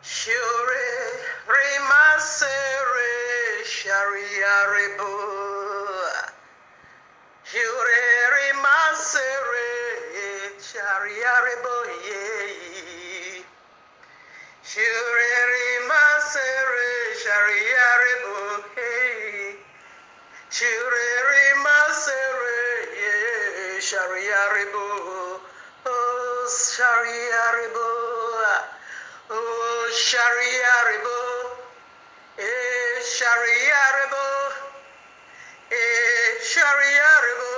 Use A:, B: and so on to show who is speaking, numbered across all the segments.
A: Shure rimasere shariaribu. Shure rimasere shariaribu ye. Shure rimasere shariaribu hey. Shure rimasere ye shariaribu. Oh shariaribu. Oh, Shariaribo, Shariaribo, Shariaribo,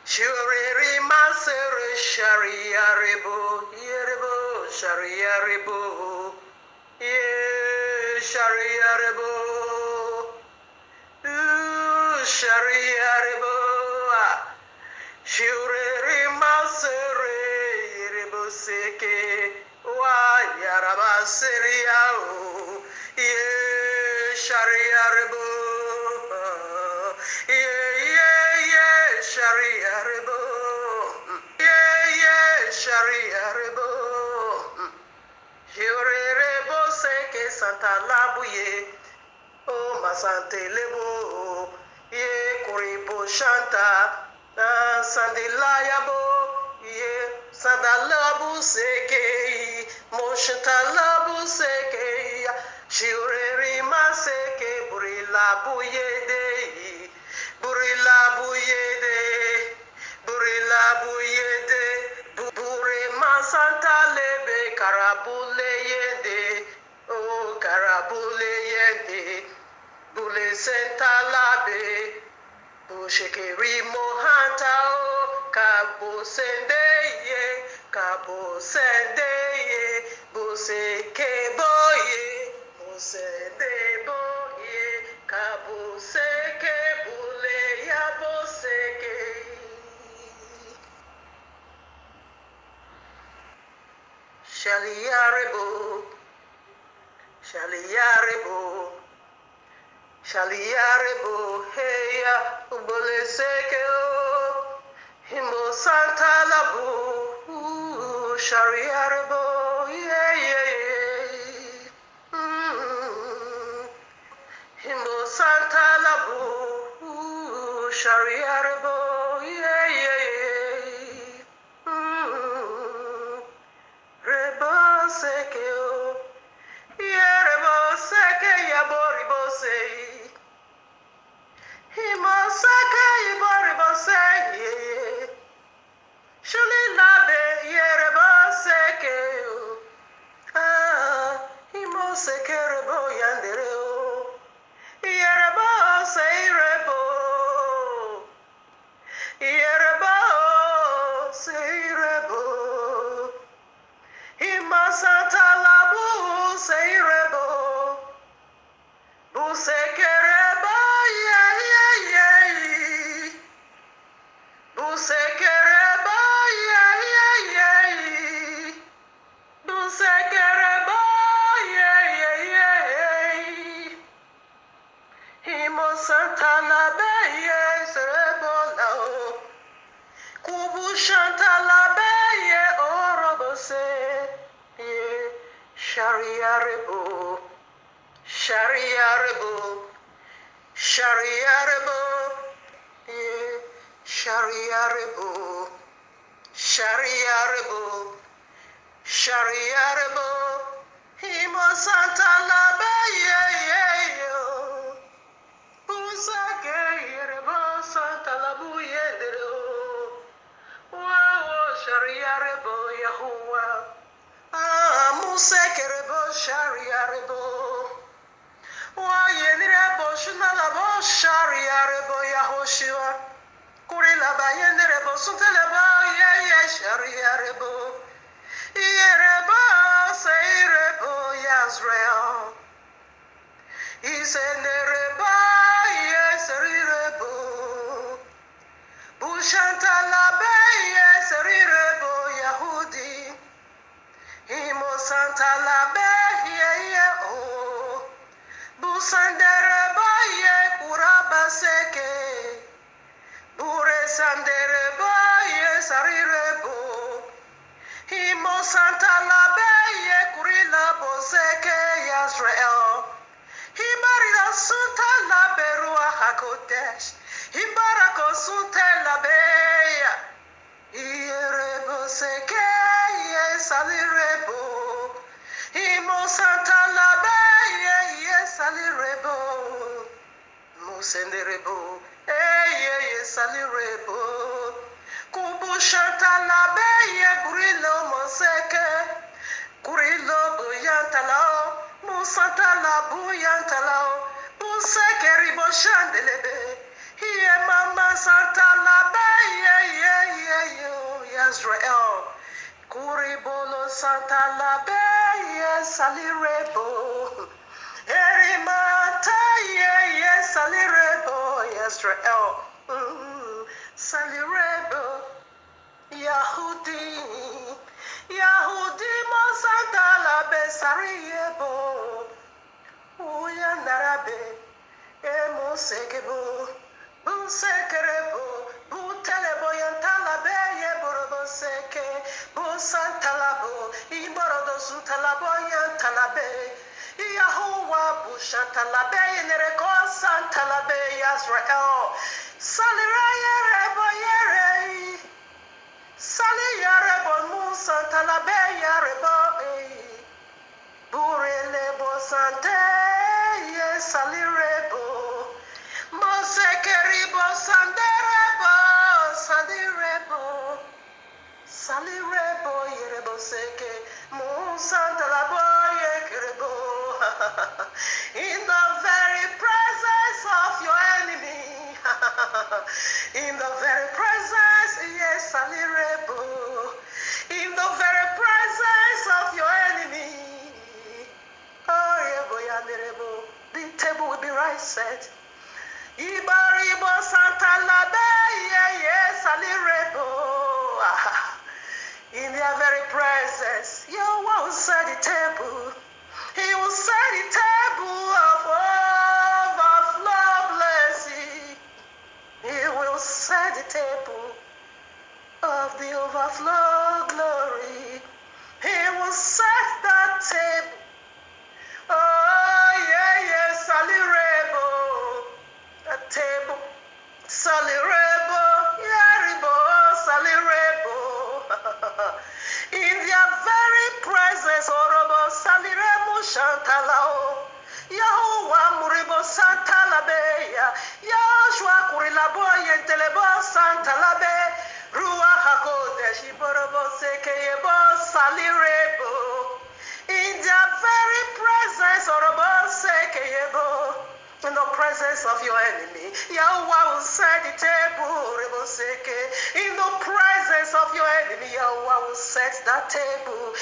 A: Shuriri Masere Shariaribo, Yeribo, Shariaribo, Shariaribo, Shariaribo, Shuriri Masere Yeribo Seke. Yarabasiria, Shariaribo, Shariaribo, Shariaribo, Jurebo Seke Santa Labuye, oh Masante Lebo, Kuribo Shanta, Sandilayabo, Sandalabu Seke. Moshantalabu seke, shireri maseke, burila buyede, burila buyede, burila buyede, bure masanta lebe, karabule yede, oh karabule yede, bule sentalabe, bushekeri mohanta o, kabo sendeye, kabo sendeye. Buseke boye, busede boye, kabuseke bule ya buseke. Shaliaribo, shaliaribo, shaliaribo, heya ubule seke o, himbo santa labu, shaliaribo. Himbo Santa Labu, Shariaribo, Rebo Sekeo, Yerebo Seke Yaboribo Sei, Himo Seke Yaboribo Sei, Shuli Labe Yerebo Sekeo. Himo sekerebo yandereo, yerebo seirebo, yerebo seirebo, himo santalabu seirebo, busekerebo busekerebo busekerebo. Santana beye serebola o, kubu shantala beye orobose, shariarebo, shariarebo, shariarebo, shariarebo, shariarebo, shariarebo, himo santala beye yo. Busake yerebo santa labu yedero, wow shariarebo Yahuah, musekerebo shariarebo, wa yenirebo shunalabo shariarebo Yahoshua, kurilaba yenirebo suntelebo shariarebo, yerebo seirebo Yazrael, isenerebo. Bushantalabe serirebo Yahudi, Himo Santalabe o, Busanderebo ye kurabaseke, Bure sanderebo ye sarirebo, Himo Santalabe ye kurila Kodesh. Ibarako suntela beya. Ierebo seke salirebo. Imo santa la beya salirebo. Musenderebo. Salirebo. Kubu shanta la beya burilo moseke. Kurilo buyantalao. Musanta la buyantalao. Museke ribo shandelebe. Here mama santa la beya Israel. Kuribolo santa la beya salirebo. Erimata salirebo Israel. Salirebo Yahudi Mosanta la besariebo Uya narabe Emusekebo Busekerebo Butelebo yantalabe Yeborobo seke Busantalabo Iborodo suntalabo yantalabe Yahuah Bushantalabe Nereko Santalabe Israel Saliraye rebo yere Sali yarebo Musa talabe yarebo Burelebo sante ye salirebo Mosekeribo sanderebo Salirebo yerebo seke Musa talabo yekerebo In the very presence of your enemy In the very presence, yes, salirebo. In the very presence of your enemy. Oh, yebo yanderebo. The table will be right set. Ibaribo Santa Labe, yes, salirebo. In their very presence, Yahuah will set the table. He will set the table of overflow blessing. He will set the table of the overflow glory. He will set that table. Oh, salirebo. A table. Salirebo. Yaribo. Salirebo. In their very presence, Orobo Saliremo Chantalao. Yahuah Muribo Santa Labeya, Yahshua Kurilabo Yentelebo Santa Labe, Ruach HaKodesh, Iborobo Sekeyebo Salirebo. In their very presence, Orobo Sekeyebo. In the presence of your enemy, Yahuah will set the table. In the presence of your enemy, Yahuah will set that table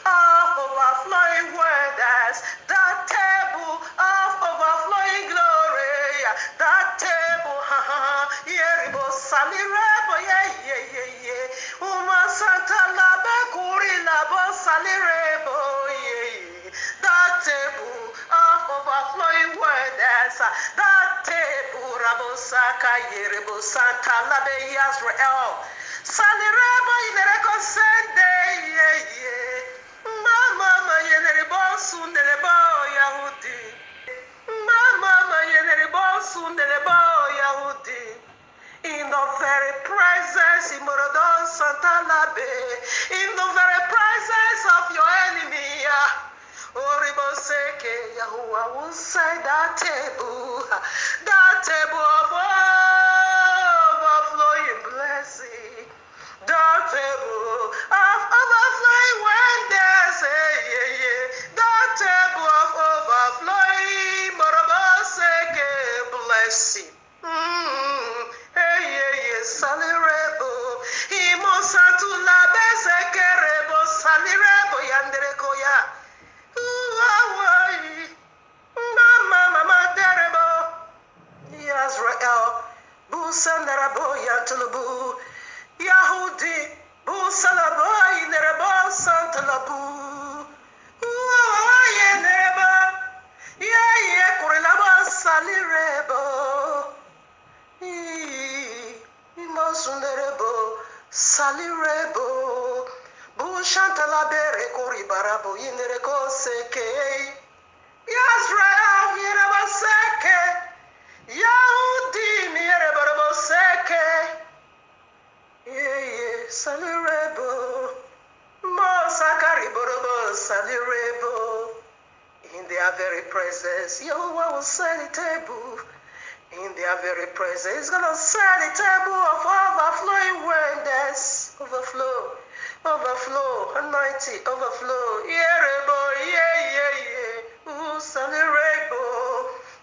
A: of overflowing wonders, that table of overflowing glory, that table, Yeribo Salirebo, Uma Santa Labe Kuri Labo Salirebo, that table of overflowing wonders, that table, Rabosaka Yerebo Santa Labe Israel, Salirebo Inereko Sende, Mama Yenerebo Sundelebo Yahudi, Mama Yenerebo Sundelebo Yahudi. In the very presence, Imorodon Santa Labe, in the very presence of your enemy, Oriboseke, Yahuah will set that table of overflowing blessing, that table of overflowing wonders, that table of overflowing Moroboseke blessing. Salirebo, Imo Santu Labe Sekerebo, Salirebo Yanderekoya. Mama Derebo, Israel, Busandarabo Yantulubu, Yahudi, Busalabo Nerebo Santalabu, Nereba, Kurilaba Salirebo, Imosunderebo, Salirebo, Bushantalabere Koribarabo Yinereko Seke, Israel, Yereba Seke, Yahudi miere borobo seke. Yeah, salirebo. Mosakari borobo salirebo. In their very presence, Yahuwah will set a table. In their very presence, He's gonna set a table of overflowing wonders. Overflow, overflow, anointing, overflow. Yerebo, salirebo.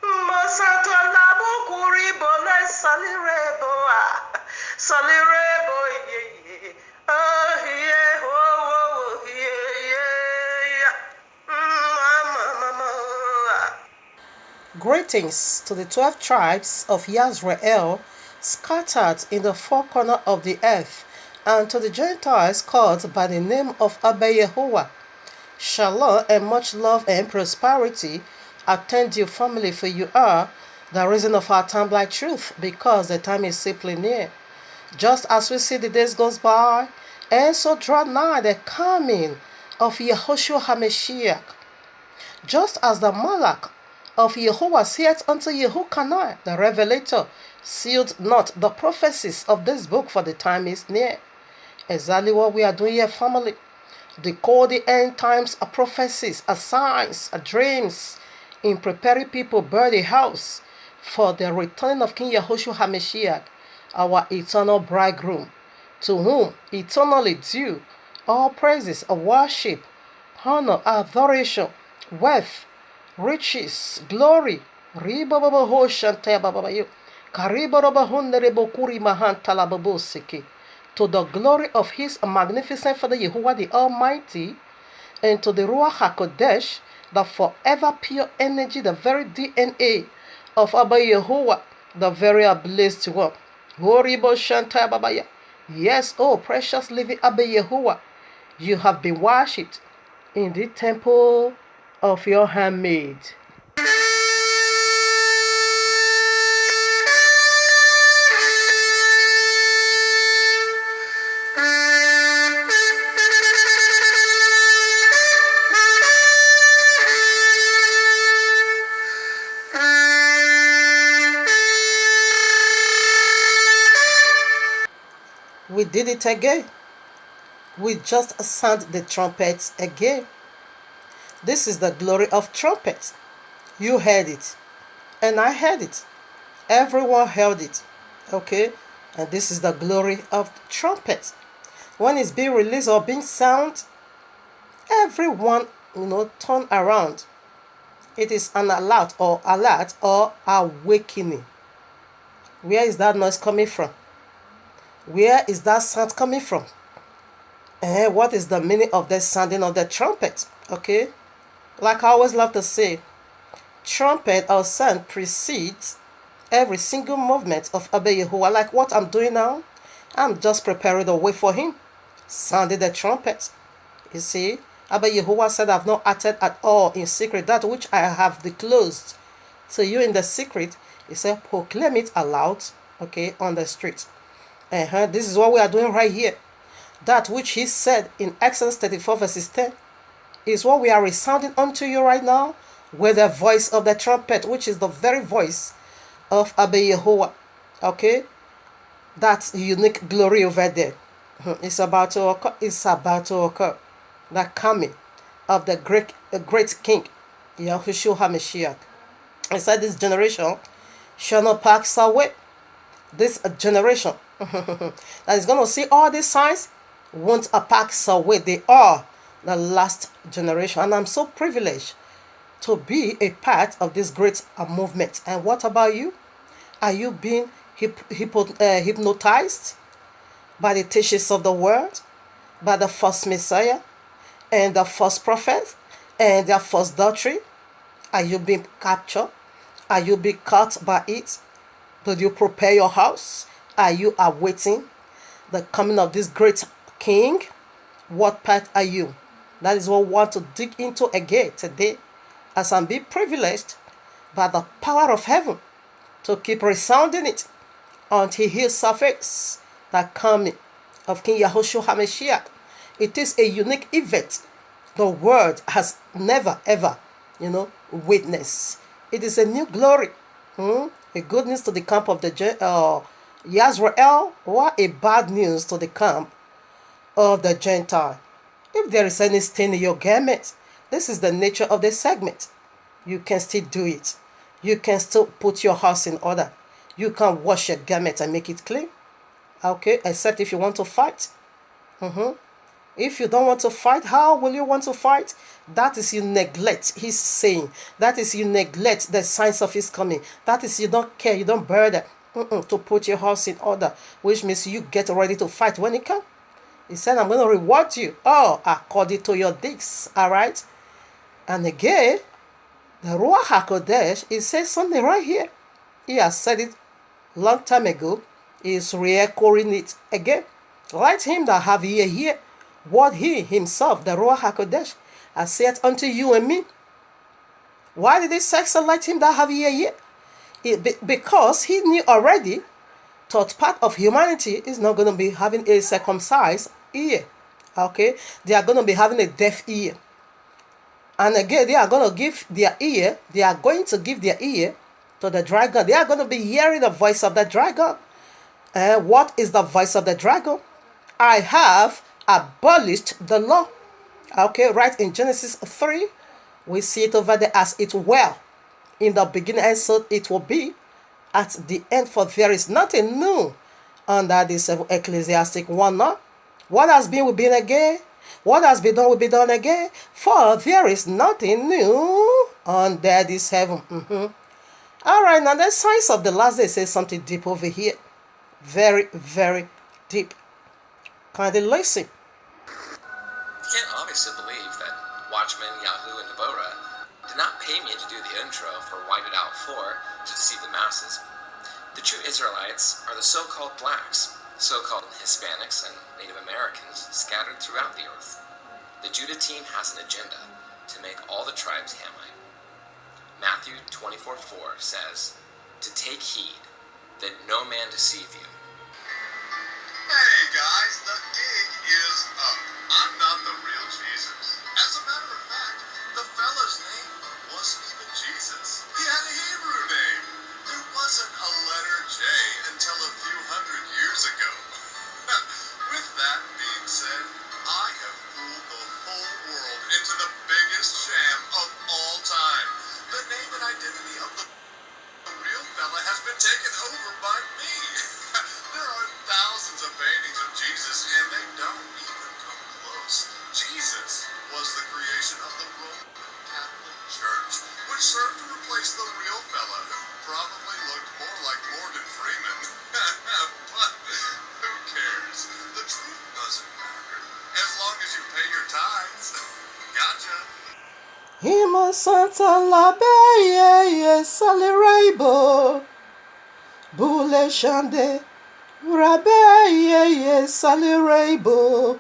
A: Masato labo kuribo le salirebo, salirebo, oh yeah, oh yeah.
B: Greetings to the 12 tribes of Yisrael scattered in the four corners of the earth, and to the Gentiles called by the name of Abba Yahuwah. Shalom and much love and prosperity attend you, family, for you are the reason of our time like truth, because the time is simply near. Just as we see the days goes by, and so draw nigh the coming of Yahushua HaMashiach. Just as the Malach of Yahuwah saith unto Yehukanai, the Revelator, sealed not the prophecies of this book, for the time is near. Exactly what we are doing here, family. Decode the end times prophecies, signs, dreams, in preparing people build a house for the return of King Yahushua HaMashiach, our eternal bridegroom, to whom eternally due all praises of worship, honor, adoration, wealth, riches, glory. To the glory of His magnificent Father Yahuwah the Almighty, and to the Ruach HaKodesh, the forever pure energy, the very DNA of Abba Yahuwah, the very blessed one. Yes, oh precious living Abba Yahuwah, you have been worshipped in the temple of your handmaid. We did it again. We just sound the trumpets again. This is the glory of trumpets. You heard it, and I heard it. Everyone heard it. Okay? And this is the glory of trumpets. When it's being released or being sound, everyone, turn around. It is an alert or awakening. Where is that noise coming from? Where is that sound coming from? And what is the meaning of the sounding of the trumpet? Okay? Like I always love to say, trumpet or sound precedes every single movement of Abba Yahuwah. Like what I'm doing now, I'm just preparing the way for Him. Sounding the trumpet. You see, Abba Yahuwah said, I've not acted at all in secret. That which I have disclosed to you in the secret, He said, proclaim it aloud, okay, on the street. This is what we are doing right here. That which He said in Exodus 34 verses 10 is what we are resounding unto you right now with the voice of the trumpet, which is the very voice of Abba Yahuwah. Okay? That's unique glory over there. It's about to occur. It's about to occur. The coming of the great King, Yahushua HaMashiach. I said this generation shall not pass away. This generation that is going to see all these signs won't pass away. They are the last generation. And I'm so privileged to be a part of this great movement. And what about you? Are you being hypnotized by the teachings of the world, by the false Messiah and the false prophet and their false doctrine? Are you being captured? Are you being caught by it? Did you prepare your house? Are you awaiting the coming of this great King? What part are you? That is what we want to dig into again today, as I'm being privileged by the power of heaven to keep resounding it until He suffix the coming of King Yahushua HaMashiach. It is a unique event the world has never ever, witnessed. It is a new glory. A good news to the camp of the Yisrael, or a bad news to the camp of the Gentile. If there is any stain in your garment, this is the nature of the segment. You can still do it. You can still put your house in order. You can wash your garment and make it clean. Okay, except if you want to fight. If you don't want to fight, how will you want to fight? That is you neglect his saying. That is you neglect the signs of his coming. That is you don't care, you don't bother to put your house in order, which means you get ready to fight when it comes. He said, I'm going to reward you, according to your deeds. All right? And again, the Ruach HaKodesh, he says something right here. He has said it long time ago. He is re-echoing it again. Let him that have ear hear what he himself, the Ruach HaKodesh, has said unto you and me. Why did he say so? Let him that have ear hear? Because he knew already that part of humanity is not going to be having a circumcised ear. Okay? They are going to be having a deaf ear. And again, they are going to give their ear to the dragon. They are going to be hearing the voice of the dragon. And what is the voice of the dragon? I have abolished the law. Okay, right in Genesis 3, we see it over there as it were in the beginning, and so it will be at the end, for there is nothing new under this Ecclesiastic 1. No? What has been will be again. What has been done will be done again. For there is nothing new under this heaven. All right, now the signs of the last day says something deep over here. Very, very deep. Kindly listen.
C: You can't obviously believe that Watchmen, Yahoo, and Deborah did not pay me to do the intro for White It Out 4 to deceive the masses. The true Israelites are the so-called blacks, so-called Hispanics, and Native Americans scattered throughout the earth. The Judah team has an agenda to make all the tribes Hamite. Matthew 24:4 says, to take heed that no man deceive you.
D: Hey guys, the gig is up. I'm not the real Jesus. As a matter of fact, the fella's name wasn't even Jesus. He had a Hebrew name. There wasn't a letter J until a few hundred years ago. With that being said, I have fooled the whole world into the biggest sham of all time. The name and identity of the real fella has been taken over by me. There are thousands of paintings of Jesus, and they don't even come close. Jesus was the creation of the Roman Catholic Church, which served to replace the real fella, who probably looked more like Morgan Freeman. But who cares? The truth doesn't matter, as long as you pay your tithes. Gotcha.
B: Hima Santa la Beye Salerabo Bule Shande Rabeye Salerabo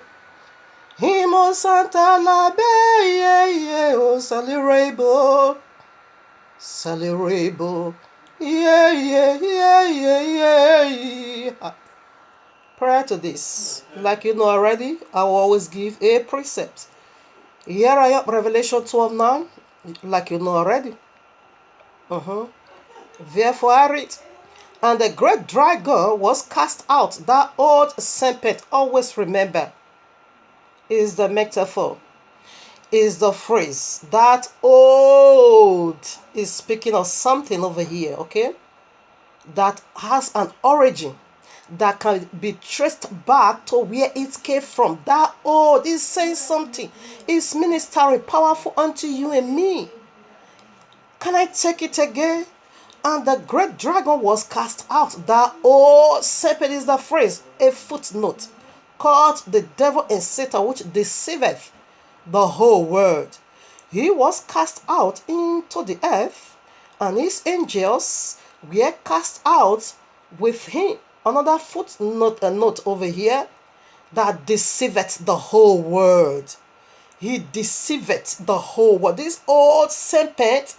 B: Himo Santa la Beye O Salerabo Salerabo yeah. Prior to this, like you know already, I will always give a precept. Here I am, Revelation 12:9, like you know already. Therefore I read, and the great dragon was cast out, that old serpent, always remember, is the metaphor, is the phrase. That old is speaking of something over here, okay? That has an origin that can be traced back to where it came from. That old is saying something. It's ministering powerful unto you and me. Can I take it again? And the great dragon was cast out. That old serpent is the phrase, a footnote, called the devil and Satan, which deceiveth the whole world. He was cast out into the earth, and his angels were cast out with him. Another footnote, a note over here, that deceiveth the whole world. He deceiveth the whole world. This old serpent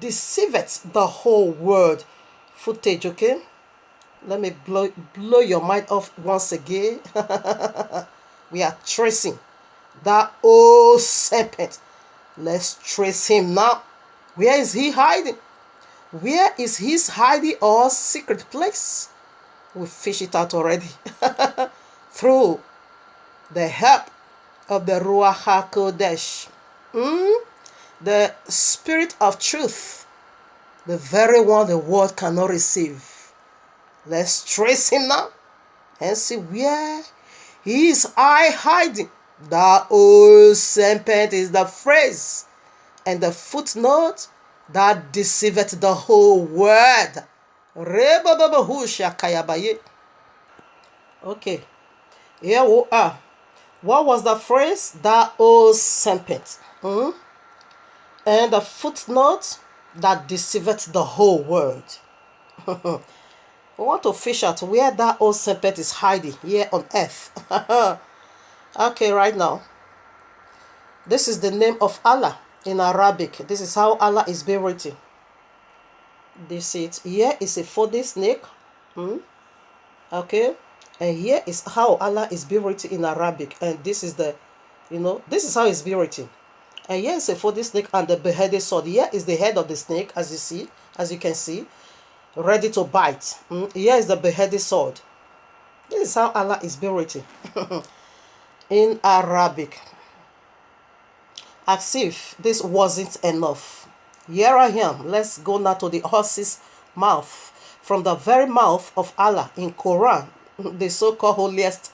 B: deceiveth the whole world. Footage, okay? Let me blow your mind off once again. We are tracing that old serpent. Let's trace him now. Where is he hiding? Where is his hiding or secret place? We fish it out already. Through the help of the Ruach HaKodesh. The Spirit of truth. The very one the world cannot receive. Let's trace him now and see where he is hiding. The old serpent is the phrase and the footnote that deceiveth the whole world. Okay, here we are. What was the phrase? The old serpent. And the footnote that deceiveth the whole world. We want to fish out where that old serpent is hiding here on earth. Okay, right now. This is the name of Allah in Arabic. This is how Allah is being written. This is here is a 4D snake. Okay. And here is how Allah is being written in Arabic. And this is the, this is how it's being written. And here is a 4D snake and the beheaded sword. Here is the head of the snake, as you can see, ready to bite. Here is the beheaded sword. This is how Allah is being written in Arabic. As if this wasn't enough. Here I am. Let's go now to the horse's mouth. From the very mouth of Allah in Quran, the so-called holiest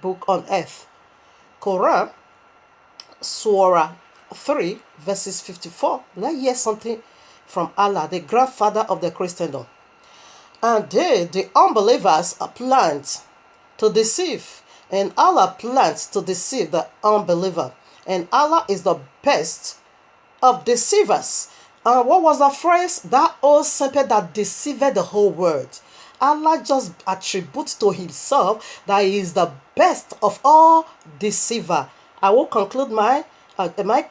B: book on earth. Quran, Surah 3, verses 54. Let's hear something from Allah, the grandfather of the Christendom. And they, the unbelievers, plant to deceive, and Allah plans to deceive the unbeliever. And Allah is the best of deceivers. What was the phrase? That old serpent that deceived the whole world. Allah just attributes to himself that he is the best of all deceiver. I will conclude my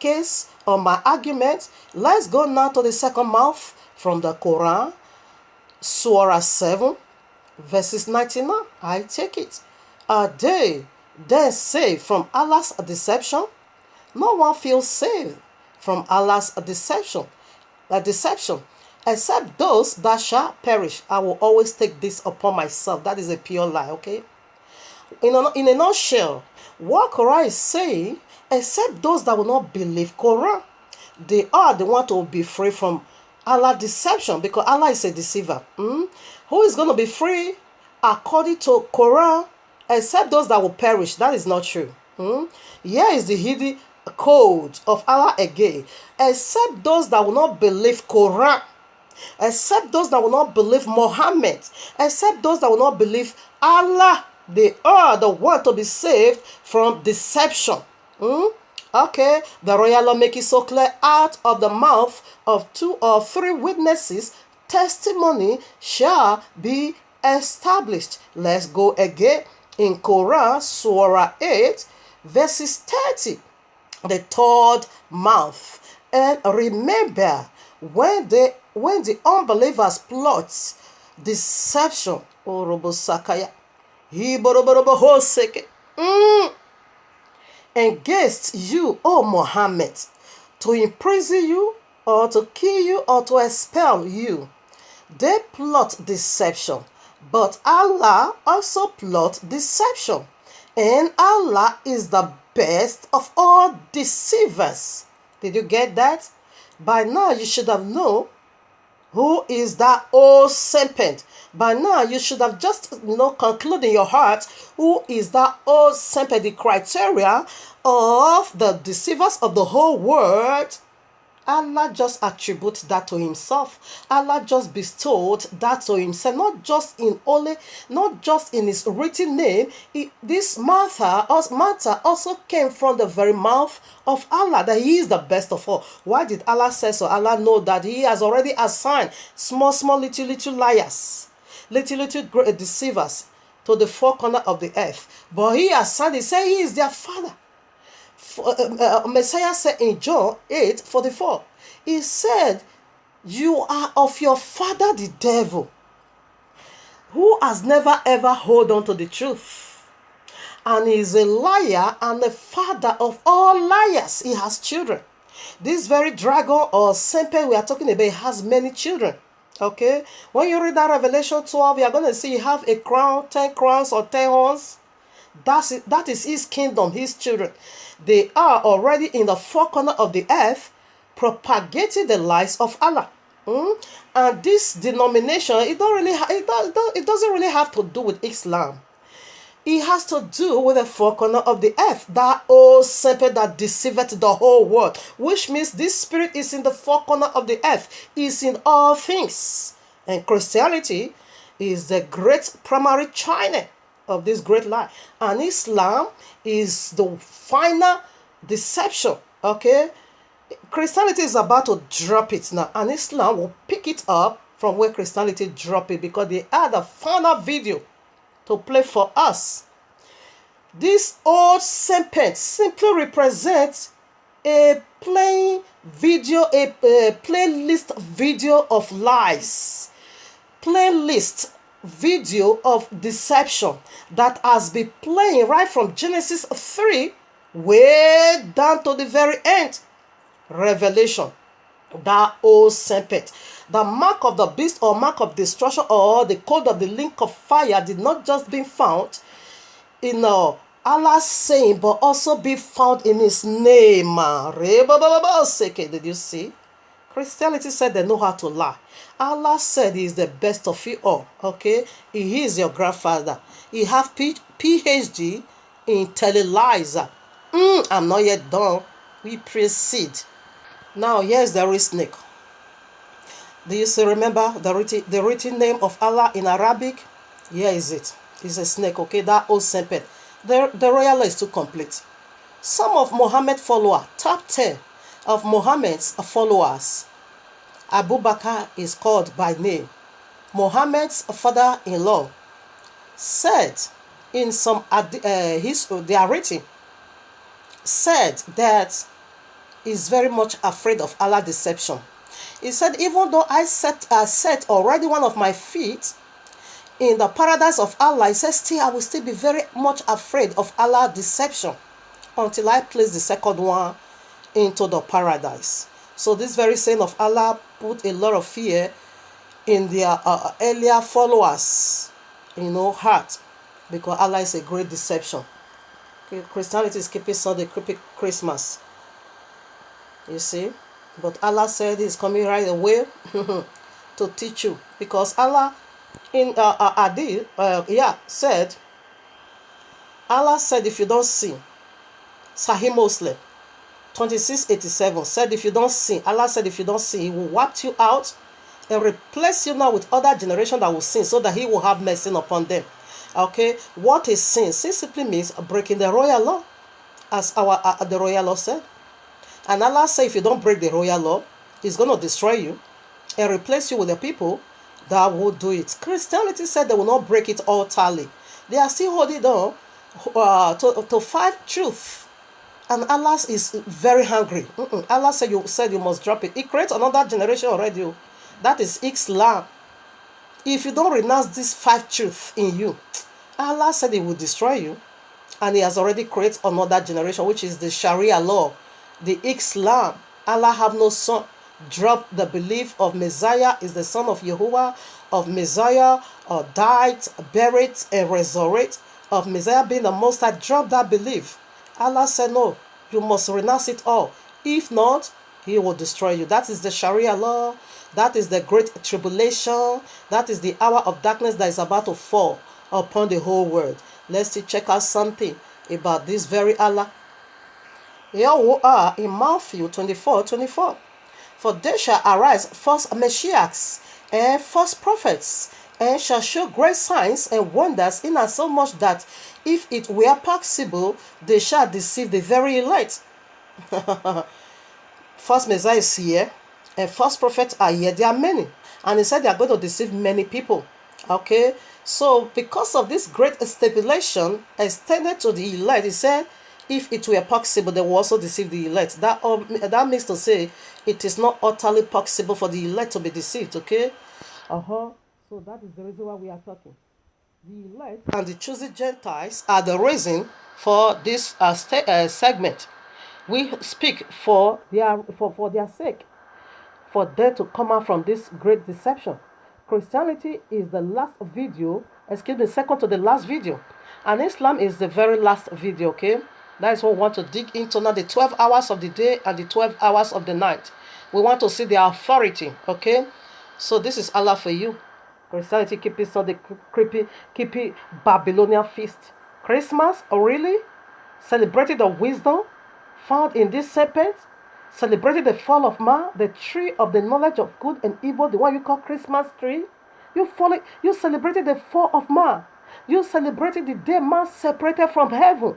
B: case or my argument. Let's go now to the second mouth from the Quran, Surah 7, verses 99. I take it. Are they then saved from Allah's deception? No one feels saved from Allah's deception. Except those that shall perish. I will always take this upon myself. That is a pure lie, okay? In a nutshell, what Quran is saying, except those that will not believe Quran, they are the one to be free from Allah's deception, because Allah is a deceiver. Who is going to be free according to Quran, except those that will perish? That is not true. Here is the hidden code of Allah again. Except those that will not believe Quran, except those that will not believe Muhammad, except those that will not believe Allah, they are the one to be saved from deception. Okay, the royal law make it so clear: out of the mouth of 2 or 3 witnesses, testimony shall be established. Let's go again in Quran, Surah 8, verses 30. The third mouth. And remember, when the unbelievers plot deception, against you, O Muhammad, to imprison you or to kill you or to expel you, they plot deception. But Allah also plot deception, and Allah is the best of all deceivers. Did you get that? By now you should have known who is that old serpent. By now you should have just concluded in your heart who is that old serpent, the criteria of the deceivers of the whole world. Allah just attributes that to himself. Allah just bestowed that to himself, not just in his written name. This matter also came from the very mouth of Allah, that he is the best of all. Why did Allah say so? Allah know that he has already assigned small little liars, little great deceivers to the 4 corners of the earth. But he assigned, he said he is their father. Messiah said in John 8:44, he said, you are of your father the devil, who has never ever hold on to the truth, and he is a liar and the father of all liars. He has children. This very dragon or serpent we are talking about has many children. Okay, when you read that Revelation 12, you're going to see you have a crown, 10 crowns or 10 horns. That's it. That is his kingdom, his children. They are already in the four corners of the earth, propagating the lies of Allah. And this denomination, it doesn't really have to do with Islam. It has to do with the four corners of the earth, that old serpent that deceiveth the whole world, which means this spirit is in the four corners of the earth, is in all things. And Christianity is the great primary China of this great lie. And Islam is the final deception. Okay? Christianity is about to drop it now, and Islam will pick it up from where Christianity dropped it, because they are the final video to play for us. This old serpent simply represents a playlist video of lies, playlist video of deception that has been playing right from Genesis 3 way down to the very end. Revelation, that old serpent, the mark of the beast or mark of destruction or the code of the link of fire did not just be found in Allah's saying, but also be found in his name. Did you see? Christianity said they know how to lie. Allah said he is the best of you all. Okay, he is your grandfather. He have PhD in telling lies. I'm not yet done. We proceed. Now here's the real snake. Do you still remember the written name of Allah in Arabic? Here is it. It's a snake, okay? That old serpent. The royal is too complete. Some of Muhammad's followers, top 10 of Muhammad's followers, Abu Bakr is called by name. Muhammad's father-in-law said in some they are written, said that he's very much afraid of Allah's deception. He said, even though I set already one of my feet in the paradise of Allah, he says, still I will still be very much afraid of Allah's deception until I place the second one into the paradise. So this very saying of Allah put a lot of fear in their earlier followers, heart, because Allah is a great deception. Christianity is keeping Sunday, keeping Christmas. You see? But Allah said he's coming right away to teach you. Because Allah in said, Allah said if you don't sin, Sahih Muslim 2687 said if you don't sin, Allah said if you don't sin, he will wipe you out and replace you now with other generation that will sin, so that he will have mercy upon them. Okay, what is sin? Sin simply means breaking the royal law, as the royal law said. And Allah said if you don't break the royal law, he's going to destroy you and replace you with the people that will do it. Christianity said they will not break it utterly. They are still holding on to 5 truths. And Allah is very hungry. Allah said you must drop it. He creates another generation already. That is Islam. If you don't renounce these 5 truths in you, Allah said he will destroy you. And he has already created another generation, which is the Sharia law, the Islam. Allah have no son. Drop the belief of Messiah is the son of Yahuwah, of Messiah, or died, buried, and resurrected, of Messiah being the Most High. Drop that belief. Allah said no, you must renounce it all. If not, he will destroy you. That is the Sharia law. That is the great tribulation. That is the hour of darkness that is about to fall upon the whole world. Let's check out something about this very Allah. Here we are in Matthew 24:24. For there shall arise false messiahs and false prophets, and shall show great signs and wonders, insomuch that if it were possible, they shall deceive the very elect. False Messiah is here, and false prophets are here. There are many. And he said they are going to deceive many people. Okay? So, because of this great stipulation extended to the elect, he said, if it were possible, they will also deceive the elect. That means to say, it is not utterly possible for the elect to be deceived. Okay? So that is the reason why we are talking. The elect and the chosen Gentiles are the reason for this segment. We speak for their sake, for them to come out from this great deception. Christianity is the last video, excuse me, second to the last video. And Islam is the very last video, okay? That is what we want to dig into now, the 12 hours of the day and the 12 hours of the night. We want to see their authority, okay? So this is Allah for you. Christianity keeping Sunday, keeping Babylonian feast. Christmas, oh really? Celebrating the wisdom found in this serpent. Celebrating the fall of man, the tree of the knowledge of good and evil, the one you call Christmas tree. You celebrated the fall of man. You celebrated the day man separated from heaven.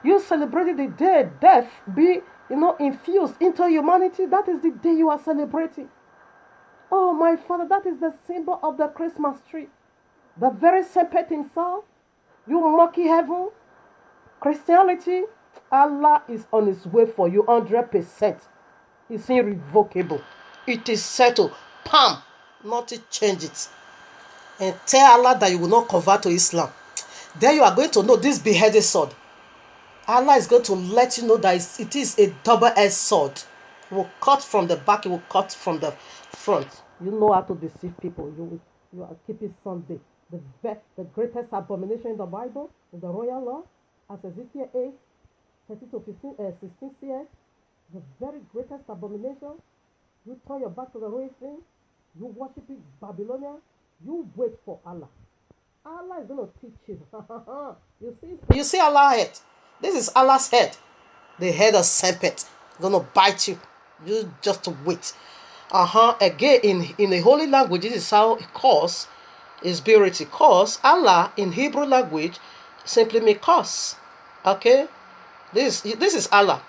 B: You celebrated the day death be, infused into humanity. That is the day you are celebrating. Oh, my Father, that is the symbol of the Christmas tree. The very serpent himself. You monkey heaven. Christianity, Allah is on his way for you 100%. It's irrevocable. It is settled. Pam. Nothing change it. And tell Allah that you will not convert to Islam. Then you are going to know this beheaded sword. Allah is going to let you know that it is a double-edged sword. It will cut from the back, it will cut from the front. You know how to deceive people. You are keeping Sunday. The greatest abomination in the Bible, in the royal law, as Ezekiel 8, 13 to 16 says, the very greatest abomination. You turn your back to the royal thing. You worship it, Babylonian. You wait for Allah. Allah is going to teach you. You see Allah's head. This is Allah's head. The head of serpent. Going to bite you. You just wait. Again, in a holy language, this is how it calls is purity. Cause Allah in Hebrew language simply means cause. Okay? This is Allah.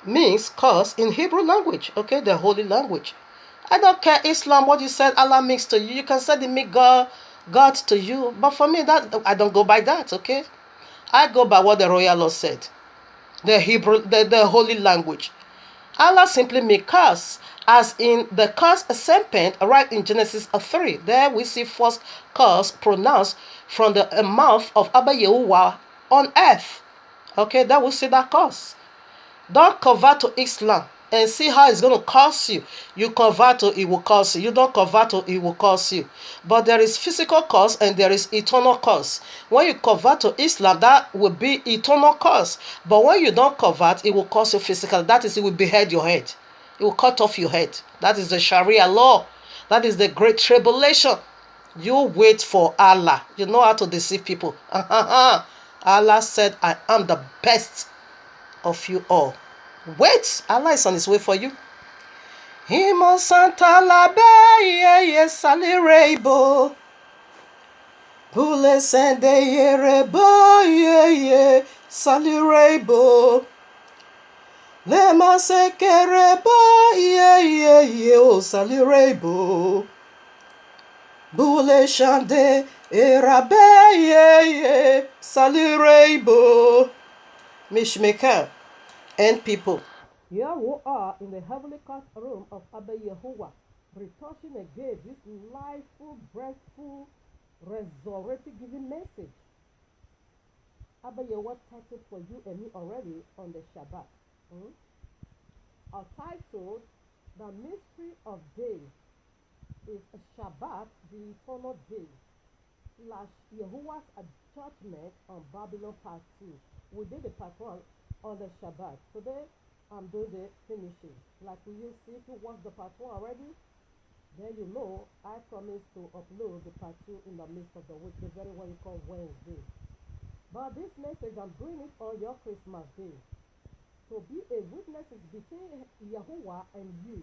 B: Means cause in Hebrew language. Okay? The holy language. I don't care Islam, what you said Allah means to you. You can say they make God to you. But for me, that I don't go by that, okay? I go by what the royal law said. The Hebrew, the holy language. Allah simply means curse, as in the curse serpent, right in Genesis 3. There we see first curse pronounced from the mouth of Abba Yahuwah on earth. Okay, that we see that curse. Don't convert to Islam and see how it's going to curse you. You convert to it will curse you. You don't convert to it will curse you. But there is physical curse and there is eternal curse. When you convert to Islam, that will be eternal curse. But when you don't convert, it will curse you physically. That is, it will behead your head. It will cut off your head. That is the Sharia law. That is the great tribulation. You wait for Allah. You know how to deceive people. Allah said, I am the best of you all. Wait, Allah is on his way for you. Himo Santa la Baye Salirebo. Pule sende yerebo ye Salirebo. Lema sekerebo ye o Salirebo. Bule shande erabe ye Salirebo. Mishmaker. And people, here who are in the heavenly courtroom of Abba Yahuwah, retouching again this lifeful, breathful, resurrected giving message. Abba Yahuwah titled for you and me already on the Shabbat. Our title, The Mystery of Day, is Shabbat, the eternal day, / Yahuah's judgment on Babylon part 2. We did the part 1 on the Shabbat. Today, I'm doing the finishing. Like we used to, if you watch the part 1 already, then you know I promised to upload the part 2 in the midst of the week, the very one you call Wednesday. But this message, I'm doing it on your Christmas day. To be a witness is between Yahuwah and you.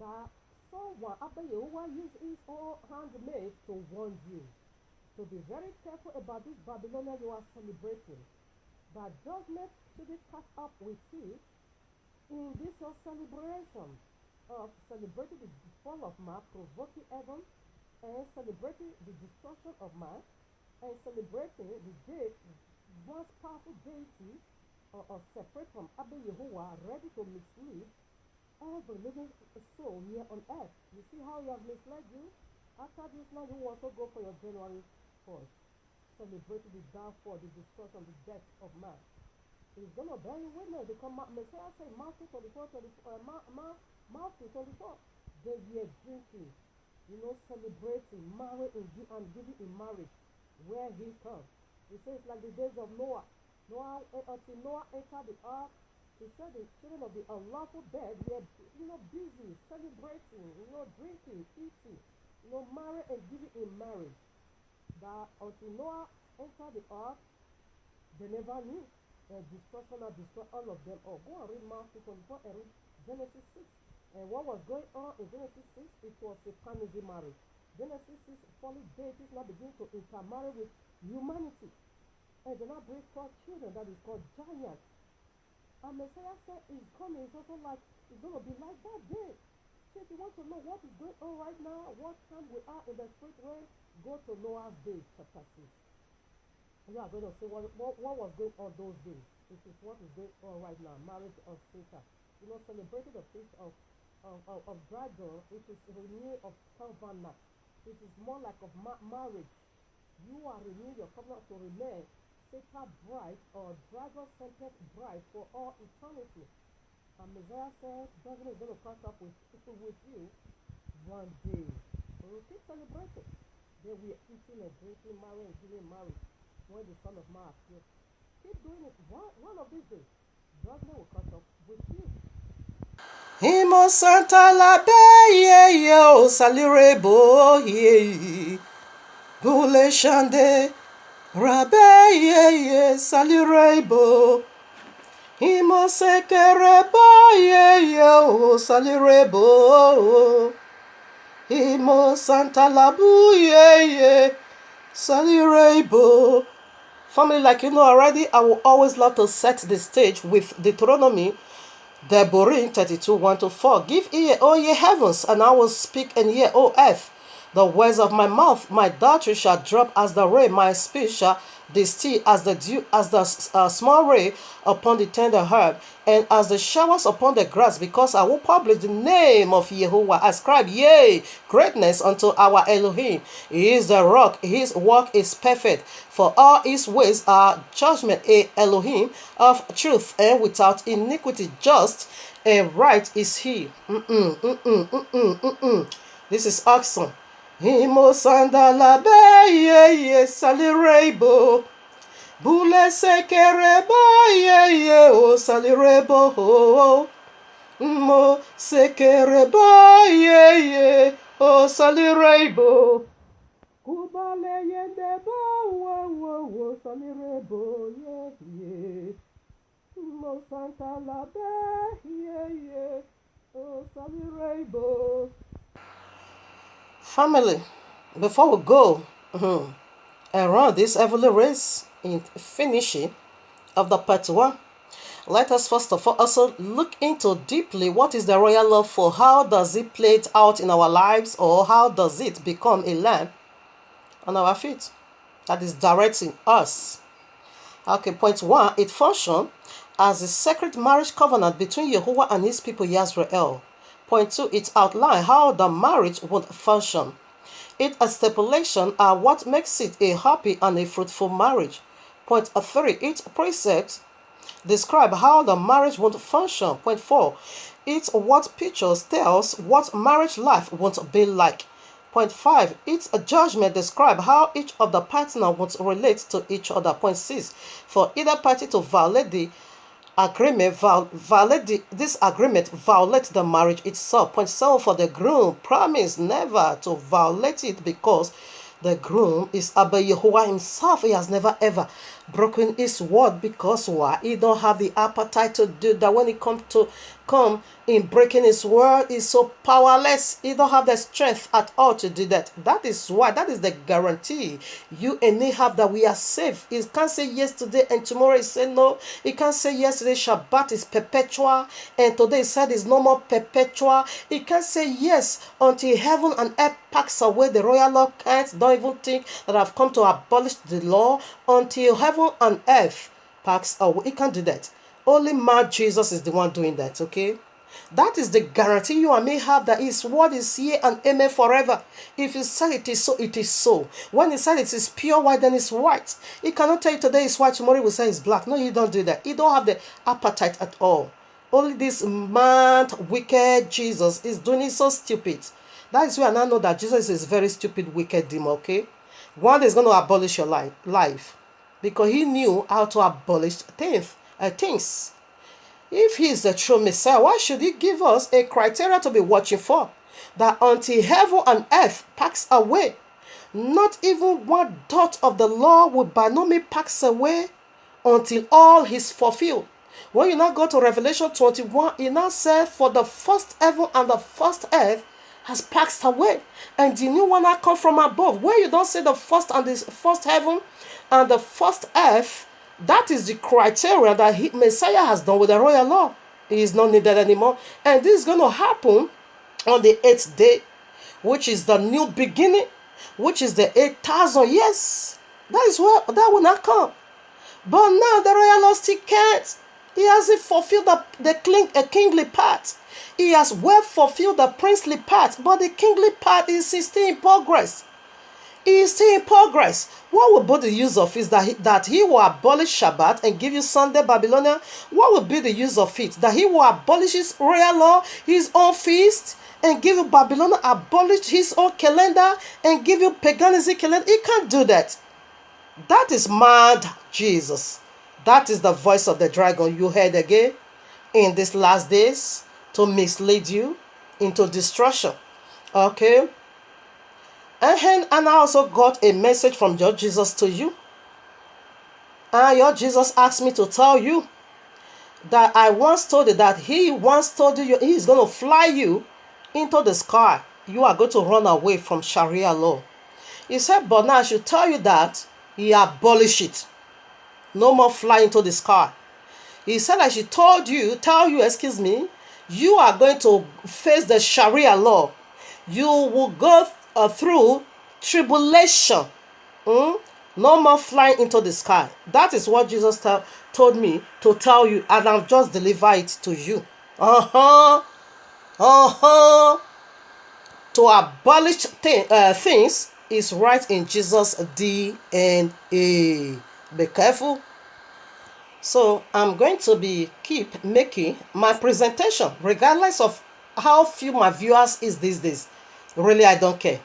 B: That someone, after Yahuwah used his own handmaid to warn you. So be very careful about this Babylonian you are celebrating. That judgment should be caught up with you in this your celebration of celebrating the fall of man, provoking heaven, and celebrating the destruction of man, and celebrating the day, most powerful deity or separate from Abba Yahuwah, ready to mislead every living soul here on earth. You see how he has misled you? After this now, you also go for your January 1st. Celebrating the downfall, the destruction, the death of man. He's going to bear you witness because Messiah said, Matthew 24, Matthew 24, they were drinking celebrating, marrying and giving in marriage where he comes. He says like the days of Noah. Until Noah entered the ark, he said the children of the unlawful bed were, busy celebrating, drinking, eating, marrying and giving in marriage. That until Noah entered the ark, they never knew destruction had destroyed all of them. Go and read Matthew 24 and read Genesis 6. And what was going on in Genesis 6? It was a paganism marriage. Genesis 6, fallen deities now begin to intermarry with humanity. And they now bring forth children that is called giants. And Messiah said is coming. It's also like, it's going to be like that day. So if you want to know what is going on right now, what time we are in the spirit realm, go to Noah's Day, chapter 6. You are going to see what was going on those days. It is what is going on right now. Marriage of Satan. Celebrating the feast of dragon. It is renewal of covenant. It is more like of marriage. You are renewing your covenant to remain Satan bride or dragon scented bride for all eternity. And Messiah said, dragon is going to catch up with you one day. So we keep celebrating. Then we are eating and drinking, marrying and giving marriage. When the Son of Man appears, keep doing it. One of these days, judgment will catch up with you.
A: Imo Santa la be yo salirebo ye Bule shande rabe ye salirebo Imo sekerebo ye yo salirebo Imo Santa la bu ye salirebo. Family, like you know already, I will always love to set the stage with Deuteronomy, Deborah 32:1-4. Give ear, O ye heavens, and I will speak, and hear, O earth. The words of my mouth, my doctrine shall drop as the rain, my speech shall distill as the dew, as the small rain upon the tender herb, and as the showers upon the grass, because I will publish the name of Yahuwah. Ascribe, yea, greatness unto our Elohim. He is the rock, his work is perfect, for all his ways are judgment, a Elohim of truth and without iniquity, just and right is he. This is awesome. Imo sandala be ye salirebo Bule sekereba ye o salirebo Mo sekereba ye o salirebo Kubale yendeba wo salirebo ye Mo sandala be ye o salirebo. Family, before we go and run this heavenly race in finishing of the part 1, let us first of all also look into deeply what is the royal love for. How does it play it out in our lives, or how does it become a lamp on our feet that is directing us? Okay, point 1, it functions as a sacred marriage covenant between Yahuwah and his people Yisrael. Point 2, it outlines how the marriage would function. Its stipulations are what makes it a happy and a fruitful marriage. Point 3, its precepts describe how the marriage would function. Point 4, it's what pictures tells what marriage life won't be like. Point 5, its judgment describe how each of the partners would relate to each other. Point 6, for either party to violate the agreement, this agreement violates the marriage itself. Point 7, for the groom promise never to violate it, because the groom is Abba Yahuwah himself. He has never ever broken his word, because why? He don't have the appetite to do that. When it comes to come in breaking his word, he's so powerless. He don't have the strength at all to do that. That is why, that is the guarantee you and me have, that we are safe. He can't say yes today and tomorrow he say no. He can't say yesterday Shabbat is perpetual and today he said is no more perpetual. He can't say yes until heaven and earth packs away the royal law. Don't even think that I've come to abolish the law. Until heaven and earth packs away, he can't do that. Only man Jesus is the one doing that. Okay, that is the guarantee you and me have, that his word is yea and amen forever. If he said it is so, it is so. When he said it is pure white, then it's white. He cannot tell you today it's white, tomorrow he will say it's black. No, you don't do that. He don't have the appetite at all. Only this man wicked Jesus is doing it so stupid
B: That is why I now know that Jesus is a very stupid, wicked demon, okay? One is going to abolish your life. Because he knew how to abolish things. If he is the true Messiah, why should he give us a criteria to be watching for? That until heaven and earth pass away, not even one dot of the law will by no means pass away until all is fulfilled. When you now go to Revelation 21, it now says, for the first heaven and the first earth has passed away, and the new one that come from above. Where you don't say the first and the first heaven and the first earth, that is the criteria that Messiah has done with the royal law. He is not needed anymore. And this is going to happen on the 8th day, which is the new beginning, which is the 8,000 years. That is where that will not come. But now the royal law still can't. He hasn't fulfilled the kingly part. He has well fulfilled the princely part, but the kingly part is still in progress. He is still in progress. What will be the use of it? That he will abolish Shabbat and give you Sunday Babylonia? What will be the use of it? That he will abolish his royal law, his own feast, and give you Babylon, abolish his own calendar, and give you paganism calendar? He can't do that. That is mad Jesus. That is the voice of the dragon you heard again in these last days to mislead you into destruction. Okay? And I also got a message from your Jesus to you. And your Jesus asked me to tell you that I once told you that he once told you he is going to fly you into the sky. You are going to run away from Sharia law. He said, but now I should tell you that he abolished it. No more flying into the sky. He said I should tell you, you are going to face the Sharia law. You will go through tribulation. No more flying into the sky. That is what Jesus told me to tell you, and I've just delivered it to you. To abolish things is right in Jesus' DNA. Be careful. So I'm going to keep making my presentation regardless of how few my viewers is these days. Really, I don't care.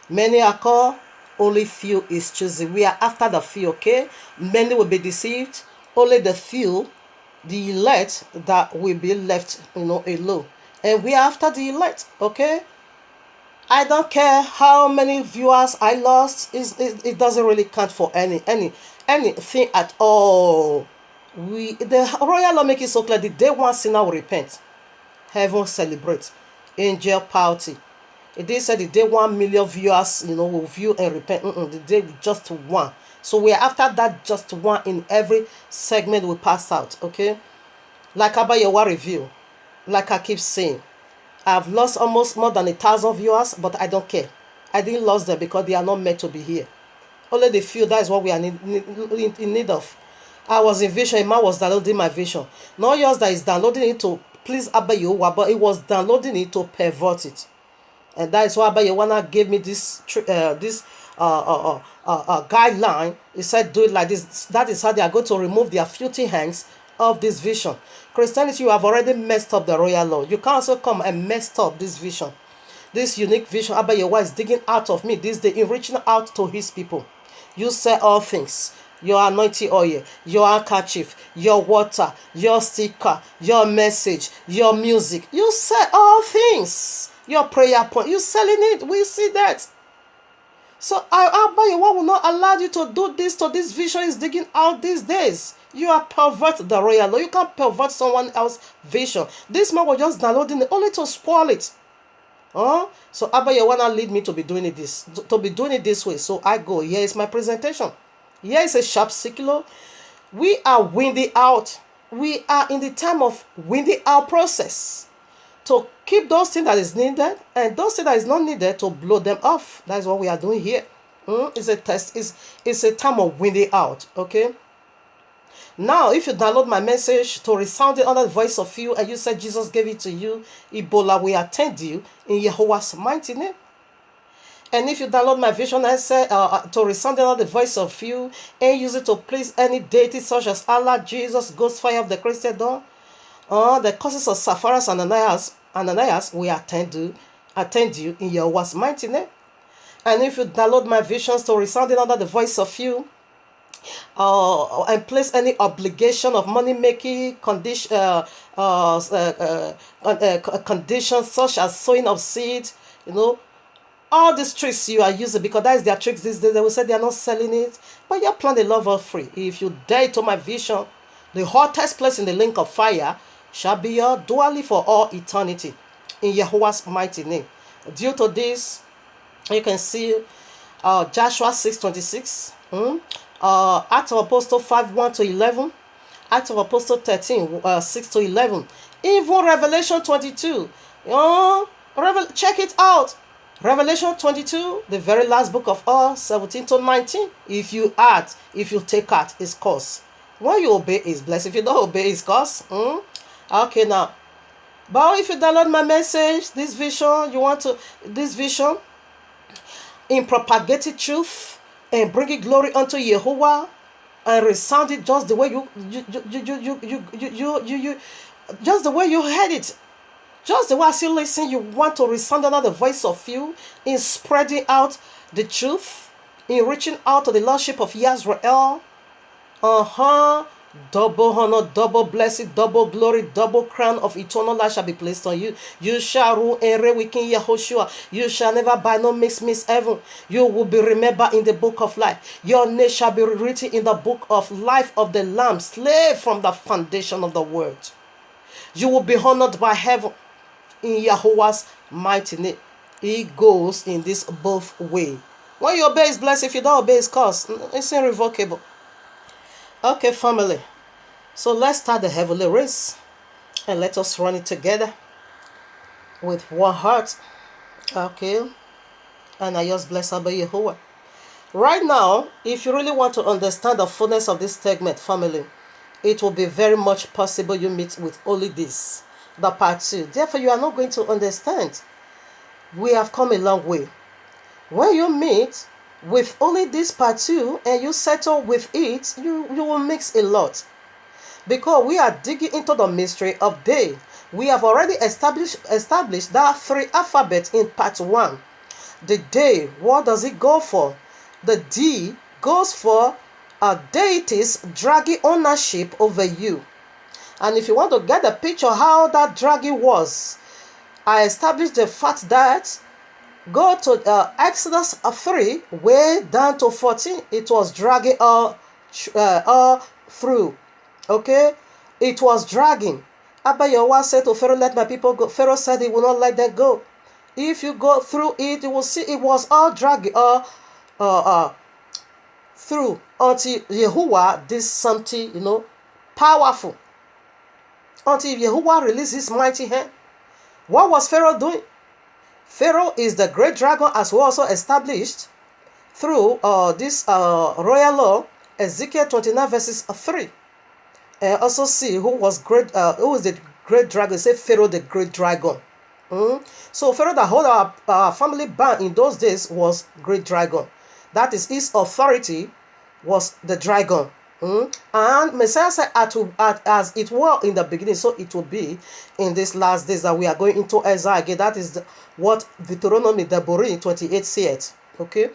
B: Many are called, only few is choosing. We are after the few, okay? Many will be deceived. Only the few, the elect, that will be left, alone. And we are after the elect, okay? I don't care how many viewers I lost. It doesn't really count for anything at all. The royal law make it so clear. The day one sinner will repent, heaven celebrates, angel party. It did say the day 1 million viewers, will view and repent. The day just one. So we are after that just one in every segment we pass out. Okay, like Yahuah review, like I keep saying, I've lost almost more than 1,000 viewers, but I don't care. I didn't lose them because they are not meant to be here. Only the few, that is what we are in need of. I was in vision, a man was downloading my vision. Not yours that is downloading it to please Abba Yahuah, but it was downloading it to pervert it. And that is why Abba Yahuah gave me this guideline. He said, do it like this. That is how they are going to remove their filthy hands of this vision. Christianity, you have already messed up the royal law. You can also come and messed up this vision. This unique vision Abba Yahuah is digging out of me this day, in reaching out to his people. You say all things. Your anointing oil, your handkerchief, your water, your sticker, your message, your music. You sell all things. Your prayer point, you selling it. We see that. So Abba Yahuah will not allow you to do this to this vision is digging out these days. You are pervert the royal law. You can't pervert someone else's vision. This man was just downloading it only to spoil it. So Abba Yahuah lead me to be doing it this way. So I go. Here is my presentation. Here is a sharp sickle. We are winding out. We are in the time of winding out process. To keep those things that is needed and those things that is not needed to blow them off. That is what we are doing here. It's a test. It's a time of winding out. Okay. Now, if you download my message to resound it under the voice of you, and you said Jesus gave it to you, Ebola will attend you in Yahuah's mighty name. And if you download my vision and say to resound under the voice of you and use it to please any deity such as Allah, Jesus, Ghost Fire of the Christian Dawn, the causes of Sapphira and Ananias will attend to attend you in Yahuah's mighty name. And if you download my visions to resounding under the voice of you, and place any obligation of money making conditions such as sowing of seed, all these tricks you are using, because that is their tricks these days. They will say they are not selling it, but you plan the love of free. If you dare to my vision, the hottest place in the link of fire shall be your dwelling for all eternity in Yahuah's mighty name. Due to this, you can see Joshua 6:26, Acts of Apostle 5:1-11, Acts of Apostle 13 6-11, even Revelation 22. Check it out. Revelation 22, the very last book of all, 17-19. If you take out his course. When you obey is blessed. If you don't obey his course, okay now. But if you download my message, this vision in propagating truth and bringing glory unto Yahuwah, and resound it just the way just the way you heard it. Just the way as you listen, you want to resound under the voice of you in spreading out the truth, in reaching out to the Lordship of Yisrael. Double honor, double blessing, double glory, double crown of eternal life shall be placed on you. You shall rule and reign with King Yahushua. You shall never by no means miss heaven. You will be remembered in the book of life. Your name shall be written in the book of life of the Lamb, slave from the foundation of the world. You will be honored by heaven in Yahuah's mighty name. It goes in this both way. When you obey is blessed. If you don't obey is cursed. It's irrevocable. Okay, family. So let's start the heavenly race. And let us run it together. With one heart. Okay. And I just bless Abba Yahuwah. Right now, if you really want to understand the fullness of this segment, family, it will be very much possible you meet with only this. The part 2. Therefore, you are not going to understand. We have come a long way. When you meet with only this part 2 and you settle with it, you will mix a lot. Because we are digging into the mystery of day. We have already established that 3 alphabets in part 1. The day, what does it go for? The D goes for deities dragging ownership over you. And if you want to get a picture how that dragging was, I established the fact that go to Exodus 3, way down to 14. It was dragging all through. Okay? It was dragging. Abba Yahuwah said to Pharaoh, let my people go. Pharaoh said he will not let them go. If you go through it, you will see it was all dragging through until Yahuwah did something, powerful. Until Yahuwah released his mighty hand. What was Pharaoh doing? Pharaoh is the great dragon, as we also established through this royal law, Ezekiel 29 verses 3. And also see who was the great dragon. Say Pharaoh the great dragon. So Pharaoh that hold our family bound in those days was great dragon. That is, his authority was the dragon. And Messiah said, as it were in the beginning, so it will be in these last days that we are going into Isaiah again. That is what Deuteronomy Deborah 28 said. Okay.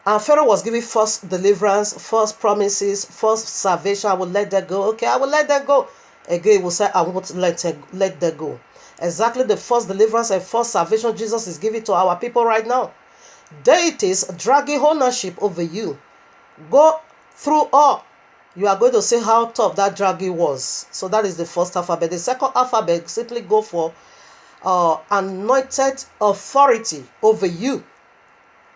B: And Pharaoh was giving first deliverance, first promises, first salvation. I will let them go. Okay, I will let them go. Again, he will say, I won't let them go. Exactly the first deliverance and first salvation Jesus is giving to our people right now. Deities dragging ownership over you. Go through all. You are going to see how tough that dragging was. So that is the first alphabet. The second alphabet simply go for anointed authority over you.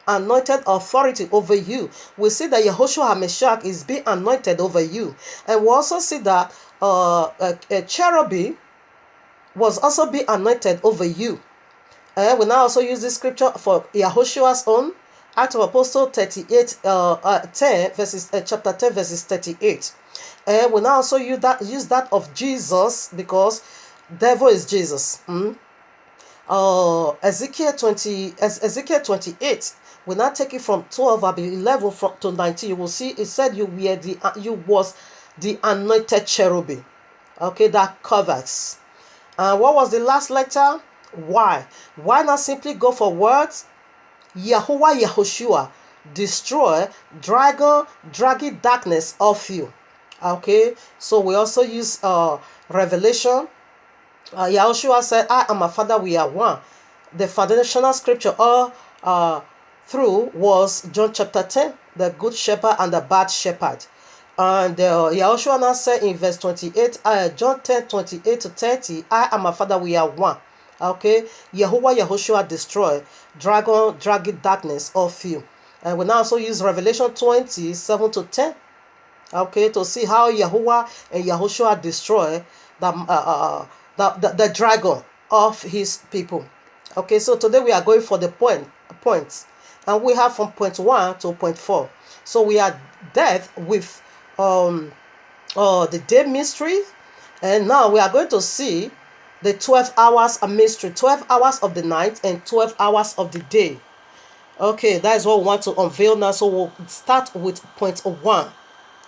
B: Anointed authority over you. We see that Yahushua HaMashiach is being anointed over you. And we also see that a cherubim was also being anointed over you. And we now also use this scripture for Yahushua's own. Acts of Apostle 38, chapter 10, verses 38. And we now also use that of Jesus, because devil is Jesus. Ezekiel 28. We now take it from 12, 11 to 19. You will see it said you was the anointed cherubim. Okay, that covers. And what was the last letter? Why? Why not simply go for words? Yahuwah Yahushua, destroy dragging darkness off you. Okay, so we also use Revelation. Yahushua said, I and my Father, we are one. The foundational scripture all through was John chapter 10, the good shepherd and the bad shepherd. And Yahushua now said in verse 28, John 10:28 to 30, I and my Father, we are one. Okay, Yahuwah Yahushua destroy dragging darkness off you. And we now also use Revelation 20:7 to 10. Okay, to see how Yahuwah and Yahushua destroy the dragon of his people. Okay, so today we are going for the points, and we have from point 1 to point 4. So we are dealt with the day mystery, and now we are going to see the 12 hours of mystery, 12 hours of the night and 12 hours of the day. Okay, that is what we want to unveil now. So we'll start with point 1.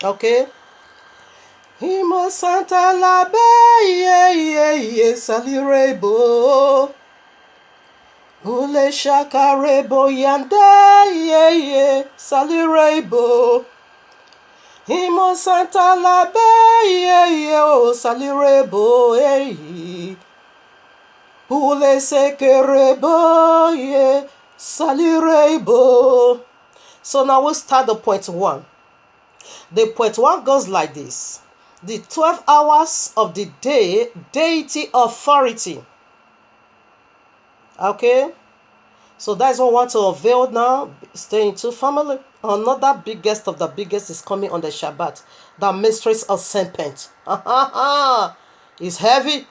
B: Okay. Himo Santa la ye salirebo. Ule shakarebo yanda ye salirebo. Himo Santa la ye o salirebo ye. Ule sekerebo ye salirebo. So now we'll start the point 1. The point 1 goes like this. The 12 hours of the day, deity authority. Okay? So that's what I want to unveil now. Stay in two family. Another biggest of the biggest is coming on the Shabbat. The mysteries of serpent. It's heavy.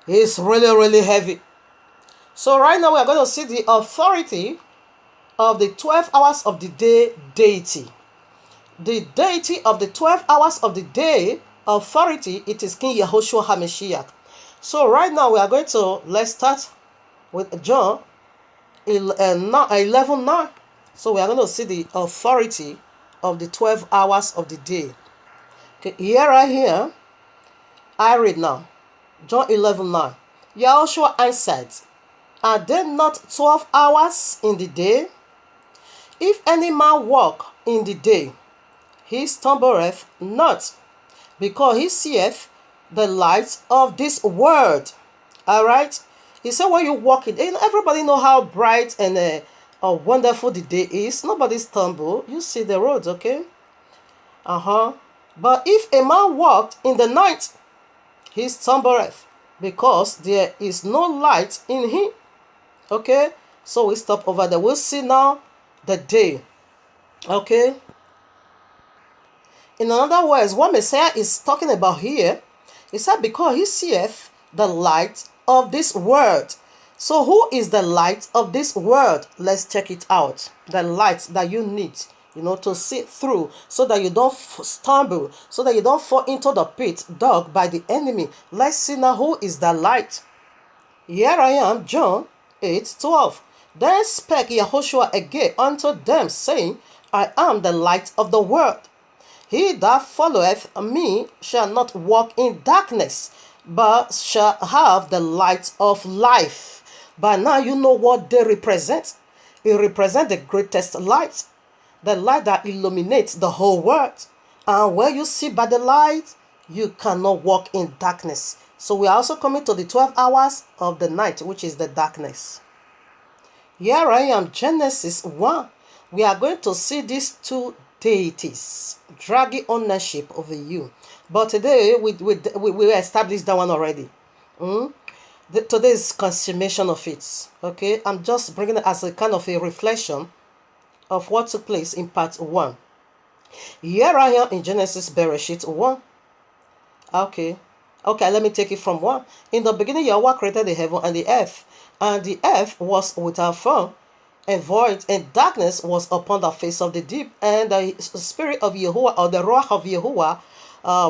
B: It's really, really heavy. So right now we are going to see the authority of the 12 hours of the day deity. The deity of the 12 hours of the day authority, it is King Yahushua HaMashiach. So right now we are going to, let's start with John 11:9. So we are going to see the authority of the 12 hours of the day. Okay, here, I read now. John 11:9. Yahushua answered, are there not 12 hours in the day? If any man walk in the day, he stumbleth not, because he seeth the light of this world. All right. He said, when you walk in, and everybody know how bright and wonderful the day is. Nobody stumble. You see the roads, okay? But if a man walked in the night, he stumbleth, because there is no light in him. Okay. So we stop over there. We'll see now the day. Okay. In other words, what Messiah is talking about here is that because he seeth the light of this world. So who is the light of this world? Let's check it out. The light that you need, to see through, so that you don't stumble, so that you don't fall into the pit dug by the enemy. Let's see now who is the light. Here I am, John 8:12. Then spake Yahushua again unto them, saying, I am the light of the world. He that followeth me shall not walk in darkness, but shall have the light of life. But now you know what they represent. It represents the greatest light, the light that illuminates the whole world. And when you see by the light, you cannot walk in darkness. So we are also coming to the 12 hours of the night, which is the darkness. Here I am, Genesis 1. We are going to see these two deities dragging ownership over you. But today we established that one already. Today's consummation of it. Okay, I'm just bringing it as a kind of a reflection of what took place in part 1. Here I am in Genesis Bereshit 1. Okay, let me take it from 1. In the beginning, Yahweh created the heaven and the earth was without form and void, and darkness was upon the face of the deep, and the spirit of Yahuwah, or the Ruach of Yahuwah,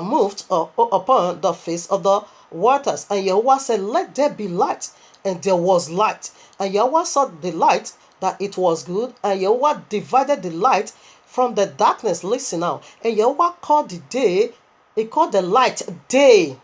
B: moved upon the face of the waters. And Yahuwah said, let there be light, and there was light. And Yahuwah saw the light, that it was good, and Yahuwah divided the light from the darkness. Listen now. And Yahuwah called the day, he called the light day.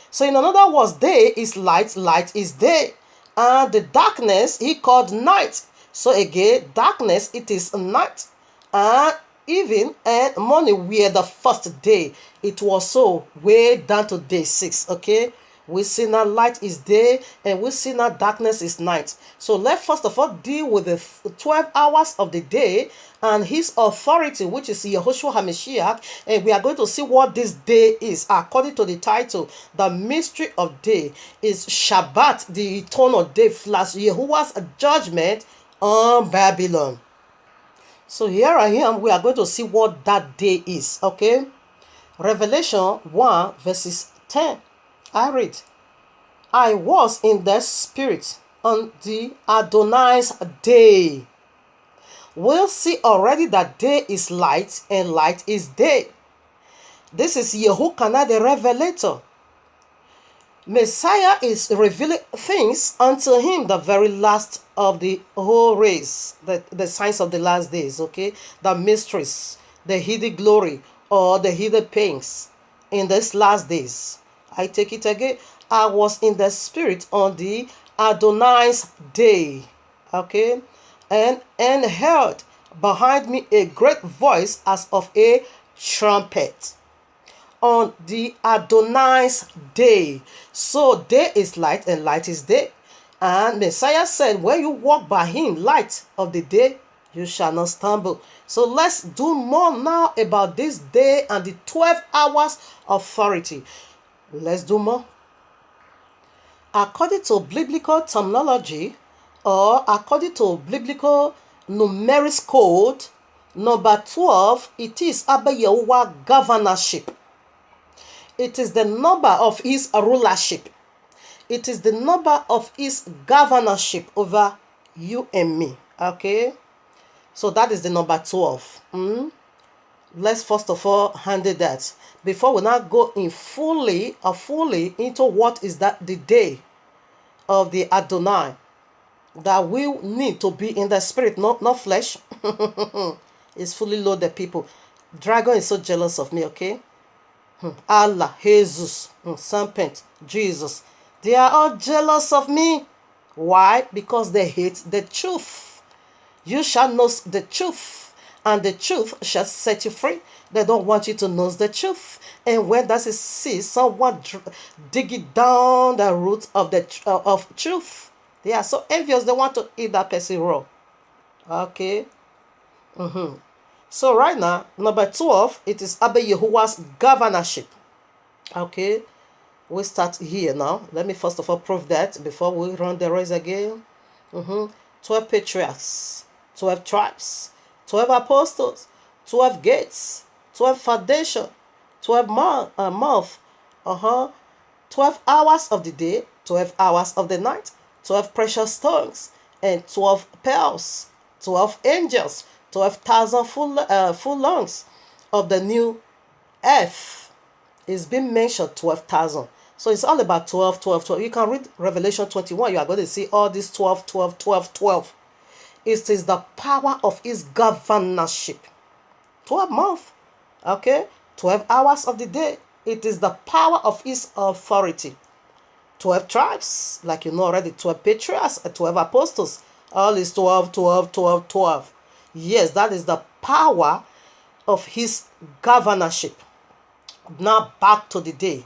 B: So in another words, day is light, light is day. And the darkness he called night. So again, darkness, it is night. And even and morning were the first day. It was so way down to day 6. Okay, we see now light is day, and we see now darkness is night. So let's first of all deal with the 12 hours of the day and his authority, which is Yahushua HaMashiach. And we are going to see what this day is. According to the title, the mystery of day is Shabbat, the eternal day, plus Yahuah's judgment on Babylon. So here I am. We are going to see what that day is. Okay, Revelation 1 verses 10. I read, I was in the spirit on the Adonai's day. We'll see already that day is light and light is day. This is Yahuwah the Revelator. Messiah is revealing things unto him, the very last of the whole race, the signs of the last days, okay? The mysteries, the hidden glory, or the hidden pains in these last days. I take it again. I was in the spirit on the Adonai's day, okay? And heard behind me a great voice as of a trumpet. On the Adonai's day. So day is light and light is day. And Messiah said, when you walk by him, light of the day, you shall not stumble. So let's do more now about this day and the 12 hours authority. Let's do more. According to biblical terminology, or according to biblical numeric code, number 12, it is Abba Yahuwah governorship. It is the number of his rulership. It is the number of his governorship over you and me. Okay? So that is the number 12. Let's first of all handle that. Before we now go in fully into what is that the day of the Adonai. That we need to be in the spirit, not flesh. It's fully loaded, people. Dragon is so jealous of me, okay? Allah, Jesus, Serpent, Jesus. They are all jealous of me. Why? Because they hate the truth. You shall know the truth, and the truth shall set you free. They don't want you to know the truth. And when does it see someone digging down the roots of the of truth? They are so envious. They want to eat that person raw. Okay. So right now, number 12, it is Abba Yahuwah's governorship. Okay. We start here now. Let me first of all prove that before we run the race again. 12 patriarchs, 12 tribes, 12 apostles, 12 gates, 12 foundation, 12 month, 12 hours of the day, 12 hours of the night, 12 precious stones, and 12 pearls, 12 angels, 12,000 full lungs of the new earth. It's been mentioned 12,000. So it's all about 12, 12, 12. You can read Revelation 21. You are going to see all these 12, 12, 12, 12. It is the power of his governorship. 12 months. Okay? 12 hours of the day. It is the power of his authority. 12 tribes. Like you know already. 12 patriarchs and 12 apostles. All is 12, 12, 12, 12. Yes, that is the power of his governorship. Now back to the day.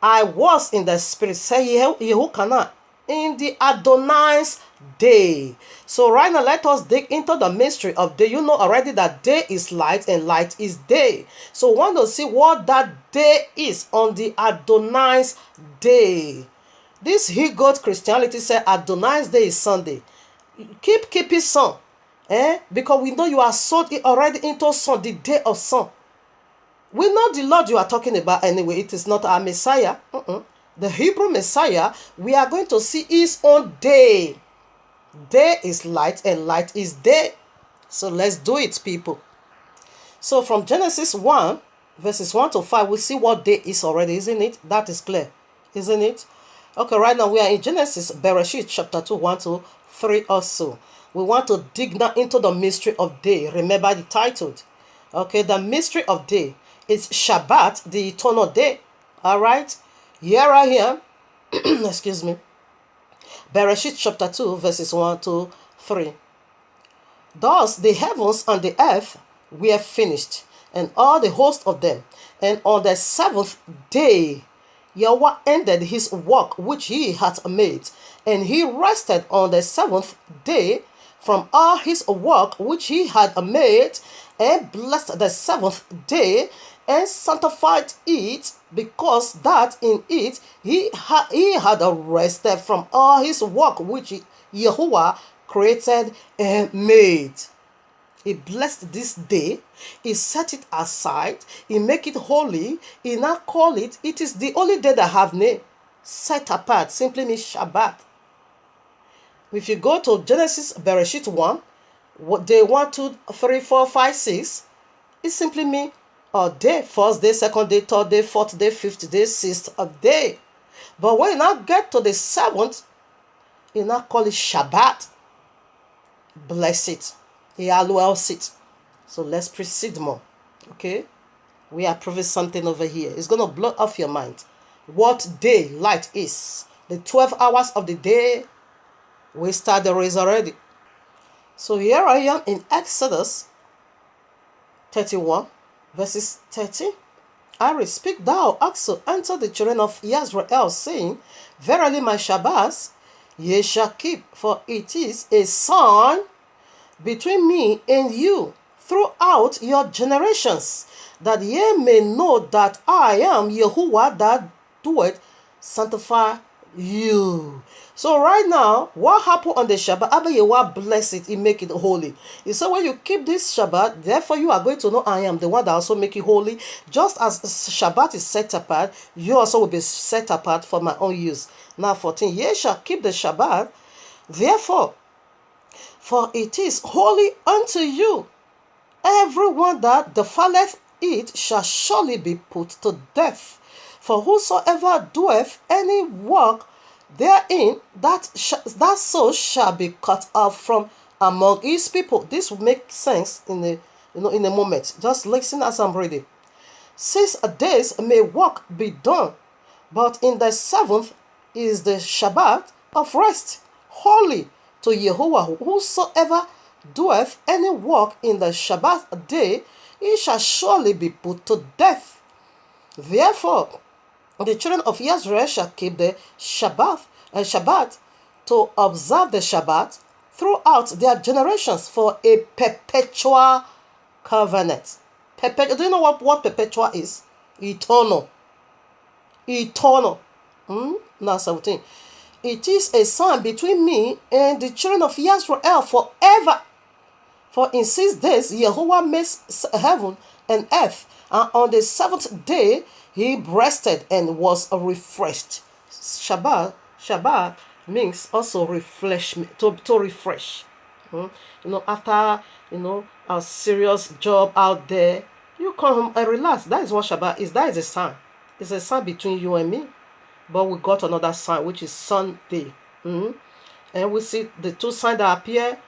B: I was in the spirit, say Yahuwah, in the Adonai's day. So right now, let us dig into the mystery of day. You know already that day is light and light is day. So want to see what that day is on the Adonai's day. This Hebrew Christianity said Adonai's day is Sunday. Keep it sun. Because we know you are sold already into sun, the day of sun. We know the Lord you are talking about anyway. It is not our Messiah. The Hebrew Messiah, we are going to see his own day. Day is light and light is day. So let's do it, people. So from Genesis 1, verses 1 to 5, we see what day is already, isn't it? That is clear, isn't it? Okay, right now we are in Genesis, Bereshit, chapter 2, 1 to 3 also. We want to dig now into the mystery of day. Remember the title. Okay, the mystery of day. It's Shabbat, the eternal day. All right. Here I am. Excuse me. Bereshit chapter 2, verses 1 to 3. Thus the heavens and the earth were finished, and all the host of them. And on the seventh day Yahweh ended his work which he had made, and he rested on the seventh day from all his work which he had made, and blessed the seventh day, and sanctified it, because that in it he had rested from all his work which Yahuwah created and made. He blessed this day, he set it aside, he make it holy, he now call it, it is the only day that have name. Set apart simply means Shabbat. If you go to Genesis Bereshit 1, day 1, 2, 3, 4, 5, 6, it simply means a day, first day, second day, third day, fourth day, fifth day, sixth day. But when you now get to the seventh, you now call it Shabbat. Bless it. Yahuah'S it. So let's proceed more. Okay? We are proving something over here. It's going to blow off your mind. What day light is. The 12 hours of the day, we start the race already. So here I am in Exodus 31, verses 30. I speak thou also unto the children of Israel, saying, Verily my Shabbats ye shall keep, for it is a sign between me and you throughout your generations, that ye may know that I am Yahuwah that doeth sanctify you. So right now, what happened on the Shabbat? Abba Yahuwah bless it, he make it holy. He said, when you keep this Shabbat, therefore you are going to know I am the one that also make it holy. Just as Shabbat is set apart, you also will be set apart for my own use. Now 14, ye shall keep the Shabbat, therefore, for it is holy unto you. Everyone that defileth it shall surely be put to death. For whosoever doeth any work therein, that soul shall be cut off from among his people. This will make sense in a moment. Just listen as I'm reading. 6 days may work be done, but in the seventh is the Shabbat of rest, holy to Yahuwah. Whosoever doeth any work in the Shabbat day, he shall surely be put to death. Therefore, the children of Israel shall keep the Shabbat to observe the Shabbat throughout their generations for a perpetual covenant. Do you know what perpetual is? Eternal. Now 17. It is a sign between me and the children of Israel forever. For in 6 days Yahuwah made heaven and earth, and on the seventh day he rested and was refreshed. Shabbat means also refreshment, to refresh. After a serious job out there, you come home and relax. That is what Shabbat is. That is a sign. It's a sign between you and me. But we got another sign, which is Sunday. And we see the two signs that appear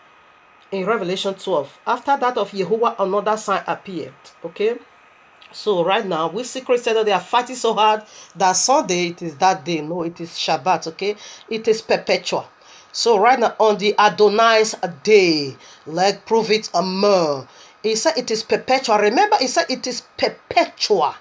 B: in Revelation 12. After that of Yahuwah, another sign appeared. Okay? So right now, we see Christians that they are fighting so hard that Sunday, it is that day. No, it is Shabbat. Okay? It is perpetual. So right now, on the Adonai's day, like prove it more. He said it is perpetual. Remember, he said it is perpetual.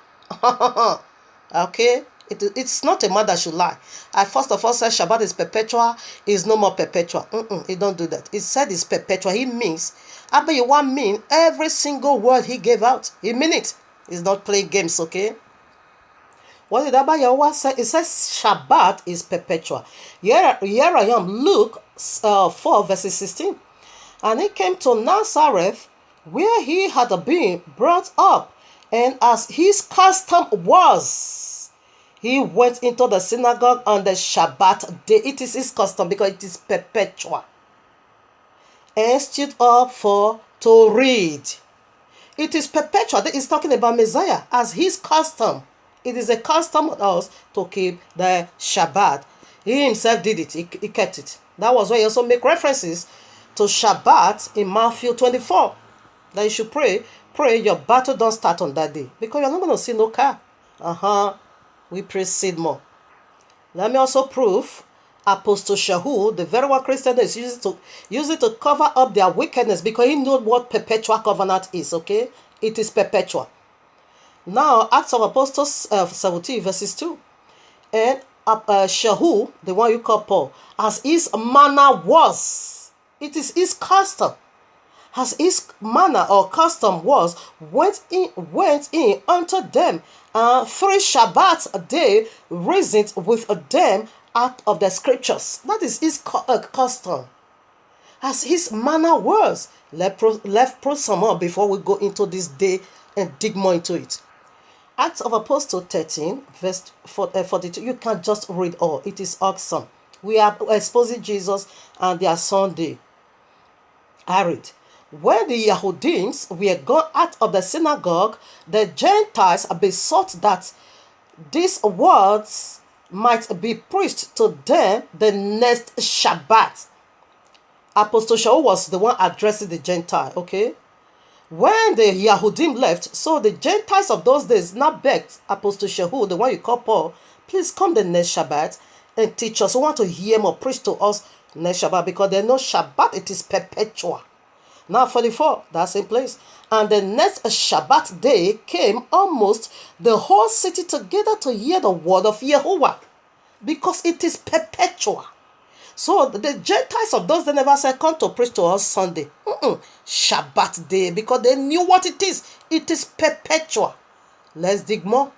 B: Okay? It's not a man that should lie. I first of all said Shabbat is perpetual, is no more perpetual. He don't do that. He said it's perpetual. He means, Abba Yahuwah mean every single word he gave out. He mean it. He's not playing games, okay? What did Abba Yahuwah say? He says Shabbat is perpetual. Here I am, Luke 4 verses 16. And he came to Nazareth, where he had been brought up, and as his custom was, he went into the synagogue on the Shabbat day. It is his custom because it is perpetual. And stood up to read. It is perpetual. It's talking about Messiah as his custom. It is a custom of us to keep the Shabbat. He himself did it. He kept it. That was why he also make references to Shabbat in Matthew 24. That you should pray. Pray your battle don't start on that day. Because you're not going to see no car. We proceed more. Let me also prove Apostle Shahu, the very one Christian is using to cover up their wickedness, because he knows what perpetual covenant is, okay? It is perpetual. Now, Acts of Apostles 17 verses 2. And Shahu, the one you call Paul, as his manner was, it is his custom, as his manner or custom was, went in unto them 3 Shabbats a day, reasoned with them out of the scriptures. That is his custom, as his manner was. Let's put some more before we go into this day and dig more into it. Acts of Apostles 13 verse 42. You can't just read all. It is awesome. We are exposing Jesus and their Sunday. I read. When the Yahudims were gone out of the synagogue, the Gentiles besought that these words might be preached to them the next Shabbat. Apostle Shaul was the one addressing the Gentile, okay? When the Yahudim left, so the Gentiles of those days now begged Apostle Shaul, the one you call Paul, please come the next Shabbat and teach us. We want to hear him or preach to us next Shabbat, because they know Shabbat, it is perpetual. Now 44, that's in place. And the next Shabbat day came almost the whole city together to hear the word of Yahuwah, because it is perpetual. So the Gentiles of those, they never said, come to preach to us Sunday. Shabbat day, because they knew what it is. It is perpetual. Let's dig more.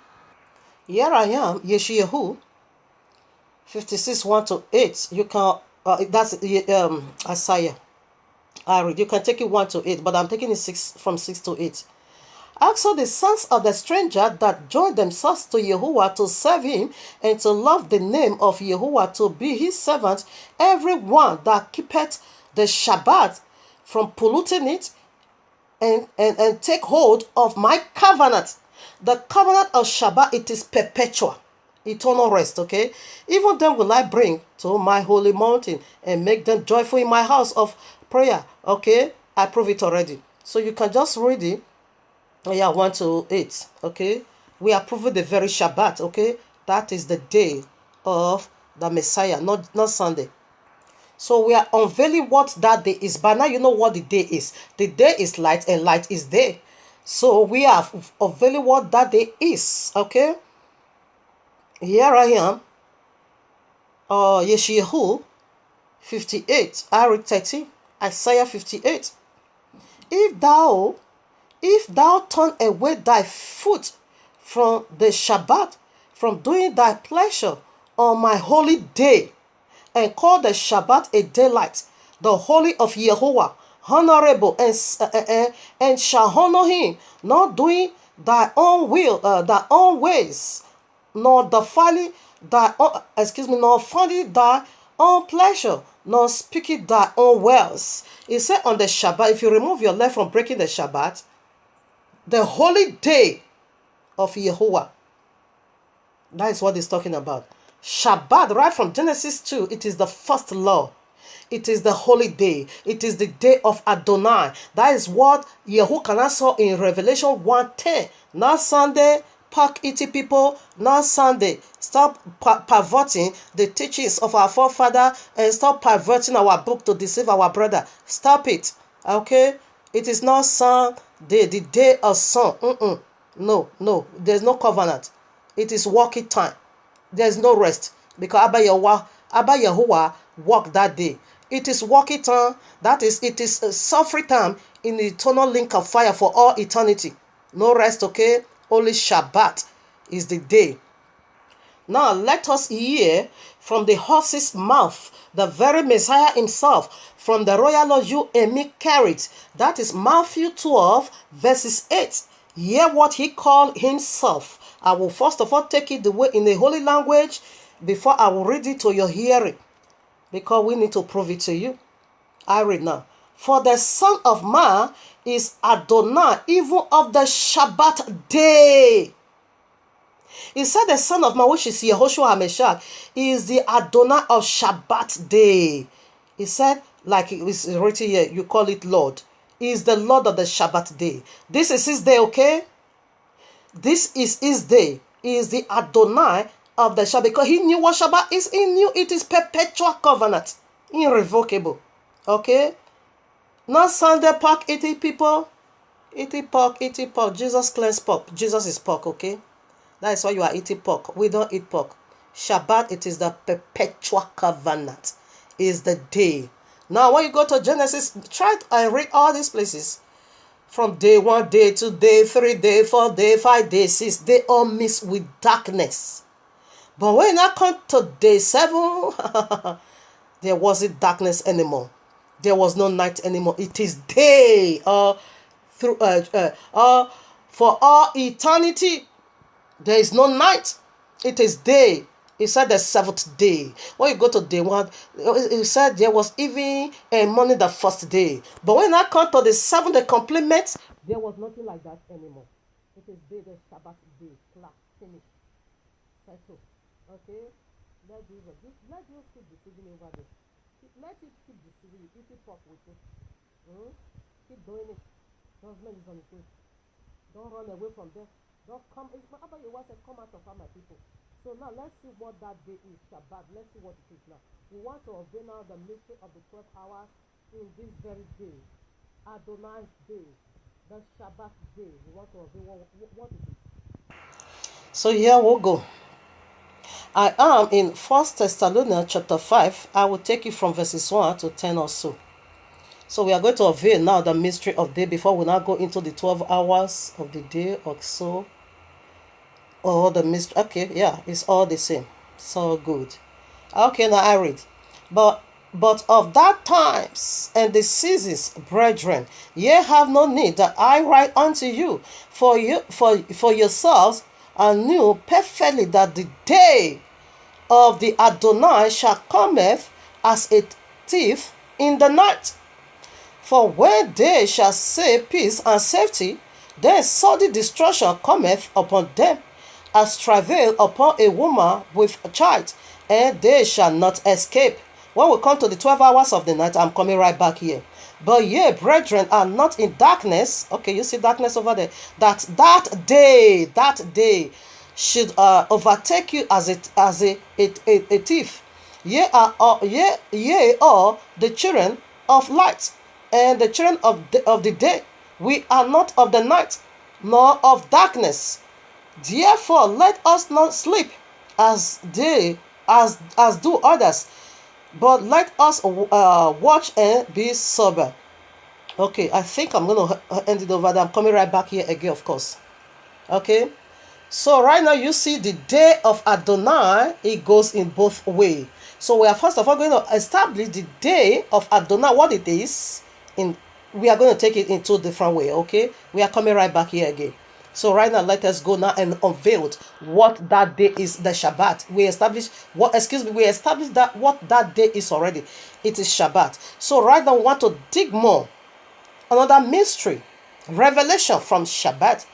B: Here I am, Yeshayahu 56, 1 to 8. You can, that's Isaiah. I read. You can take it 1 to 8, but I'm taking it from 6 to 8. Also the sons of the stranger that joined themselves to Yahuwah to serve him and to love the name of Yahuwah, to be his servant, every one that keepeth the Shabbat from polluting it, and take hold of my covenant. The covenant of Shabbat, it is perpetual, eternal rest, okay? Even them will I bring to my holy mountain and make them joyful in my house of prayer, okay? I prove it already. So you can just read it. Yeah, 1 to 8, okay? We are proving the very Shabbat, okay? That is the day of the Messiah, not Sunday. So we are unveiling what that day is. But now you know what the day is. The day is light and light is day. So we are unveiling what that day is, okay? Here I am. Yeshayahu 58, I read 30, Isaiah 58. If thou turn away thy foot from the Shabbat, from doing thy pleasure on my holy day, and call the Shabbat a daylight, the holy of Yahuwah, honorable, and shall honor him, not doing thy own will, thy own ways, nor defiling nor finding thy own pleasure, nor speaking thy own wells. He said on the Shabbat, if you remove your leg from breaking the Shabbat, the holy day of Yahuwah. That is what he's talking about. Shabbat, right from Genesis 2, it is the first law. It is the holy day. It is the day of Adonai. That is what Yahuwah saw in Revelation 1:10. Not Sunday, pork eating people, not Sunday. Stop perverting the teachings of our forefather and stop perverting our book to deceive our brother. Stop it. Okay? It is not Sunday, the day of sun. No. There's no covenant. It is working time. There's no rest. Because Abba Yahuwah worked that day. It is working time. That is, it is a suffering time in the eternal link of fire for all eternity. No rest, okay? Only Shabbat is the day. Now let us hear from the horse's mouth, the very Messiah himself, from the royal Lord you and me carried. That is Matthew 12 verses 8. Hear what he called himself. I will first of all take it in the holy language before I will read it to your hearing, because we need to prove it to you. I read now. For the Son of Man is Adonai, even of the Shabbat day. He said the Son of Man, which is Yehoshua HaMashiach, is the Adonai of Shabbat day. He said, like it is written here, you call it Lord. He is the Lord of the Shabbat day. This is his day, okay? This is his day. He is the Adonai of the Shabbat, because he knew what Shabbat is. He knew it is perpetual covenant, irrevocable. Okay? Not Sunday pork, eating people. Eating pork, eating pork. Jesus cleansed pork. Jesus is pork, okay? That is why you are eating pork. We don't eat pork. Shabbat, it is the perpetual covenant. Is the day. Now, when you go to Genesis, try and read all these places. From day 1, day 2, day 3, day 4, day 5, day 6. They all mix with darkness. But when I come to day 7, there wasn't darkness anymore. There was no night anymore. It is day. For all eternity. There is no night. It is day. He said the 7th day. When you go to day 1, he said there was even a morning the first day. But when I come to the 7th, the complement, there was nothing like that anymore. It is day, the Shabbat day. Clap, finish. Settle. Okay? Let you keep deceiving over there. Let it keep deceiving you. Eat it up with you. Keep doing it. Judgment is on its way. Don't run away from them. Don't come. How about you want to come out of my people? So now let's see what that day is, Shabbat. Let's see what it is now. We want to obey now the mystery of the 12 hours in this very day. Adonai's day. The Shabbat day. We want to obey what it is. So here we'll go. I am in 1 Thessalonians chapter 5. I will take you from verses 1 to 10 or so. So we are going to unveil now the mystery of day before we now go into the 12 hours of the day or so. Or the mystery. Okay, yeah, it's all the same. So good. Okay, now I read. But of that times and the seasons, brethren, ye have no need that I write unto you, for yourselves and knew perfectly that the day of the Adonai shall cometh as a thief in the night. For when they shall say peace and safety, then sudden destruction cometh upon them, as travail upon a woman with a child, and they shall not escape. When we come to the 12 hours of the night, I'm coming right back here. But ye, brethren, are not in darkness. Okay, you see darkness over there. That day should overtake you as a thief. Ye are the children of light, and the children of the day. We are not of the night, nor of darkness. Therefore, let us not sleep as do others, but let us watch and be sober. Okay, I think I'm going to end it over there. I'm coming right back here again, of course. Okay, so right now you see the day of Adonai, it goes in both ways. So we are first of all going to establish the day of Adonai, what it is. We are going to take it in 2 different ways, okay? We are coming right back here again. So right now, let us go now and unveil what that day is, the Shabbat. We established that what that day is already. It is Shabbat. So right now, we want to dig more. Another mystery, revelation from Shabbat.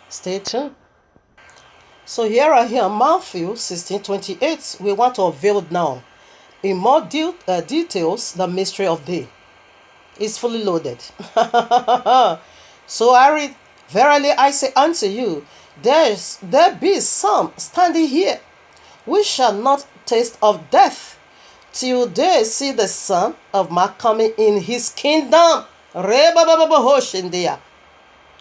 B: Stay tuned. So here Matthew 16:28. We want to unveil now in more details the mystery of day. It's fully loaded. So I read, verily I say unto you, there be some standing here which shall not taste of death till they see the Son of Man coming in his kingdom. I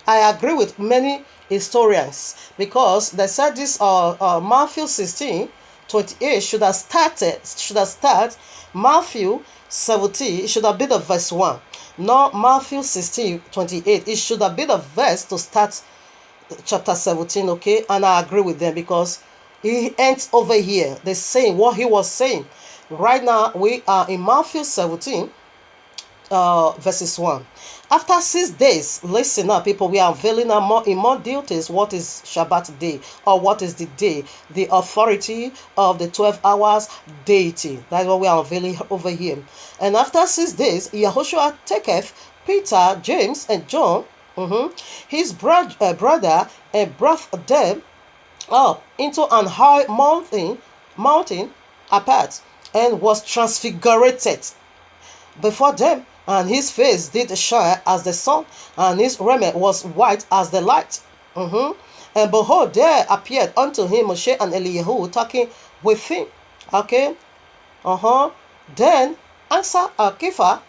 B: agree with many historians, because they said this Matthew 16:28 should have started Matthew 17. It should have been the verse 1. Not Matthew 16:28. It should have been the verse to start chapter 17, okay? And I agree with them, because he ends over here. They're saying what he was saying. Right now, we are in Matthew 17, verses 1. After 6 days, listen up, people, we are unveiling in more details what is Shabbat day, or what is the day, the authority of the 12 hours deity. That's what we are unveiling over here. And after 6 days, Yahushua taketh Peter, James, and John, his brother, and brought them up into an high mountain apart, and was transfigured before them. And his face did shine as the sun, and his raiment was white as the light. And behold, there appeared unto him Moshe and Eliyahu talking with him. Okay. Then answer Kepha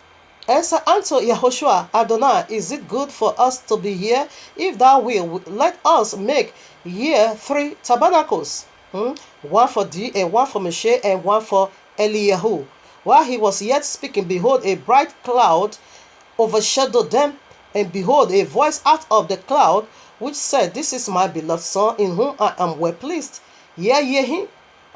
B: answer unto Yahushua, Adonai, is it good for us to be here? If thou wilt, let us make here 3 tabernacles, one for thee, and one for Moshe, and one for Eliyahu. While he was yet speaking, behold, a bright cloud overshadowed them, and behold, a voice out of the cloud, which said, This is my beloved Son, in whom I am well pleased. Hear ye him.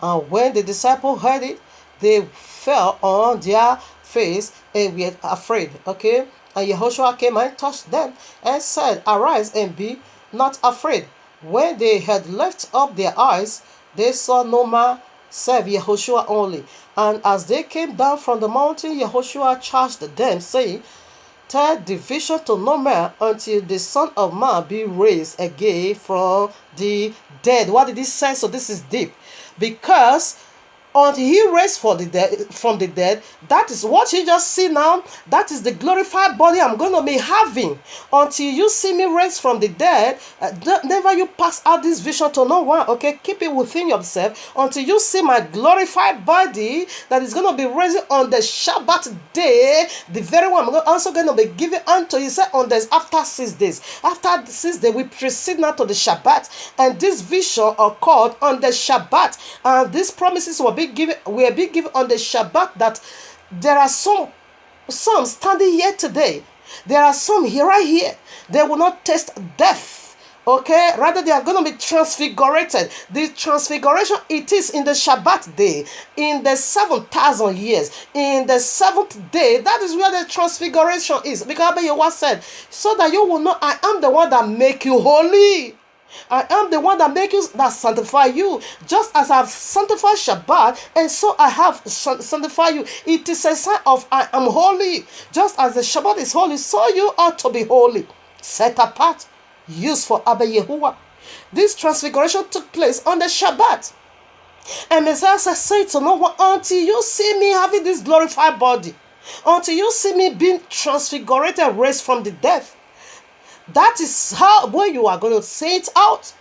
B: And when the disciples heard it, they fell on their face and were afraid. Okay. And Yahushua came and touched them and said, Arise and be not afraid. When they had lifted up their eyes, they saw no man save Yahushua only. And as they came down from the mountain, Yahushua charged them, saying, Tell the vision to no man until the Son of Man be raised again from the dead. What did he say? So this is deep. Because until he raised from the dead, that is what you just see now. That is the glorified body I'm going to be having. Until you see me raised from the dead, never you pass out this vision to no one. Okay, keep it within yourself until you see my glorified body that is going to be raised on the Shabbat day. The very one I'm also going to be giving unto you. Say on this after 6 days. After 6 days, we proceed now to the Shabbat, and this vision occurred on the Shabbat, and these promises will be given on the Shabbat, that there are some standing here today. There are some here right here. They will not taste death. Okay, rather they are going to be transfigurated. The transfiguration, it is in the Shabbat day, in the 7,000 years, in the 7th day. That is where the transfiguration is. Because Yahuwah said, so that you will know I am the one that make you holy. I am the one that makes you, that sanctify you. Just as I have sanctified Shabbat, and so I have sanctified you. It is a sign of I am holy. Just as the Shabbat is holy, so you ought to be holy. Set apart, used for Abba Yahuwah. This transfiguration took place on the Shabbat. And Messiah said to no one, until you see me having this glorified body, until you see me being transfigured, raised from the dead. That is how where you are going to say it out,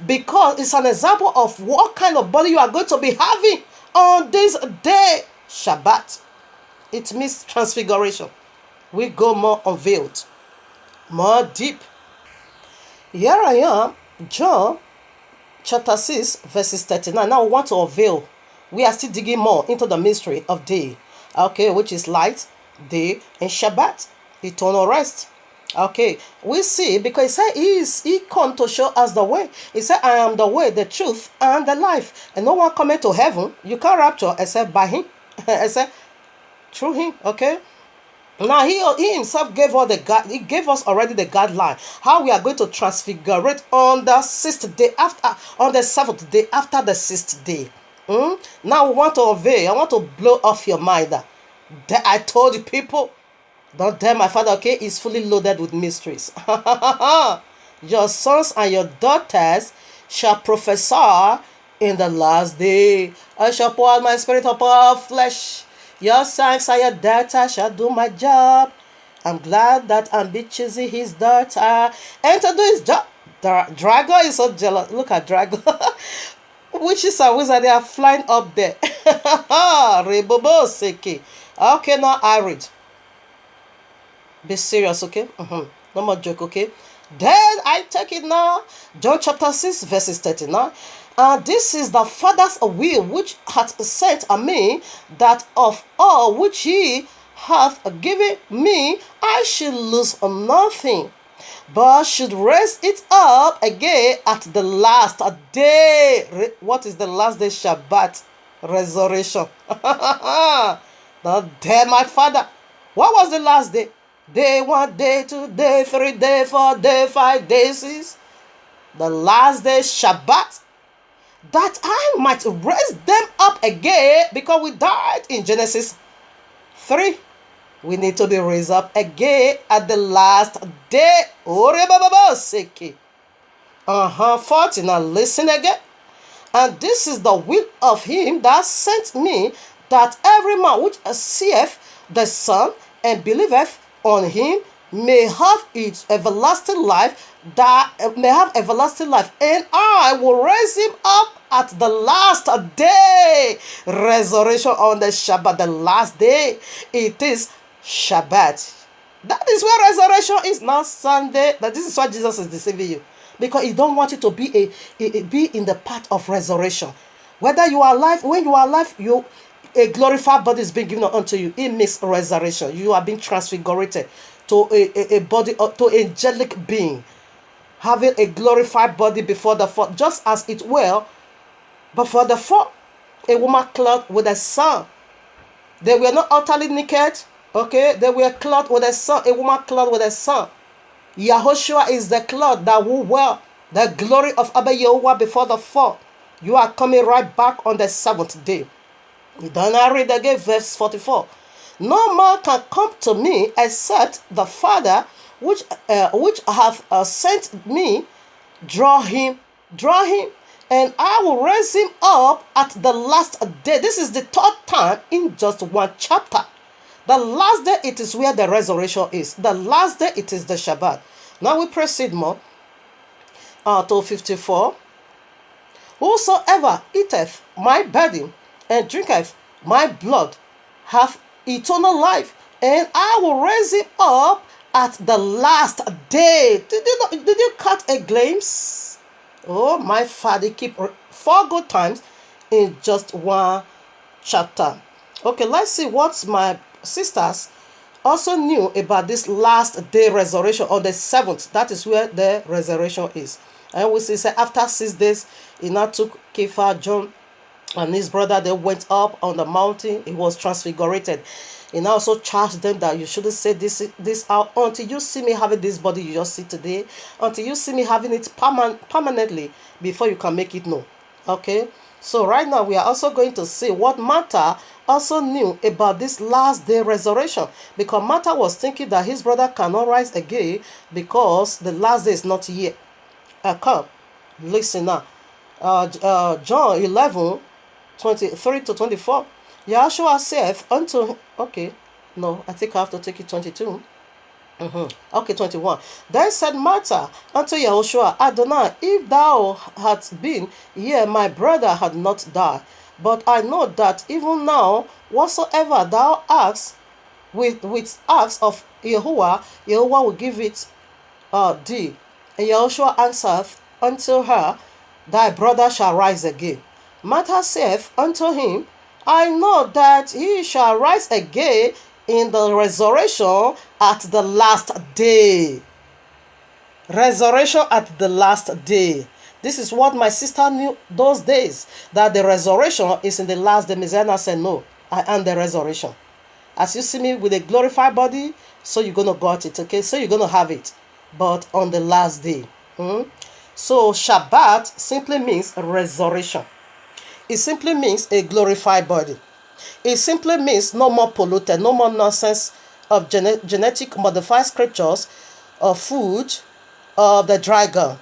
B: because it's an example of what kind of body you are going to be having on this day, Shabbat. It means transfiguration. We go more unveiled, more deep. Here I am, John chapter 6, verses 39. Now we want to unveil. We are still digging more into the mystery of day, okay, which is light, day, and Shabbat, eternal rest. Okay, we see, because he come to show us the way. He said, I am the way, the truth, and the life. And no one coming to heaven, you can't rapture except by him, except through him. Okay. Now he himself gave us he gave us already the guideline how we are going to transfigurate on the 6th day on the 7th day after the 6th day. Now we want to unveil. I want to blow off your mind that I told you people. Don't tell my father, okay, is fully loaded with mysteries. Your sons and your daughters shall prophesy in the last day. I shall pour out my spirit upon all flesh. Your sons and your daughters shall do my job. I'm glad that I'm be choosing his daughter and to do his job. Drago is so jealous. Look at Drago. Witches and wizards, they are flying up there. Rebobo seki. Okay, now I read. Be serious, okay? No more joke, okay? Then I take it now. John chapter 6, verses 39. And this is the Father's will which hath sent me, that of all which he hath given me, I should lose nothing, but should raise it up again at the last day. What is the last day? Shabbat. Resurrection. Not there, my Father. What was the last day? Day 1, day 2, day 3, day 4, day 5, day 6. The last day, Shabbat. That I might raise them up again, because we died in Genesis 3. We need to be raised up again at the last day. 40. Now listen again. And this is the will of him that sent me, that every man which seeth the Son and believeth on him may have its everlasting life, that may have everlasting life, and I will raise him up at the last day. Resurrection on the Shabbat, the last day. It is Shabbat. That is where resurrection is, not Sunday. But this is why Jesus is deceiving you, because he don't want you to be be in the path of resurrection. Whether you are alive, when you are alive, a glorified body is being given unto you. It means resurrection. You are being transfigured to a body, to angelic being, having a glorified body before the fall, just as it were before the fall. A woman clothed with a son. They were not utterly naked. Okay, they were clothed with a son. A woman clothed with a son. Yahushua is the cloth that will wear the glory of Abba Yahuwah before the fall. You are coming right back on the seventh day. Then I read again verse 44. No man can come to me except the Father which hath sent me draw him, and I will raise him up at the last day. This is the third time in just one chapter. The last day, it is where the resurrection is. The last day, it is the Shabbat. Now we proceed more to 54. Whosoever eateth my body and drinketh my blood hath eternal life, and I will raise him up at the last day. Did you catch a glimpse? Oh, my Father, keep 4 good times in just one chapter. Okay, let's see what my sisters also knew about this last day resurrection on the 7th. That is where the resurrection is. And we see, say, after 6 days, he now took Kepha, John, and his brother. They went up on the mountain. He was transfigured. He now also charged them that you shouldn't say this out until you see me having this body you just see today, until you see me having it permanently, before you can make it known. Okay, so right now we are also going to see what Martha also knew about this last day resurrection, because Martha was thinking that his brother cannot rise again because the last day is not yet come. Listen now, John 11:23 to 24. Yahushua saith unto, okay, no, I think I have to take it 22. Okay, 21. Then said Martha unto Yahushua, Adonai, if thou hadst been here, my brother had not died. But I know that even now, whatsoever thou ask with acts of Yahuwah, Yahuwah will give it thee. And Yahushua answered unto her, thy brother shall rise again. Martha saith unto him, I know that he shall rise again in the resurrection at the last day. Resurrection at the last day. This is what my sister knew those days, that the resurrection is in the last day. Messiah said, no, I am the resurrection. As you see me with a glorified body, so you're going to got it, okay? So you're going to have it, but on the last day. So Shabbat simply means resurrection. It simply means a glorified body. It simply means no more polluted, no more nonsense of genetic modified scriptures of food of the dragon.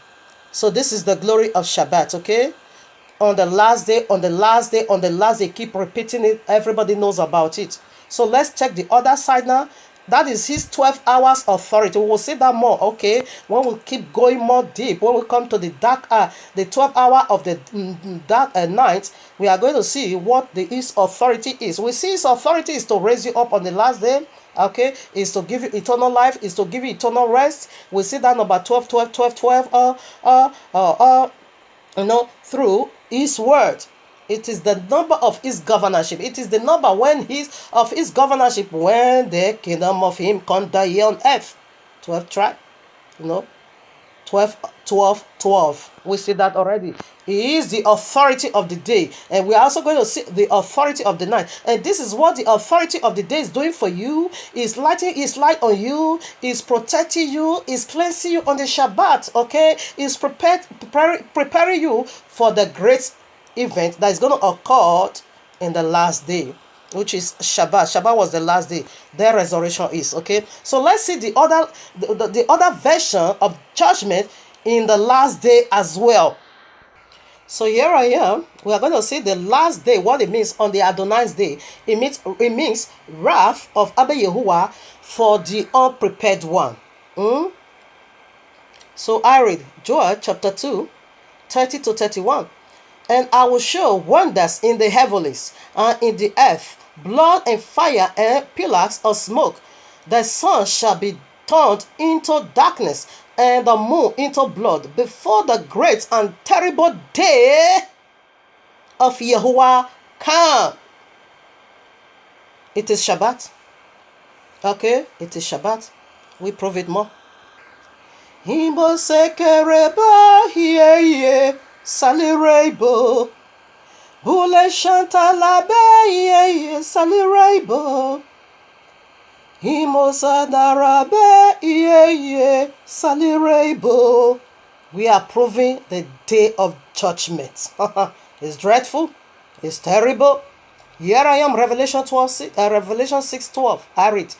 B: So this is the glory of Shabbat, okay? On the last day, on the last day, on the last day, keep repeating it. Everybody knows about it. So let's check the other side now. That is his 12 hours authority. We will see that more, okay? When we keep going more deep, when we come to the dark, the 12 hour of the dark night, we are going to see what his authority is. We see his authority is to raise you up on the last day, okay? Is to give you eternal life, is to give you eternal rest. We see that number 12, 12, 12, 12, through his word. It is the number of his governorship. It is the number of his governorship when the kingdom of him come down here on earth. 12 tribe, 12, 12, 12. We see that already. He is the authority of the day. And we are also going to see the authority of the night. And this is what the authority of the day is doing for you. Is lighting his light on you. Is protecting you. Is cleansing you on the Shabbat. Okay. Is preparing you for the great event that is going to occur in the last day, which is Shabbat. Shabbat was the last day. Their resurrection is, okay? So let's see the other version of judgment in the last day as well. So here I am. We are going to see the last day, what it means on the Adonai's day. It means wrath of Abba Yahuwah for the unprepared one. So I read Joel chapter 2, 30 to 31. And I will show wonders in the heavens and in the earth, blood and fire and pillars of smoke. The sun shall be turned into darkness and the moon into blood before the great and terrible day of Yahuwah come. It is Shabbat. Okay, it is Shabbat. We prove it more. Himbo sekereba ye salirebo. Bule shantalabe ye salirebo. Himo sadarabe ye salirebo. We are proving the day of judgment. It's dreadful. It's terrible. Here I am, Revelation 6:12. I read.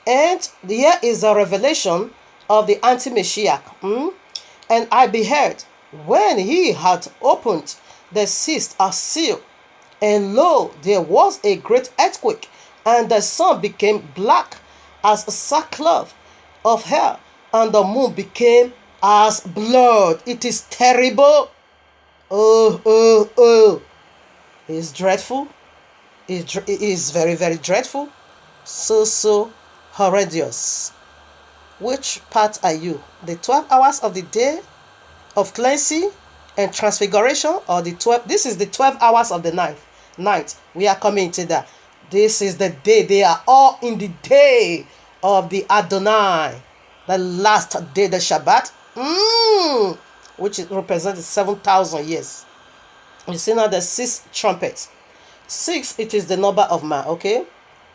B: And here is a revelation of the anti-Messiah. And I beheld when he had opened the sixth seal, and lo, there was a great earthquake, and the sun became black as sackcloth of hair, and the moon became as blood. It is terrible. It's dreadful. It is very, very dreadful. So horrendous. Which part are you? The 12 hours of the day of cleansing and transfiguration, or the 12? This is the 12 hours of the night. We are coming to that. This is the day. They are all in the day of the Adonai, the last day, the Shabbat, which represents 7,000 years. You see now the sixth trumpet. 6, it is the number of man, okay?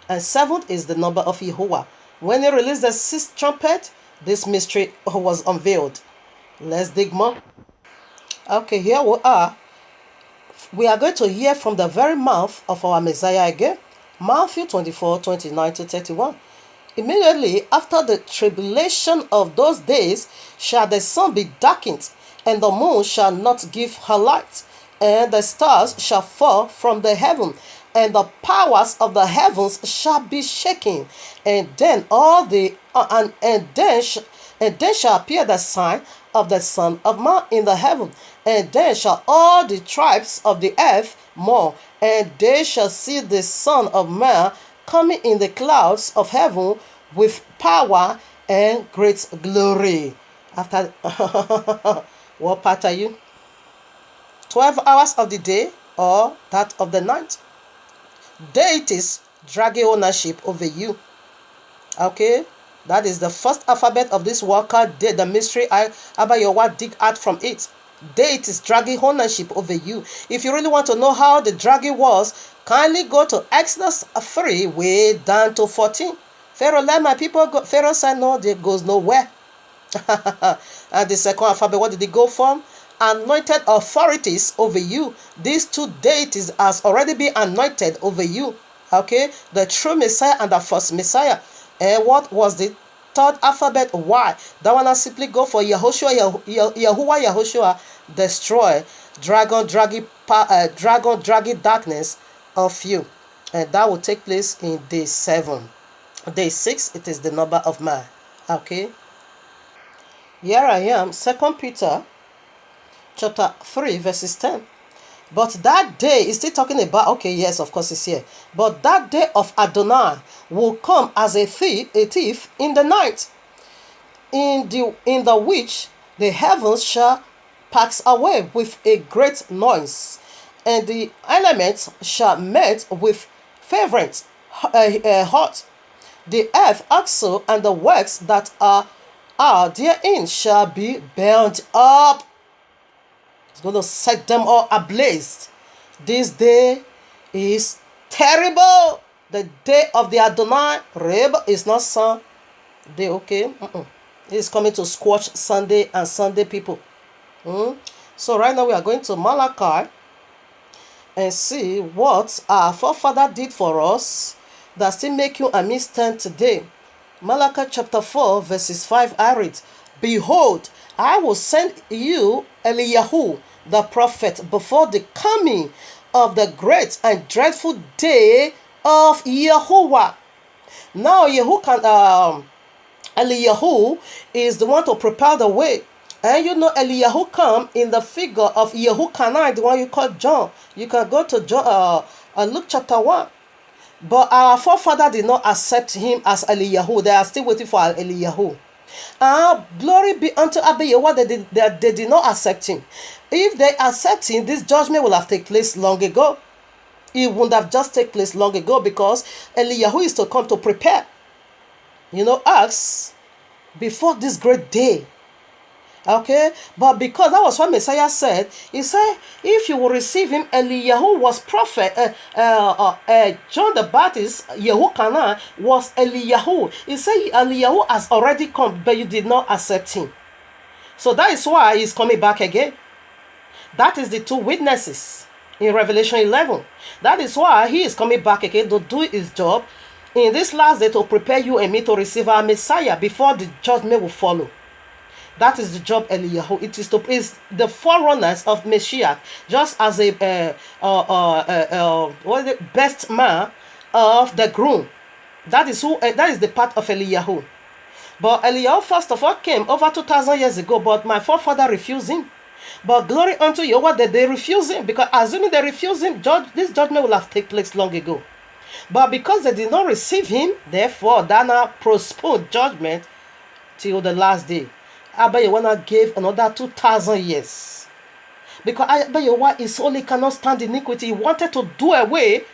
B: And 7 is the number of Yahuwah. When he released the sixth trumpet, this mystery was unveiled. Let's dig more. Okay, here we are. We are going to hear from the very mouth of our Messiah again. Matthew 24, 29 to 31. Immediately after the tribulation of those days shall the sun be darkened, and the moon shall not give her light, and the stars shall fall from the heaven, and the powers of the heavens shall be shaken. And then then shall appear the sign of the Son of Man in the heaven, and then shall all the tribes of the earth mourn, and they shall see the Son of Man coming in the clouds of heaven with power and great glory. After what part are you? 12 hours of the day or that of the night? Deities dragging ownership over you. Okay, that is the first alphabet of this word called the mystery. Abba Yahuwah dig out from it. Deities dragging ownership over you. If you really want to know how the dragging was, kindly go to Exodus 3 way down to 14. Pharaoh let my people go. Pharaoh said no, there goes nowhere. And the second alphabet, what did it go from? Anointed authorities over you. These two deities has already been anointed over you. Okay, the true Messiah and the false Messiah. And what was the third alphabet? Y. That one I simply go for Yahushua, Yahuwah, destroy dragon dragging darkness of you. And that will take place in day 7. Day 6, it is the number of man. Okay. Here I am, 2 Peter chapter 3 verses 10. But that day is still talking about, okay, yes, of course it's here. But that day of Adonai will come as a thief in the night, in the which the heavens shall pass away with a great noise, and the elements shall melt with fervent hot. The earth also and the works that are therein shall be burned up. It's going to set them all ablaze. This day is terrible. The day of the Adonai. Reb is not Sunday, okay? It's coming to squash Sunday and Sunday people. So right now we are going to Malachi and see what our forefather did for us that still make you and me stand today. Malachi chapter 4 verses 5, I read, Behold, I will send you Eliyahu the prophet before the coming of the great and dreadful day of Yahuwah. Now Eliyahu is the one to prepare the way. And you know Eliyahu come in the figure of Yahuah'S, the one you call John. You can go to John, Luke chapter 1. But our forefather did not accept him as Eliyahu. They are still waiting for Eliyahu. Glory be unto Abba Yehovah that they did not accept him. If they accept him, this judgment will have taken place long ago. It would have just taken place long ago, because Eliyahu is to come to prepare, us before this great day. Okay, but because that was what Messiah said, he said, if you will receive him, Eliyahu was prophet, John the Baptist, Yahuah'S was Eliyahu. He said Eliyahu has already come, but you did not accept him. So that is why he's coming back again. That is the two witnesses in Revelation 11. That is why he is coming back again to do his job in this last day, to prepare you and me to receive our Messiah before the judgment will follow. That is the job Eliyahu. It is to please the forerunners of Mashiach, just as a best man of the groom. That is the part of Eliyahu. But Eliyahu first of all came over 2,000 years ago, but my forefather refused him. But glory unto Yahuwah that they refused him, because assuming they refused him, this judgment will have taken place long ago. But because they did not receive him, therefore that now postponed judgment till the last day. Abba Yehovah gave another 2,000 years. Because Abba Yehovah is holy, cannot stand iniquity. He wanted to do away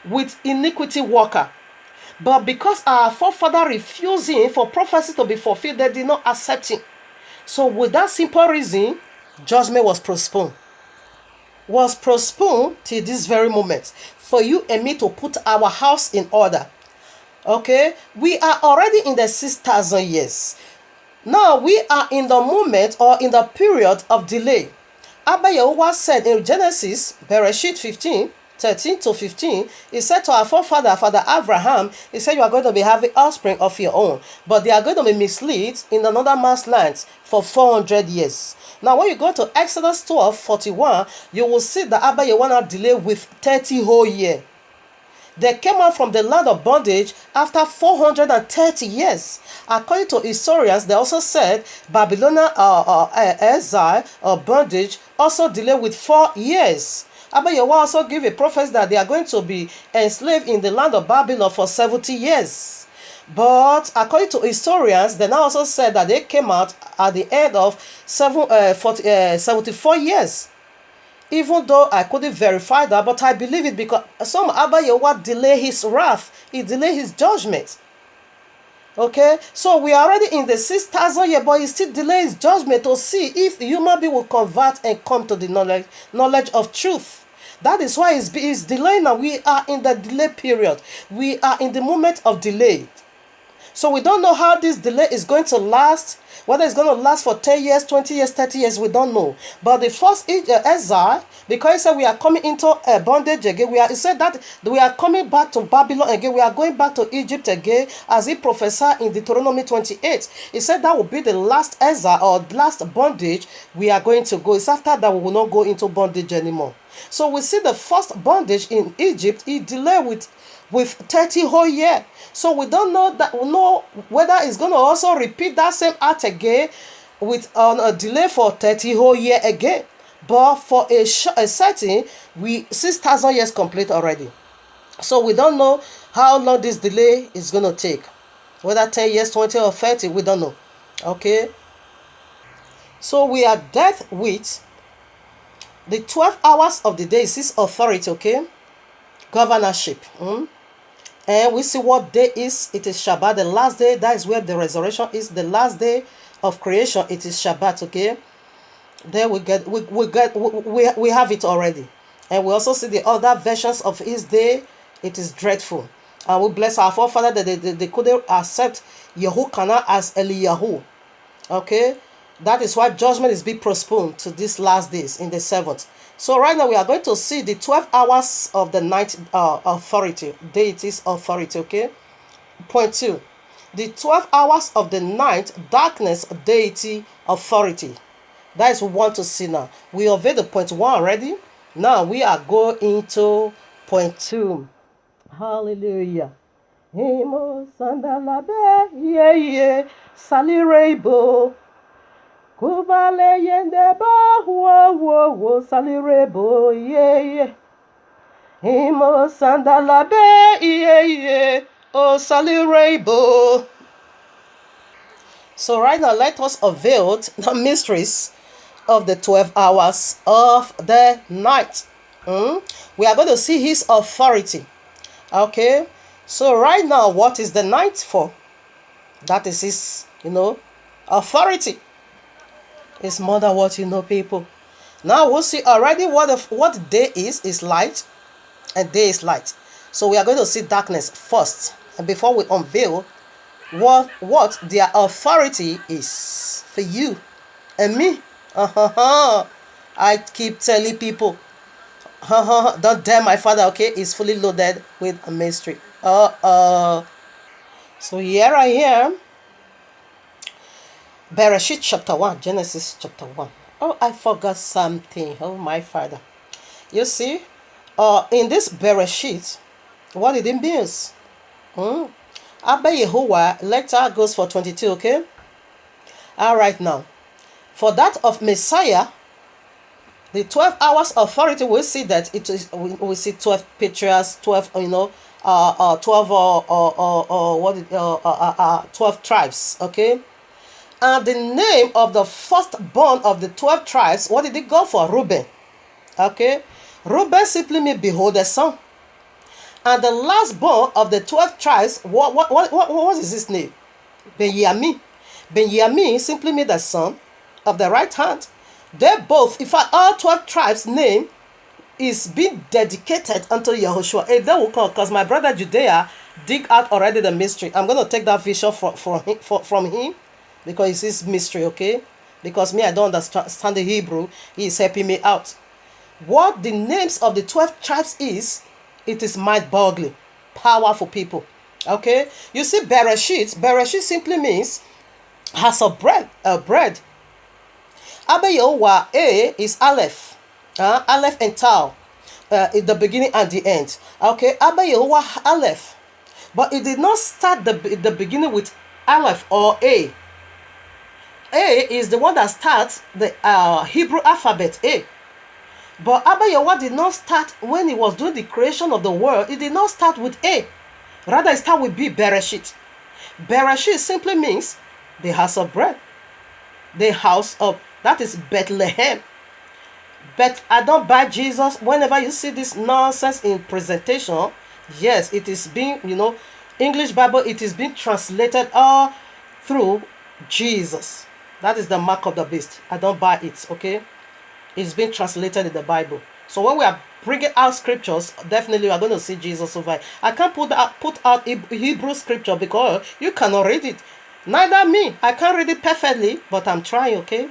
B: with iniquity worker. But because our forefather refused him for prophecy to be fulfilled, they did not accept him. So with that simple reason, judgment was postponed. Till this very moment. For you and me to put our house in order. Okay? We are already in the 6,000 years. Now we are in the moment, or in the period of delay. Abba Yehovah said in Genesis, Bereshit 15, 13 to 15, he said to our forefather, Father Abraham, he said, you are going to be having offspring of your own, but they are going to be misled in another man's land for 400 years. Now when you go to Exodus 12, 41, you will see that Abba Yehovah delayed with 30 whole years. They came out from the land of bondage after 430 years. According to historians, they also said Babylonian exile or bondage also delayed with 4 years. Abba Yehovah also gave a prophecy that they are going to be enslaved in the land of Babylon for 70 years. But according to historians, they now also said that they came out at the end of 74 years. Even though I couldn't verify that, but I believe it, because some Abba Yehovah delay his wrath. He delayed his judgment. Okay, so we are already in the 6,000 years, but he still delays judgment to see if the human being will convert and come to the knowledge of truth. That is why it's delaying now. We are in the delay period. We are in the moment of delay. So we don't know how this delay is going to last. Whether it's going to last for 10 years, 20 years, 30 years, we don't know. But the first exile, because he said we are coming into bondage again, he said that we are coming back to Babylon again, we are going back to Egypt again, as he prophesied in Deuteronomy 28. He said that will be the last exile or last bondage we are going to go. It's after that we will not go into bondage anymore. So we see the first bondage in Egypt, he delayed with 30 whole year. So we don't know whether it's going to also repeat that same act again with a delay for 30 whole year again. But for a certain, 6,000 years complete already. So we don't know how long this delay is going to take. Whether 10 years, 20 or 30, we don't know. Okay. So we are dealt with the 12 hours of the day. Is his authority, okay? Governorship. And we see what day is. It is Shabbat, the last day. That is where the resurrection is. The last day of creation. It is Shabbat. Okay. There we have it already. And we also see the other versions of his day. It is dreadful. And we bless our forefather that they couldn't accept Yahuah'S as Eliyahu. Okay. That is why judgment is being postponed to these last days in the 7th. So right now we are going to see the 12 hours of the night authority, deity's authority, okay? Point 2. The 12 hours of the night, darkness, deity, authority. That is what we want to see now. We obeyed the point 1 already. Now we are going into point 2. Hallelujah. Himo sandalabe ye salirebo. Kubale yende ba wo salirebo ye. Himo sandalabe ye o salirebo. So right now, let us avail the mysteries of the 12 hours of the night. We are going to see his authority. Okay. So right now, what is the night for? That is his, authority. It's more than what you know, people. Now we'll see already what day is light, and day is light. So we are going to see darkness first, and before we unveil what their authority is for you and me. I keep telling people, don't dare my father, okay? It's fully loaded with a mystery. So here I am. Bereshit chapter 1, Genesis chapter 1. Oh, I forgot something. Oh, my father. You see, in this Bereshit, what it means? Abba Yahuwah later goes for 22, okay? All right now. For that of Messiah, the 12 hours authority, we see that it is, we see 12 patriarchs, 12, 12 tribes, okay? And the name of the firstborn of the 12 tribes, what did it go for? Reuben, okay? Reuben simply means behold the son. And the last born of the 12 tribes, what is his name? Benjamin. Benjamin simply means the son of the right hand. They both, in fact, all 12 tribes' name is being dedicated unto Yahushua. Hey, they will come because my brother Judea dig out already the mystery. I'm going to take that vision from him because it's his mystery, okay? Because me, I don't understand the Hebrew. He is helping me out. What the names of the 12 tribes is, it is mind-boggling, powerful people. Okay, you see, Bereshit simply means house of bread. Abba Yahuwah, A is Aleph, Aleph and Tau, in the beginning and the end. Okay, Abba Yahuwah Aleph, but it did not start the beginning with Aleph or A. A is the one that starts the Hebrew alphabet A. But Abba Yahuwah did not start when he was doing the creation of the world. It did not start with A. Rather, it started with B, Bereshit. Bereshit simply means the house of bread. The house of, that is Bethlehem. But I don't buy Jesus. Whenever you see this nonsense in presentation, yes, it is being, English Bible, it is being translated all through Jesus. That is the mark of the beast. I don't buy it, okay? It's been translated in the Bible. So when we are bringing out scriptures, definitely we are going to see Jesus over it. I can't put out Hebrew scripture because you cannot read it. Neither me. I can't read it perfectly, but I'm trying, okay?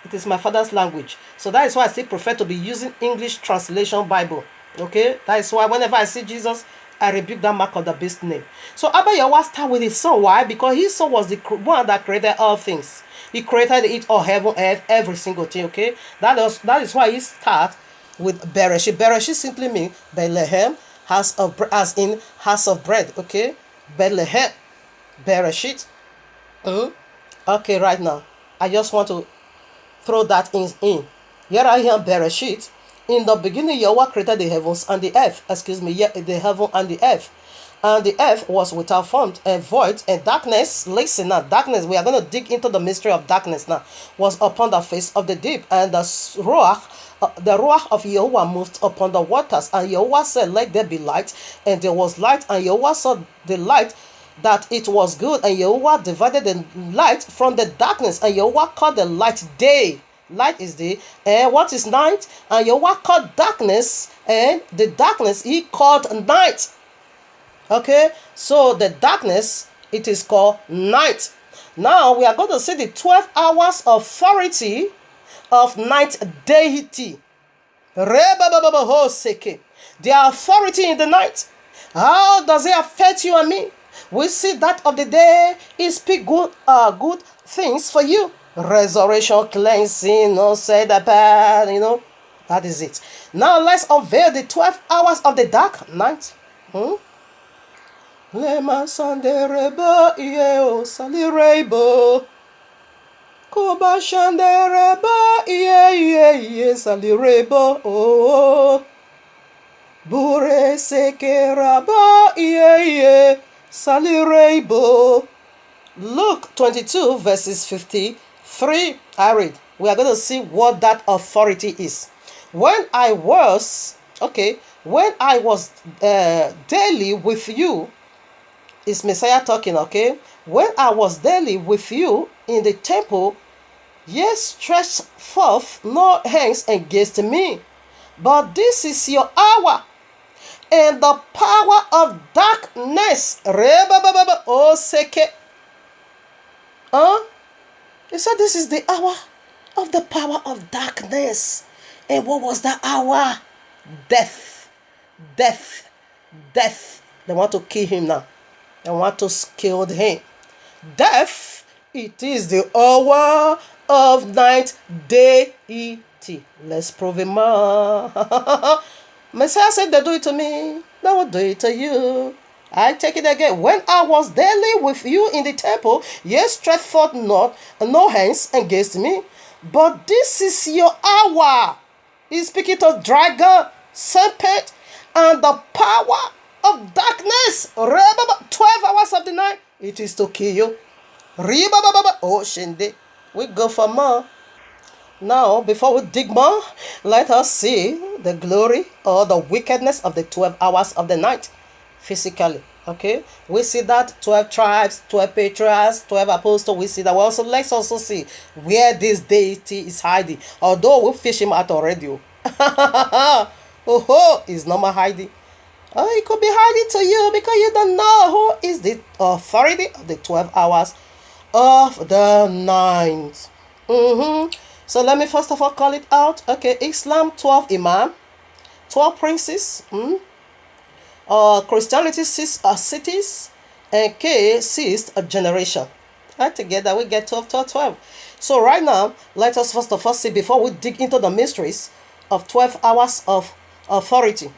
B: It is my father's language. So that is why I still prefer to be using English translation Bible, okay? That is why whenever I see Jesus, I rebuke that mark of the beast name. So Abba Yahuwah started with his son. Why? Because his son was the one that created all things. He created it all, heaven, earth, every single thing, okay? That is why he starts with Bereshit. Bereshit simply means Bethlehem, house of bread, as in house of bread, okay? Bethlehem, Bereshit. Okay, right now, I just want to throw that in. Here I am, Bereshit. In the beginning, Yahweh created the heavens and the earth. The heaven and the earth. And the earth was without form and void, and darkness, listen now, darkness, we are going to dig into the mystery of darkness now, was upon the face of the deep, and the Ruach of Yahuwah moved upon the waters, and Yahuwah said, let there be light, and there was light, and Yahuwah saw the light, that it was good, and Yahuwah divided the light from the darkness, and Yahuwah called the light day. Light is day, and what is night? And Yahuwah called darkness, and the darkness he called night. Okay, so the darkness, it is called night. Now we are going to see the 12 hours authority of night deity. The authority in the night. How does it affect you and me? We see that of the day he speak good things for you. Resurrection, cleansing, no say the bad, that is it. Now let's unveil the 12 hours of the dark night. Lema sandereba ieo salirebo. Koba shandereba iye salirebo. Oh. Bure sekeraba iye salirebo. Luke 22 verses 53. I read. We are going to see what that authority is. When I was daily with you, is Messiah talking, okay? When I was daily with you in the temple, ye stretched forth no hands against me. But this is your hour, and the power of darkness. Oh, seke. He said this is the hour of the power of darkness. And what was that hour? Death. Death. Death. They want to kill him now. They want to kill him. Death. It is the hour of night deity. Let's prove it more. Messiah said they do it to me. They will do it to you. I take it again. When I was daily with you in the temple, ye stretched forth no hands against me. But this is your hour. He's speaking to dragon, serpent, and the power of darkness. 12 hours of the night. It is to kill you. Oh, Shinde. We go for more. Now, before we dig more, let us see the glory or the wickedness of the 12 hours of the night. Physically, okay, we see that 12 tribes, 12 patriarchs, 12 apostles. We see that. Let's also see where this deity is hiding. Although we fish him out already, he's not my hiding. He could be hiding to you because you don't know who is the authority of the 12 hours of the night. So let me first of all call it out. Okay, Islam 12 imam, 12 princes. Christianity 6 cities, and K 6 generation. Right, together we get 12. So right now, let us first of all see, before we dig into the mysteries of 12 hours of authority.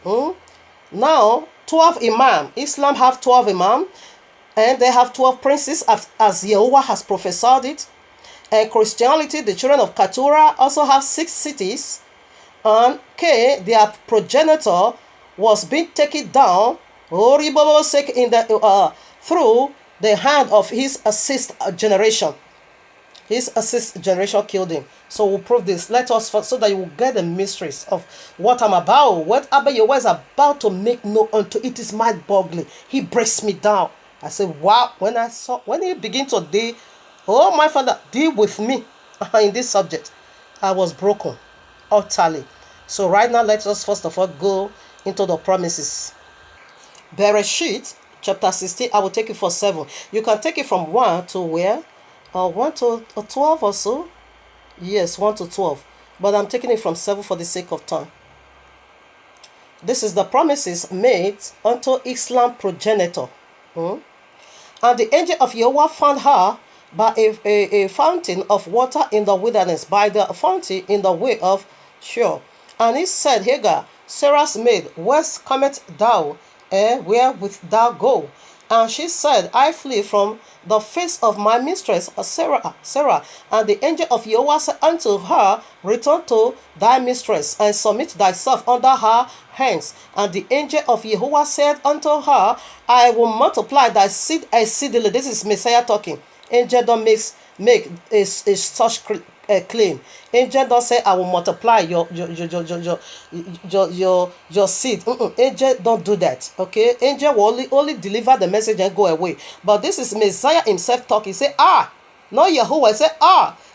B: Now, 12 imam. Islam have 12 imam, and they have 12 princes as Yahuwah has prophesied it. And Christianity, the children of Keturah, also have 6 cities. And K, their progenitor, was being taken down in the through the hand of his assist generation. His assist generation killed him. So we'll prove this. Let us first, so that you will get the mysteries of what I'm about. What Abba Yahuwah is about to make known unto it is mind-boggling. He breaks me down. I said, wow. When he began to deal, oh my Father, deal with me in this subject, I was broken utterly. So right now, let us first of all go into the promises. Bereshit chapter 16. I will take it for 7. You can take it from 1 to where? 1 to 12 or so. Yes, 1 to 12. But I'm taking it from 7 for the sake of time. This is the promises made unto Islam progenitor. And the angel of Yahuwah found her by a fountain of water in the wilderness, by the fountain in the way of Shur. And he said, Hagar, Sarah's maid, whence comest thou, and where wilt thou go? And she said, I flee from the face of my mistress Sarah. And the angel of Yahuwah said unto her, return to thy mistress, and submit thyself under her hands. And the angel of Yahuwah said unto her, I will multiply thy seed exceedingly. This is Messiah talking. Angel don't make a such claim. Angel don't say I will multiply your seed. Angel don't do that. Okay, angel will only deliver the message and go away. But this is Messiah himself talking. He say, not Yahuwah. He say,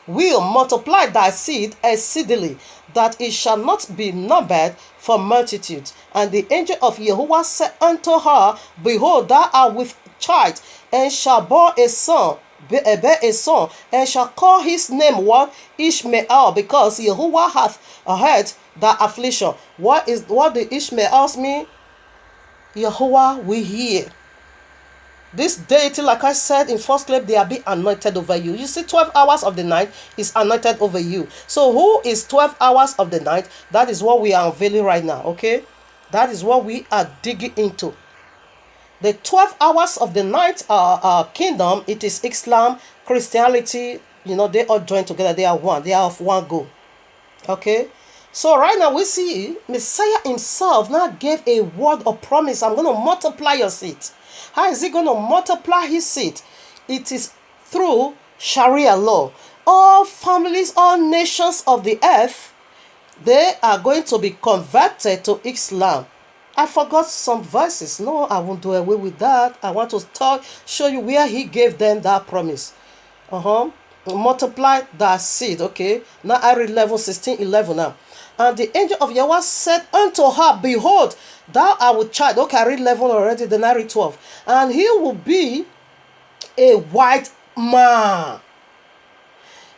B: will multiply thy seed exceedingly, that it shall not be numbered for multitude. And the angel of Yahuwah said unto her, behold, thou art with child, and shall bear a son, and shall call his name what? Ishmael, because Yahuwah hath heard the affliction. What the Ishmaels mean? Yahuwah will hear. This deity, like I said in first clip, they are being anointed over you. You see, 12 hours of the night is anointed over you. So who is 12 hours of the night? That is what we are unveiling right now, okay? That is what we are digging into. The 12 hours of the night kingdom, it is Islam, Christianity, they all join together. They are one. They are of one goal. Okay? So right now we see Messiah himself now gave a word of promise. I'm going to multiply your seed. How is he going to multiply his seed? It is through Sharia law. All families, all nations of the earth, they are going to be converted to Islam. I forgot some verses. No, I won't do away with that. I want to show you where he gave them that promise. Multiply that seed. Okay. Now I read level 16:11 now. And the angel of Yahweh said unto her, behold, thou art with child. Okay, I read 11 already, then I read 12. And he will be a white man.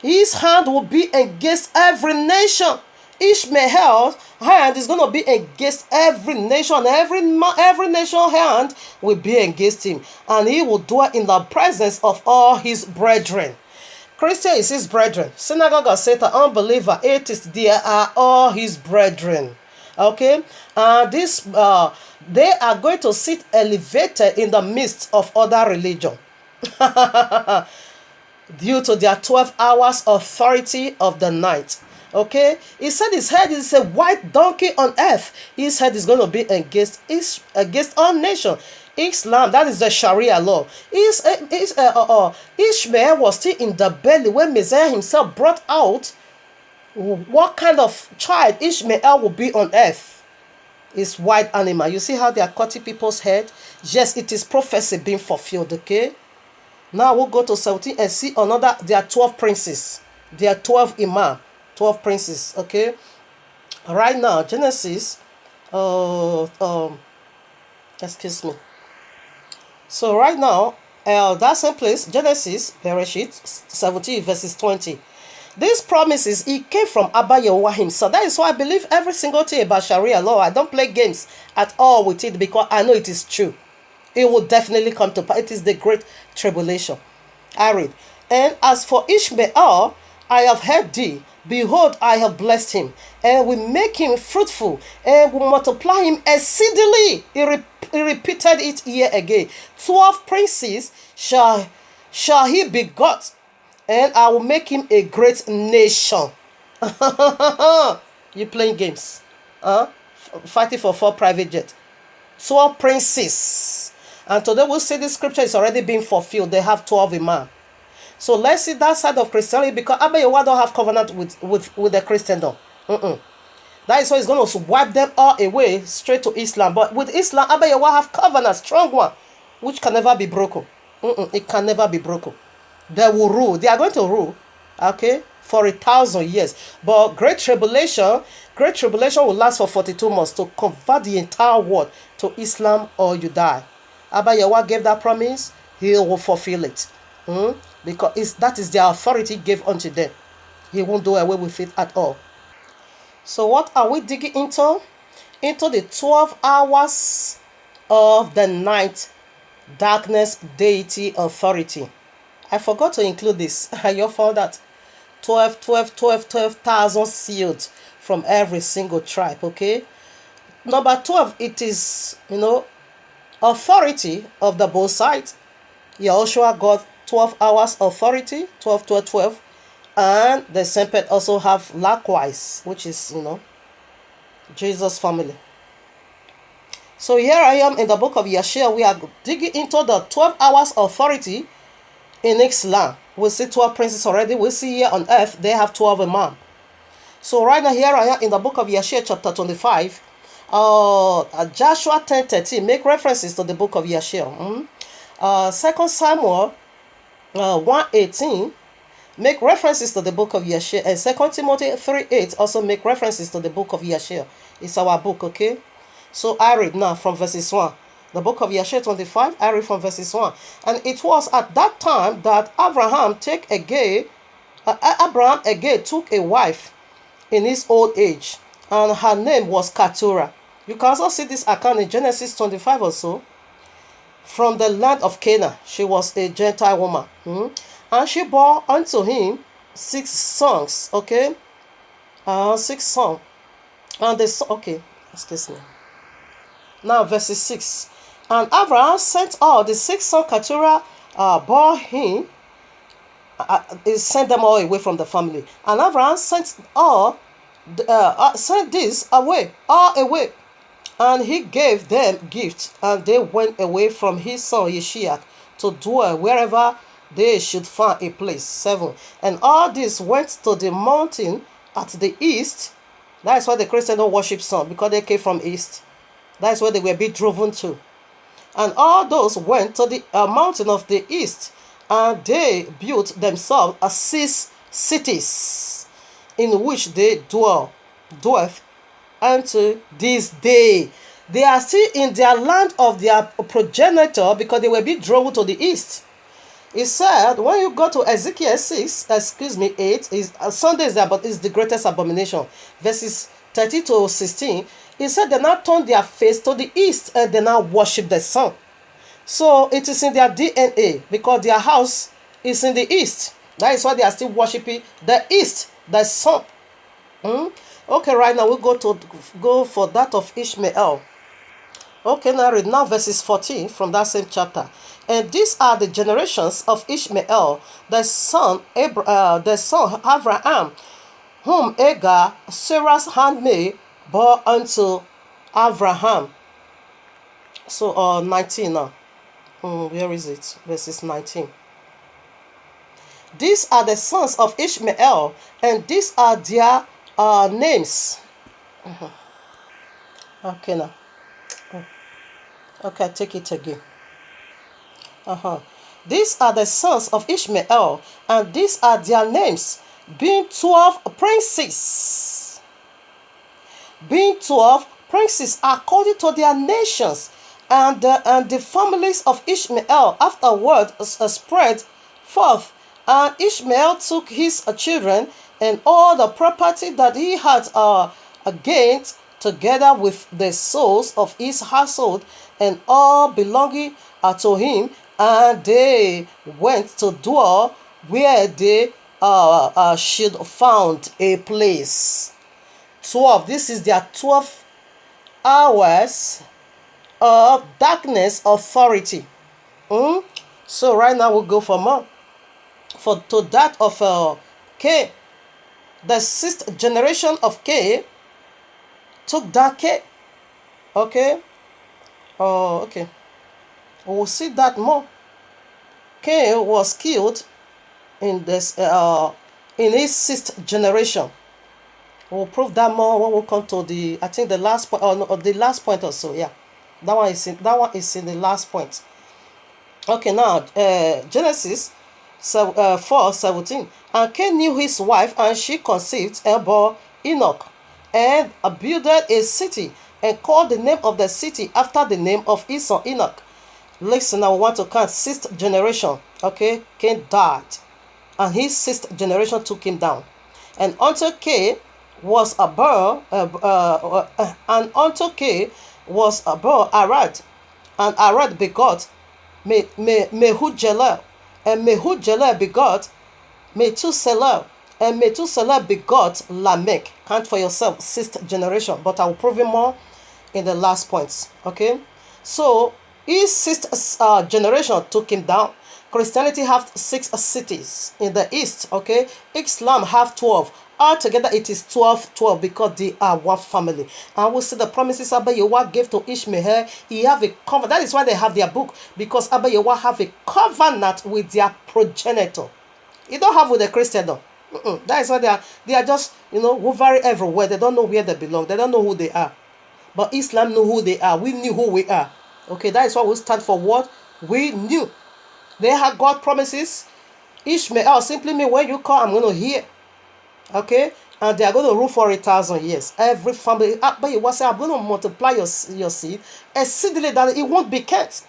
B: His hand will be against every nation. Ishmael's hand is going to be against every nation. Every nation hand will be against him. And he will dwell in the presence of all his brethren. Christian is his brethren. Synagogue of Satan, unbeliever, atheist, they are all his brethren. Okay? They are going to sit elevated in the midst of other religion. Due to their 12 hours authority of the night. Okay? He said his head is a white donkey on earth. His head is going to be against all nations. Islam, that is the Sharia law. Ishmael was still in the belly when Messiah himself brought out what kind of child Ishmael will be on earth. It's white animal. You see how they are cutting people's head? Yes, it is prophecy being fulfilled, okay? Now we'll go to 17 and see another. There are 12 princes. There are 12 imam. 12 princes, okay? Right now, Genesis, excuse me. So right now, that same place, Genesis, Bereshit, 17 verses 20. These promises, it came from Abba Yahuwah himself. That is why I believe every single thing about Sharia law. I don't play games at all with it because I know it is true. It will definitely come to pass. It is the great tribulation. I read. And as for Ishmael, I have heard thee. Behold, I have blessed him, and will make him fruitful, and will multiply him exceedingly. He repeated it here again. 12 princes shall he begot, and I will make him a great nation. You playing games? Fighting for 4 private jets. 12 princes. And today we'll see this scripture is already being fulfilled. They have 12 imam. So let's see that side of Christianity, because Abba Yahuwah don't have covenant with the Christendom. That is why he's going to wipe them all away straight to Islam. But with Islam, Abba Yahuwah have covenant, strong one, which can never be broken. It can never be broken. They will rule. They are going to rule, okay, for 1,000 years. But great tribulation will last for 42 months to convert the entire world to Islam, or you die. Abba Yahuwah gave that promise. He will fulfill it. Because that is the authority he gave unto them. He won't do away with it at all. So what are we digging into? Into the 12 hours of the night, darkness, deity, authority. I forgot to include this. You found that 12,000 sealed from every single tribe, okay? Number 12, it is, authority of the both sides. Yahushua got 12 hours authority, 12, 12, 12. And the Sempet also have likewise, which is, Jesus' family. So here I am in the book of Yeshua. We are digging into the 12 hours authority in Islam. We see 12 princes already. We see here on earth, they have 12 imam. So right now here I am in the book of Yeshua chapter 25. Joshua 10:13 make references to the book of Yeshua. 2 Samuel 1:18 make references to the book of Yeshua, and 2 Timothy 3:8 also make references to the book of Yeshua. It's our book, okay? So I read now from verses 1. The book of Yeshua 25, I read from verses 1. And it was at that time that Abraham again took a wife in his old age, and her name was Keturah. You can also see this account in Genesis 25 or so. from the land of Canaan. She was a Gentile woman. And she bore unto him 6 sons. Okay? 6 sons. And the okay, excuse me. Now verses 6. And Abraham sent all the 6 sons Keturah bore him. He sent them all away from the family. And Abraham sent sent these away, all away. And he gave them gifts, and they went away from his son Yeshua to dwell wherever they should find a place. 7. And all these went to the mountain at the east. That is why the Christians don't worship sun, because they came from east. That is where they were being driven to. And all those went to the mountain of the east, and they built themselves 6 cities, in which they dwell unto this day. They are still in their land of their progenitor, because they were being driven to the east. He said, when you go to Ezekiel 8, is Sunday is there, but it's the greatest abomination. Verses 30 to 16. He said they now turn their face to the east and they now worship the sun. So it is in their DNA, because their house is in the east. That is why they are still worshiping the east, the sun. Okay, right now we'll go for that of Ishmael. Okay, now read now verses 14 from that same chapter. And these are the generations of Ishmael, the son Abraham, whom Agar, Sarah's handmaid, bore unto Abraham. So 19 now. Where is it? Verses 19. These are the sons of Ishmael, and these are their names. Okay now. Okay, take it again. These are the sons of Ishmael, and these are their names, being 12 princes. Being 12 princes according to their nations, and the families of Ishmael afterward spread forth. And Ishmael took his children and all the property that he had gained, together with the souls of his household, and all belonging to him, and they went to dwell where they should found a place. 12. This is their 12 hours of darkness authority. So right now we'll go for more. To that of Cain. The 6th generation of Cain took that Cain. Okay. Okay. We'll see that more. Cain was killed in this in his 6th generation. We'll prove that more when we come to the, I think the last point, or the last point or so. Yeah, that one is in the last point. Okay, now Genesis 4:17. And Cain knew his wife, and she conceived and bore Enoch, and builded a city, and called the name of the city after the name of his son Enoch. Listen, I want to count 6th generation. Okay, Cain died, and his 6th generation took him down. And unto Cain was a burr, Arad, and Arad begot Mehujael, and Mehujael begot Methuselah, and Methuselah begot Lamech. Count for yourself, 6th generation, but I will prove it more in the last points. Okay, so his 6th generation took him down. Christianity have 6 cities in the east. Okay, Islam have 12. Altogether it is 12 because they are one family. And we see the promises Abba Yahuwah gave to Ishmael. He have a covenant. That is why they have their book, because Abba Yahuwah have a covenant with their progenitor. You don't have with the Christian though. That is why they are just, hovering everywhere. They don't know where they belong. They don't know who they are. But Islam know who they are. We knew who we are. Okay, that is why we stand for what we knew. They have God promises. Ishmael simply mean when you call, I'm going to hear. Okay, and they are going to rule for 1,000 years. Every family, but you say, I'm going to multiply your seed exceedingly that it won't be kept.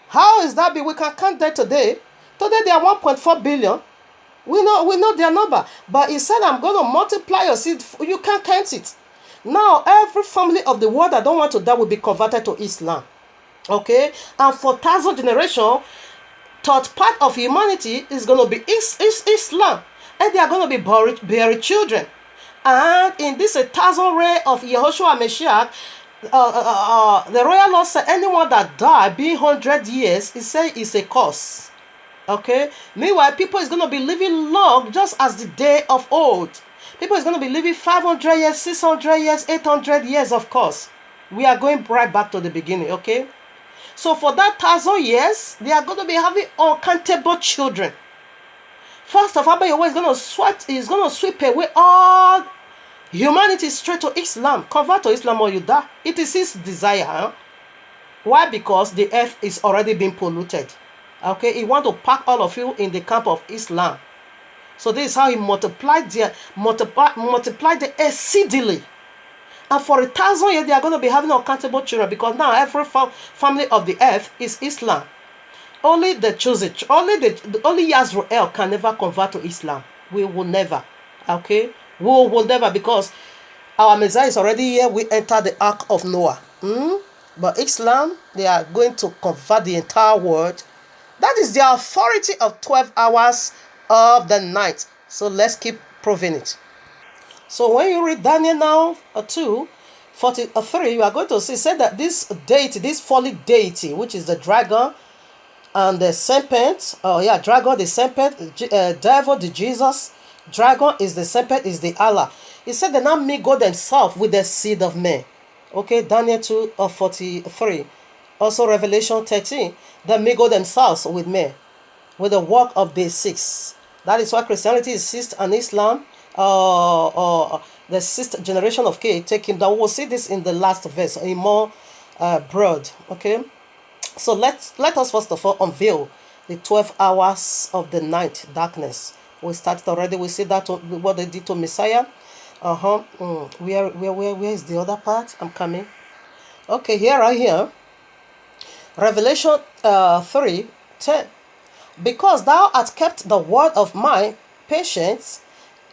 B: How is that? We can count that today. Today they are 1.4 billion. We know their number, but he said, I'm going to multiply your seed. You can't count it. Now every family of the world that don't want to die will be converted to Islam. Okay, and for 1,000 generations, third part of humanity is going to be Islam, and they are going to be buried children. And in this 1,000 reign of Yahushua Mashiach, the royal law said anyone that died being 100 years, he said is a curse. Okay. Meanwhile, people is going to be living long, just as the day of old. People is going to be living 500 years, 600 years, 800 years. Of course, we are going right back to the beginning. Okay. So for that 1,000 years, they are going to be having uncountable children. First of all, Yahweh is going to sweep away all humanity straight to Islam. Convert to Islam or you die. It is his desire. Huh? Why? Because the earth is already being polluted. Okay, he want to pack all of you in the camp of Islam. So this is how he multiplied the exceedingly. And for 1,000 years, they are going to be having uncountable children, because now every family of the earth is Islam. Only the chosen, only Israel can never convert to Islam. We will never. Okay, we will never, because our Messiah is already here. We enter the Ark of Noah. But Islam, they are going to convert the entire world. That is the authority of 12 hours of the night. So let's keep proving it. So when you read Daniel now 2:43, you are going to see said that this deity, this fallen deity, which is the dragon and the serpent, dragon, the serpent, devil, the Jesus, dragon is the serpent, is the Allah. He said they now mingle themselves with the seed of men. Okay, Daniel 2:43. Also Revelation 13, they mingle themselves with men, with the work of day 6. That is why Christianity is sixth and Islam, the sixth generation of K taking down. We'll see this in the last verse in more broad. Okay, so let us first of all unveil the 12 hours of the night darkness. We started already. We see that what they did to Messiah. Where is the other part? I'm coming. Okay, here right here. Revelation 3:10. Because thou hast kept the word of my patience,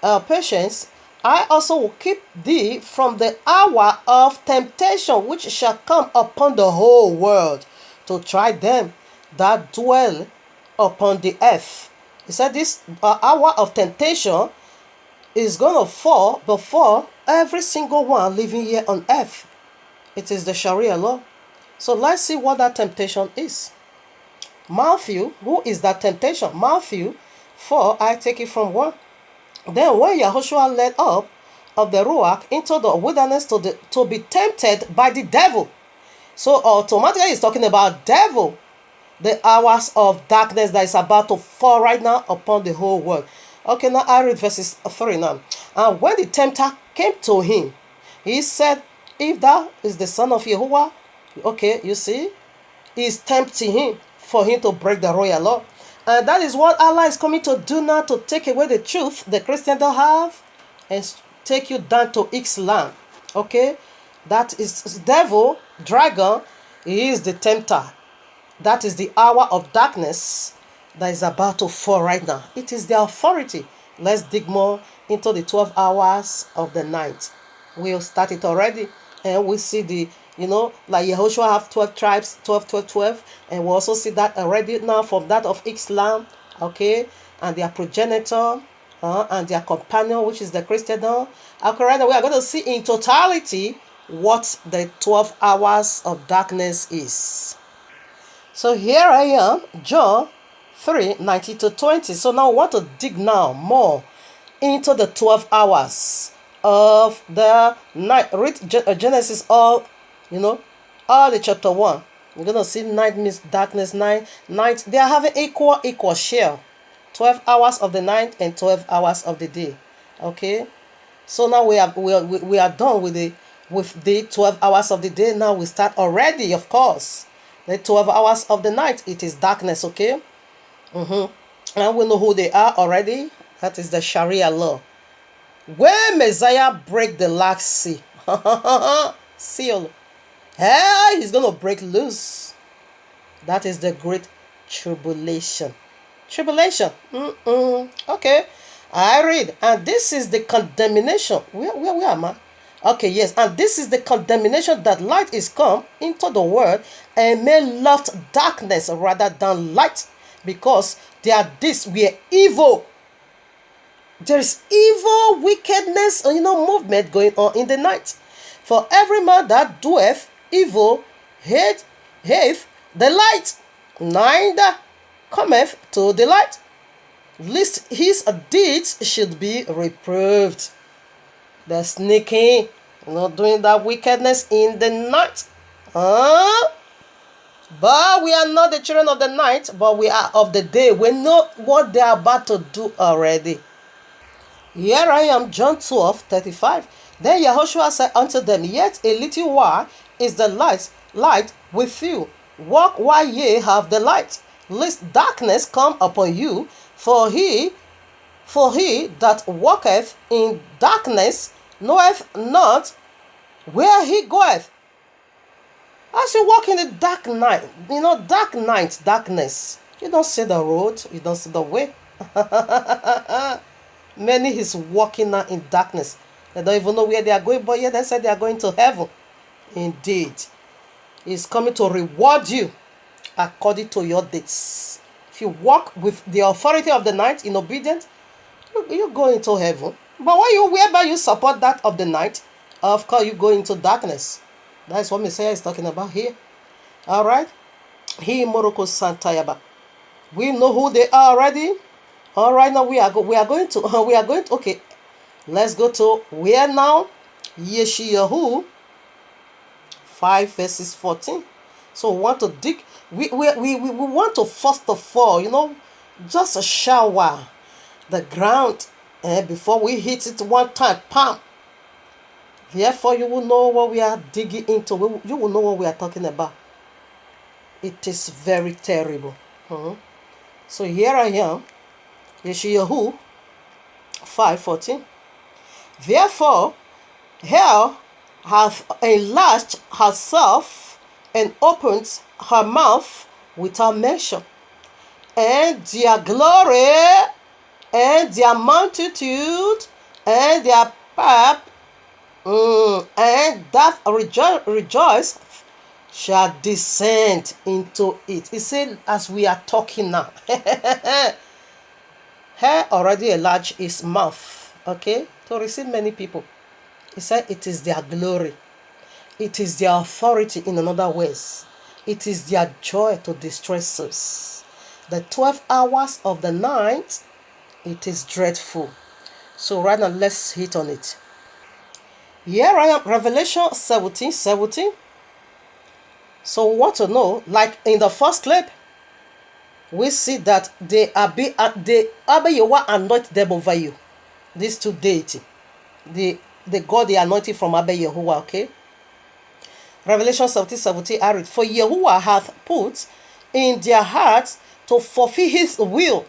B: I also will keep thee from the hour of temptation which shall come upon the whole world, to try them that dwell upon the earth. He said this hour of temptation is going to fall before every single one living here on earth. It is the Sharia law. So let's see what that temptation is. Matthew, who is that temptation? Matthew 4, I take it from 1. Then when Yahushua led up of the Ruach into the wilderness to be tempted by the devil. So automatically he's talking about devil. The hours of darkness that is about to fall right now upon the whole world. Okay, now I read verses 3 now. And when the tempter came to him, he said, if thou is the son of Yahuwah, okay, you see, he's tempting him for him to break the royal law. And that is what Allah is coming to do now, to take away the truth the Christians don't have and take you down to Islam. Okay, that is devil, dragon. He is the tempter. That is the hour of darkness that is about to fall right now. It is the authority. Let's dig more into the 12 hours of the night. We'll start it already, and we see the, like Yahushua have 12 tribes, 12, 12, 12, and we also see that already now from that of Islam, okay, and their progenitor, and their companion, which is the Christendom. Okay, right now we are going to see in totality what the 12 hours of darkness is. So here I am, John 3:19-20. So now we want to dig now more into the 12 hours of the night. Read Genesis all the chapter 1. We're going to see night means darkness, night. They are having equal share. 12 hours of the night and 12 hours of the day. Okay. So now we are done with the 12 hours of the day. Now we start already, of course. The 12 hours of the night, it is darkness, okay? And we know who they are already. That is the Sharia law. When Messiah break the last sea, seal, he's going to break loose. That is the great tribulation. Tribulation. Okay. I read. And this is the condemnation. Where am I? Okay, yes, and this is the condemnation that light is come into the world, and men loved darkness rather than light, because their deeds were evil. There is evil, wickedness, movement going on in the night. For every man that doeth evil hateth the light, neither cometh to the light, lest his deeds should be reproved. The sneaking, doing that wickedness in the night. But we are not the children of the night, but we are of the day. We know what they are about to do already. Here I am, John 12:35. Then Yahushua said unto them, Yet a little while is the light with you. Walk while ye have the light, lest darkness come upon you. For he that walketh in darkness knoweth not where he goeth. As you walk in the dark night, darkness, you don't see the road, you don't see the way. Many is walking now in darkness. They don't even know where they are going, but yet they said they are going to heaven. Indeed, He's coming to reward you according to your deeds. If you walk with the authority of the night in obedience, you go into heaven. But whereby you support that of the night, of course you go into darkness. That's what Messiah is talking about here. All right. He Moroko Santayaba. We know who they are already. All right, now we are going to okay. Let's go to where now? Yeshayahu 5 verses 14. So we want to dig. We want to first of all, just shower the ground before we hit it one time. Pam. Therefore, you will know what we are digging into. You will know what we are talking about. It is very terrible. So here I am. Yeshayahu 5:14. Therefore, hell hath enlarged herself and opened her mouth without measure, and their glory, and their multitude, and their path, and that rejoice shall descend into it. He said, as we are talking now, hair already enlarged his mouth, okay, to receive many people. He said it is their glory. It is their authority, in another words. It is their joy to destroy souls. The 12 hours of the night, it is dreadful. So right now, let's hit on it. Here I am, Revelation 17:17. So we want to know, like in the first clip, we see that they Yahuwah anoint them over you. These two deity. The God they anointed from Yahuwah, okay? Revelation 17:17, I read, For Yahuwah hath put in their hearts to fulfill his will,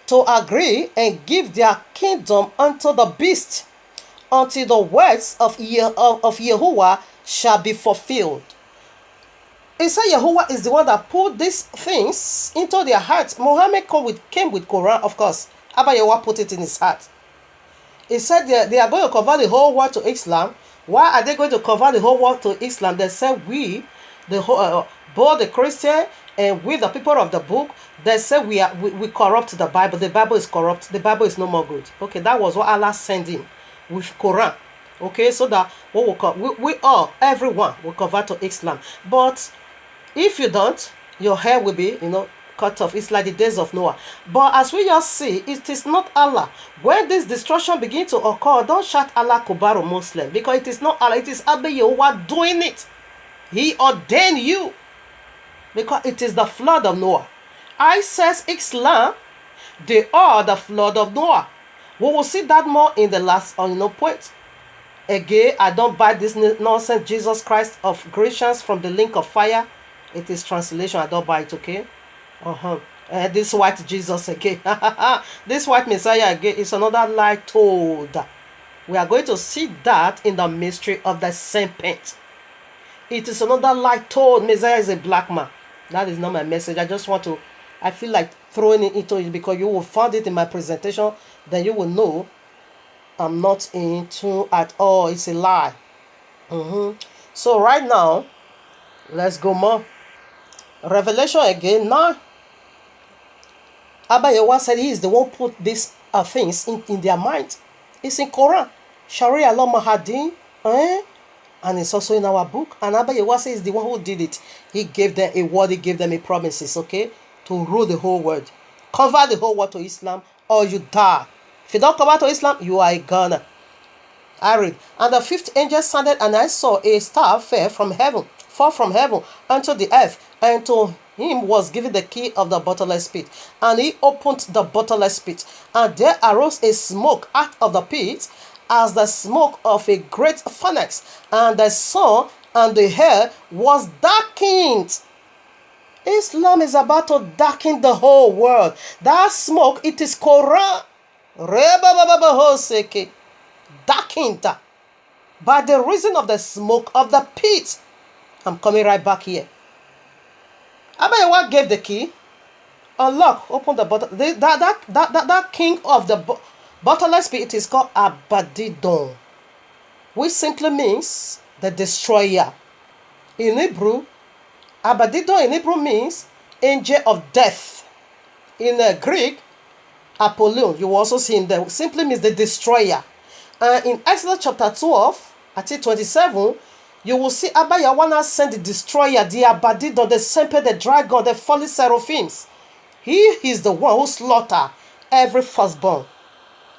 B: to agree and give their kingdom unto the beast, until the words of Yahuwah shall be fulfilled. It said Yahuwah is the one that put these things into their hearts. Muhammad came with Quran, of course. Yahuwah put it in his heart. He said they are going to convert the whole world to Islam. Why are they going to convert the whole world to Islam? They said both the Christian and we the people of the book, they said we corrupt the Bible. The Bible is corrupt. The Bible is no more good. Okay, that was what Allah sent him with Quran. Okay, so that we all, everyone will convert to Islam. But if you don't, your hair will be, cut off. It's like the days of Noah. But as we just see, it is not Allah. When this destruction begins to occur, don't shout Allah Kubaru Muslim, because it is not Allah. It is Yahuwah doing it. He ordained you, because it is the flood of Noah. I says Islam, they are the flood of Noah. We will see that more in the last point. Again, I don't buy this nonsense Jesus Christ of Christians from the link of fire. It is translation. I don't buy it, okay? This white Jesus again. This white Messiah again is another lie told. We are going to see that in the mystery of the serpent. It is another lie told. Messiah is a black man. That is not my message. I feel like throwing it into it, because you will find it in my presentation. Then you will know I'm not into at all. It's a lie. So right now, let's go more. Revelation again. Now, Abba Yahuwah said he is the one who put these things in their mind. It's in Quran. Sharia Allah Mahadin. And it's also in our book. And Abba Yahuwah says the one who did it. He gave them a word. He gave them a promises, okay? To rule the whole world. Convert the whole world to Islam or you die. If you don't convert to Islam, you are a gunner. I read. And the fifth angel sounded, and I saw a star fall from heaven unto the earth, and to him was given the key of the bottomless pit. And he opened the bottomless pit, and there arose a smoke out of the pit, as the smoke of a great furnace, and the sun and the air was darkened. Islam is about to darken the whole world. That smoke, it is Quran. Darkened by the reason of the smoke of the pit. I'm coming right back here. Abba Yahuwah gave the key. Unlock, open the bottle. That king of the bottomless pit, it is called Abadidon, which simply means the destroyer. In Hebrew, Abadidon in Hebrew means angel of death. In Greek, Apollyon, you will also see him there, simply means the destroyer. In Exodus chapter 12, until 27, you will see Abba Yahuwah send the destroyer, the Abadidon, the serpent, the dragon, the fallen seraphims. He is the one who slaughtered every firstborn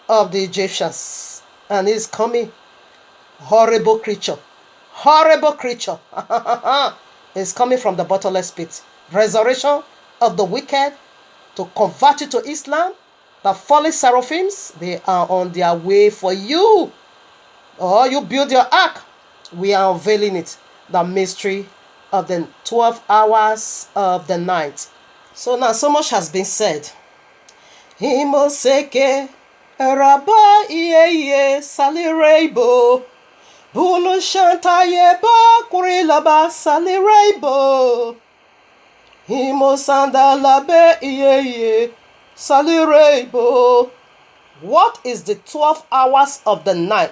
B: of the Egyptians. And he's coming. Horrible creature. Horrible creature. Is coming from the bottomless pit. Resurrection of the wicked to convert you to Islam. The fallen seraphims, they are on their way for you. Or you build your ark. We are unveiling it. The mystery of the 12 hours of the night. So now so much has been said. Himoseke Rabba Iye Salirebo Bulu Shantayeba Kurilaba Salirebo Himosanda Labe Iye Salirebo. What is the 12 hours of the night?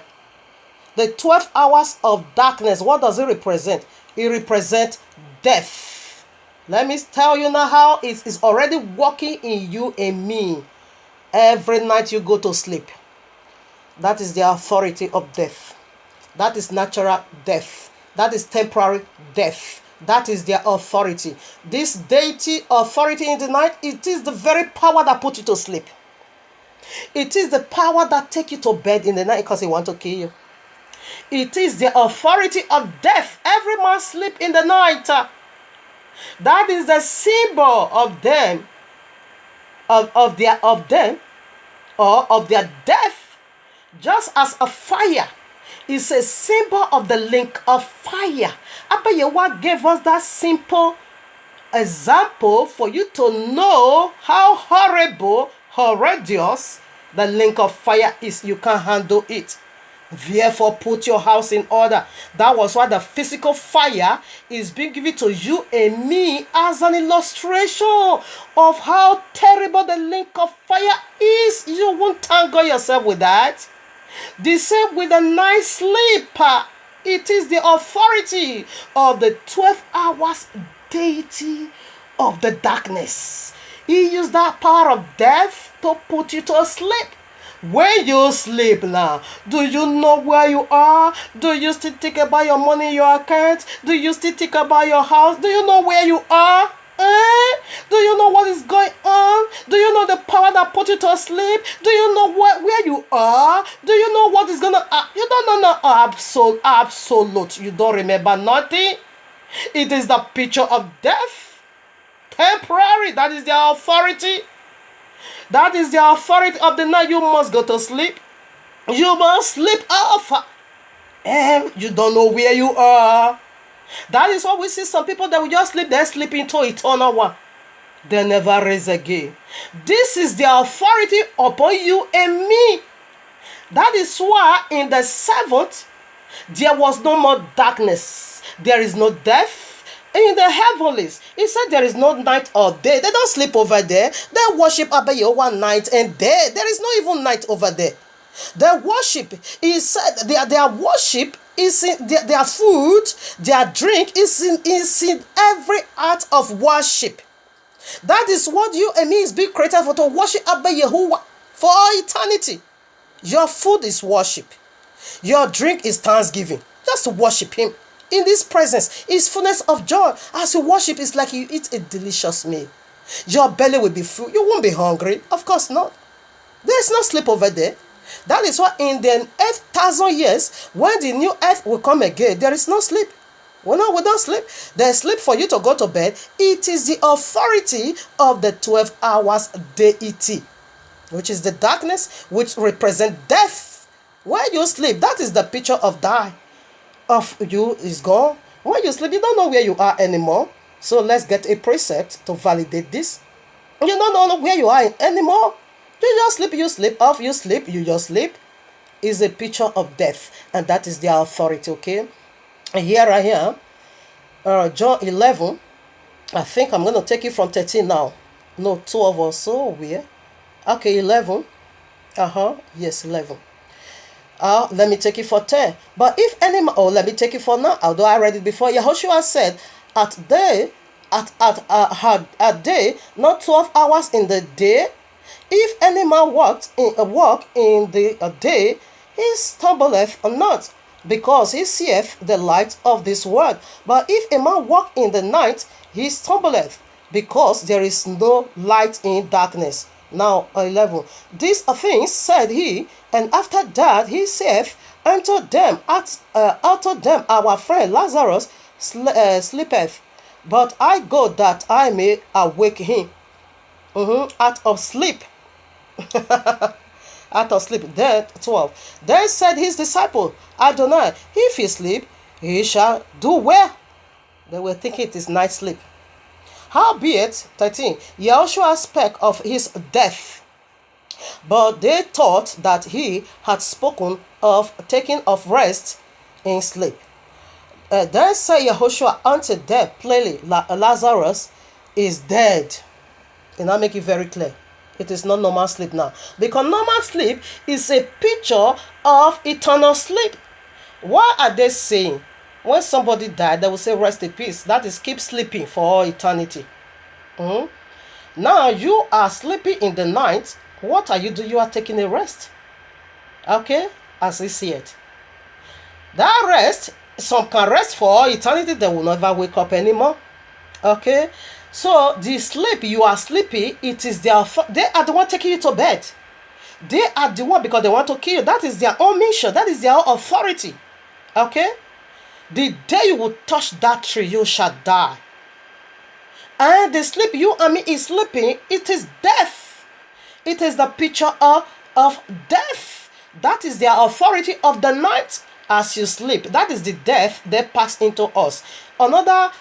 B: The 12 hours of darkness, what does it represent? It represents death. Let me tell you now how it is already working in you and me. Every night you go to sleep. That is the authority of death. That is natural death. That is temporary death. That is their authority. This deity authority in the night, it is the very power that puts you to sleep. It is the power that takes you to bed in the night because they want to kill you. It is the authority of death. Every man sleep in the night. That is the symbol of them, of their death. Just as a fire is a symbol of the link of fire. Abba Yahuwah gave us that simple example for you to know how horrible, horrendous the link of fire is. You can't handle it. Therefore, put your house in order. That was why the physical fire is being given to you and me as an illustration of how terrible the link of fire is. You won't tangle yourself with that. The same with a night sleep. It is the authority of the 12 hours deity of the darkness. He used that power of death to put you to sleep. When you sleep now, do you know where you are? Do you still think about your money in your account? Do you still think about your house? Do you know where you are? Do you know what is going on? Do you know the power that put you to sleep? Do you know where you are? Do you know what is gonna you don't know absolute. You don't remember nothing. It is the picture of death. Temporary. That is the authority. That is the authority of the night. You must go to sleep. You must sleep off. And you don't know where you are. That is why we see some people that will just sleep. They're sleeping to eternal one. They never rise again. This is the authority upon you and me. That is why in the seventh, there was no more darkness. There is no death. In the heavenlies, he said there is no night or day. They don't sleep over there. They worship Abba Yahuwah night and day. There is no even night over there. Their worship is said, their worship is in their food, their drink is in every art of worship. That is what you and me is being created for, to worship Abba Yahuwah for all eternity. Your food is worship. Your drink is thanksgiving. Just to worship him. In this presence is fullness of joy. As you worship, it's like you eat a delicious meal. Your belly will be full. You won't be hungry. Of course not. There is no sleep over there. That is why in the 8,000 years, when the new earth will come again, there is no sleep. We don't sleep. There's sleep for you to go to bed. It is the authority of the 12 hours deity, which is the darkness, which represents death. When you sleep, that is the picture of die. Of you is gone. When you sleep, you don't know where you are anymore. So let's get a precept to validate this. You don't know where you are anymore. You just sleep, you sleep off, you sleep, you just sleep. Is a picture of death, and that is their authority, okay? And here I am, John 11. I think I'm going to take it from 13 now. No, 12 or so, where? Okay, 11. Yes, 11. Let me take it for 10. But if any man, let me take it for now, although I read it before. Yahushua said, at day, not 12 hours in the day. If any man walk in the day, he stumbleth not, because he seeth the light of this world. But if a man walk in the night, he stumbleth, because there is no light in darkness. Now 11. These things said he, and after that he saith unto them, our friend Lazarus sleepeth, but I go that I may awake him out of sleep. Out of sleep. Then 12. Then said his disciple, Adonai, if he sleep, he shall do well. They were thinking it is night sleep. Howbeit, 13, Yahushua spake of his death, but they thought that he had spoken of taking of rest in sleep. Then said Yahushua unto them plainly, Lazarus is dead. And I make it very clear. It is not normal sleep now. Because normal sleep is a picture of eternal sleep. What are they saying? When somebody died, they will say rest in peace. That is keep sleeping for all eternity. Now you are sleeping in the night. What are you doing? You are taking a rest. Okay? As we see it. That rest, some can rest for all eternity. They will never wake up anymore. Okay? So the sleep, you are sleeping, it is they are the one taking you to bed. They are the one because they want to kill you. That is their own mission. That is their own authority. Okay? The day you will touch that tree, you shall die. And the sleep you and me is sleeping, it is death. It is the picture of death. That is their authority of the night as you sleep. That is the death they pass into us. Another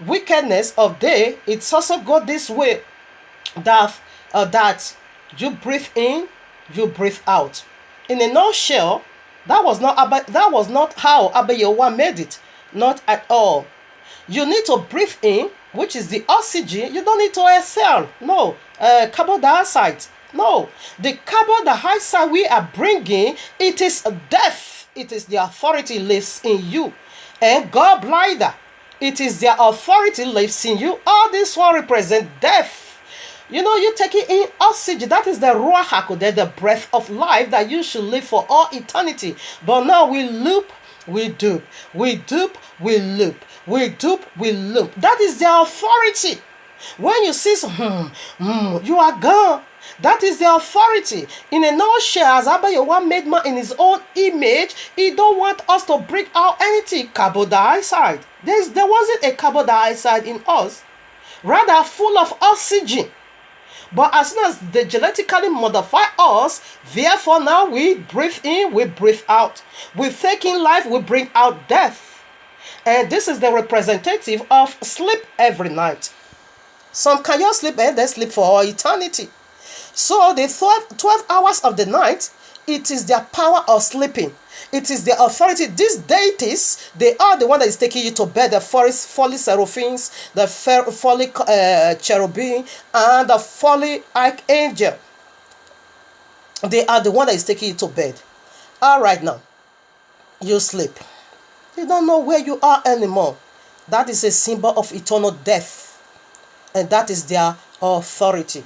B: wickedness of day, it's also go this way, that you breathe in, you breathe out. In a nutshell, that was not how Abba Yahuwah made it. Not at all. You need to breathe in, which is the oxygen. You don't need to exhale. No. Carbon dioxide. No. The carbon dioxide we are bringing, it is death. It is the authority lives in you. And God blinder. It is their authority lives in you. All this one represent death. You know, you take it in oxygen. That is the Ruach HaKodesh, the breath of life that you should live for all eternity. But now we loop, we dupe. We dupe, we loop. We dupe, we loop. That is their authority. When you see you are gone. That is the authority. In a nutshell, as Abba Yahuwah made man in his own image, he don't want us to bring out anything carbon dioxide. There wasn't a carbon dioxide in us. Rather full of oxygen. But as soon as they genetically modify us, therefore now we breathe in, we breathe out. We take in life, we bring out death. And this is the representative of sleep every night. Some can just sleep and they sleep for all eternity. So the 12 hours of the night, it is their power of sleeping. It is their authority. These deities, they are the one that is taking you to bed. The folly seraphims, the folly cherubim, and the folly archangel. They are the one that is taking you to bed. All right, now you sleep. You don't know where you are anymore. That is a symbol of eternal death, and that is their authority.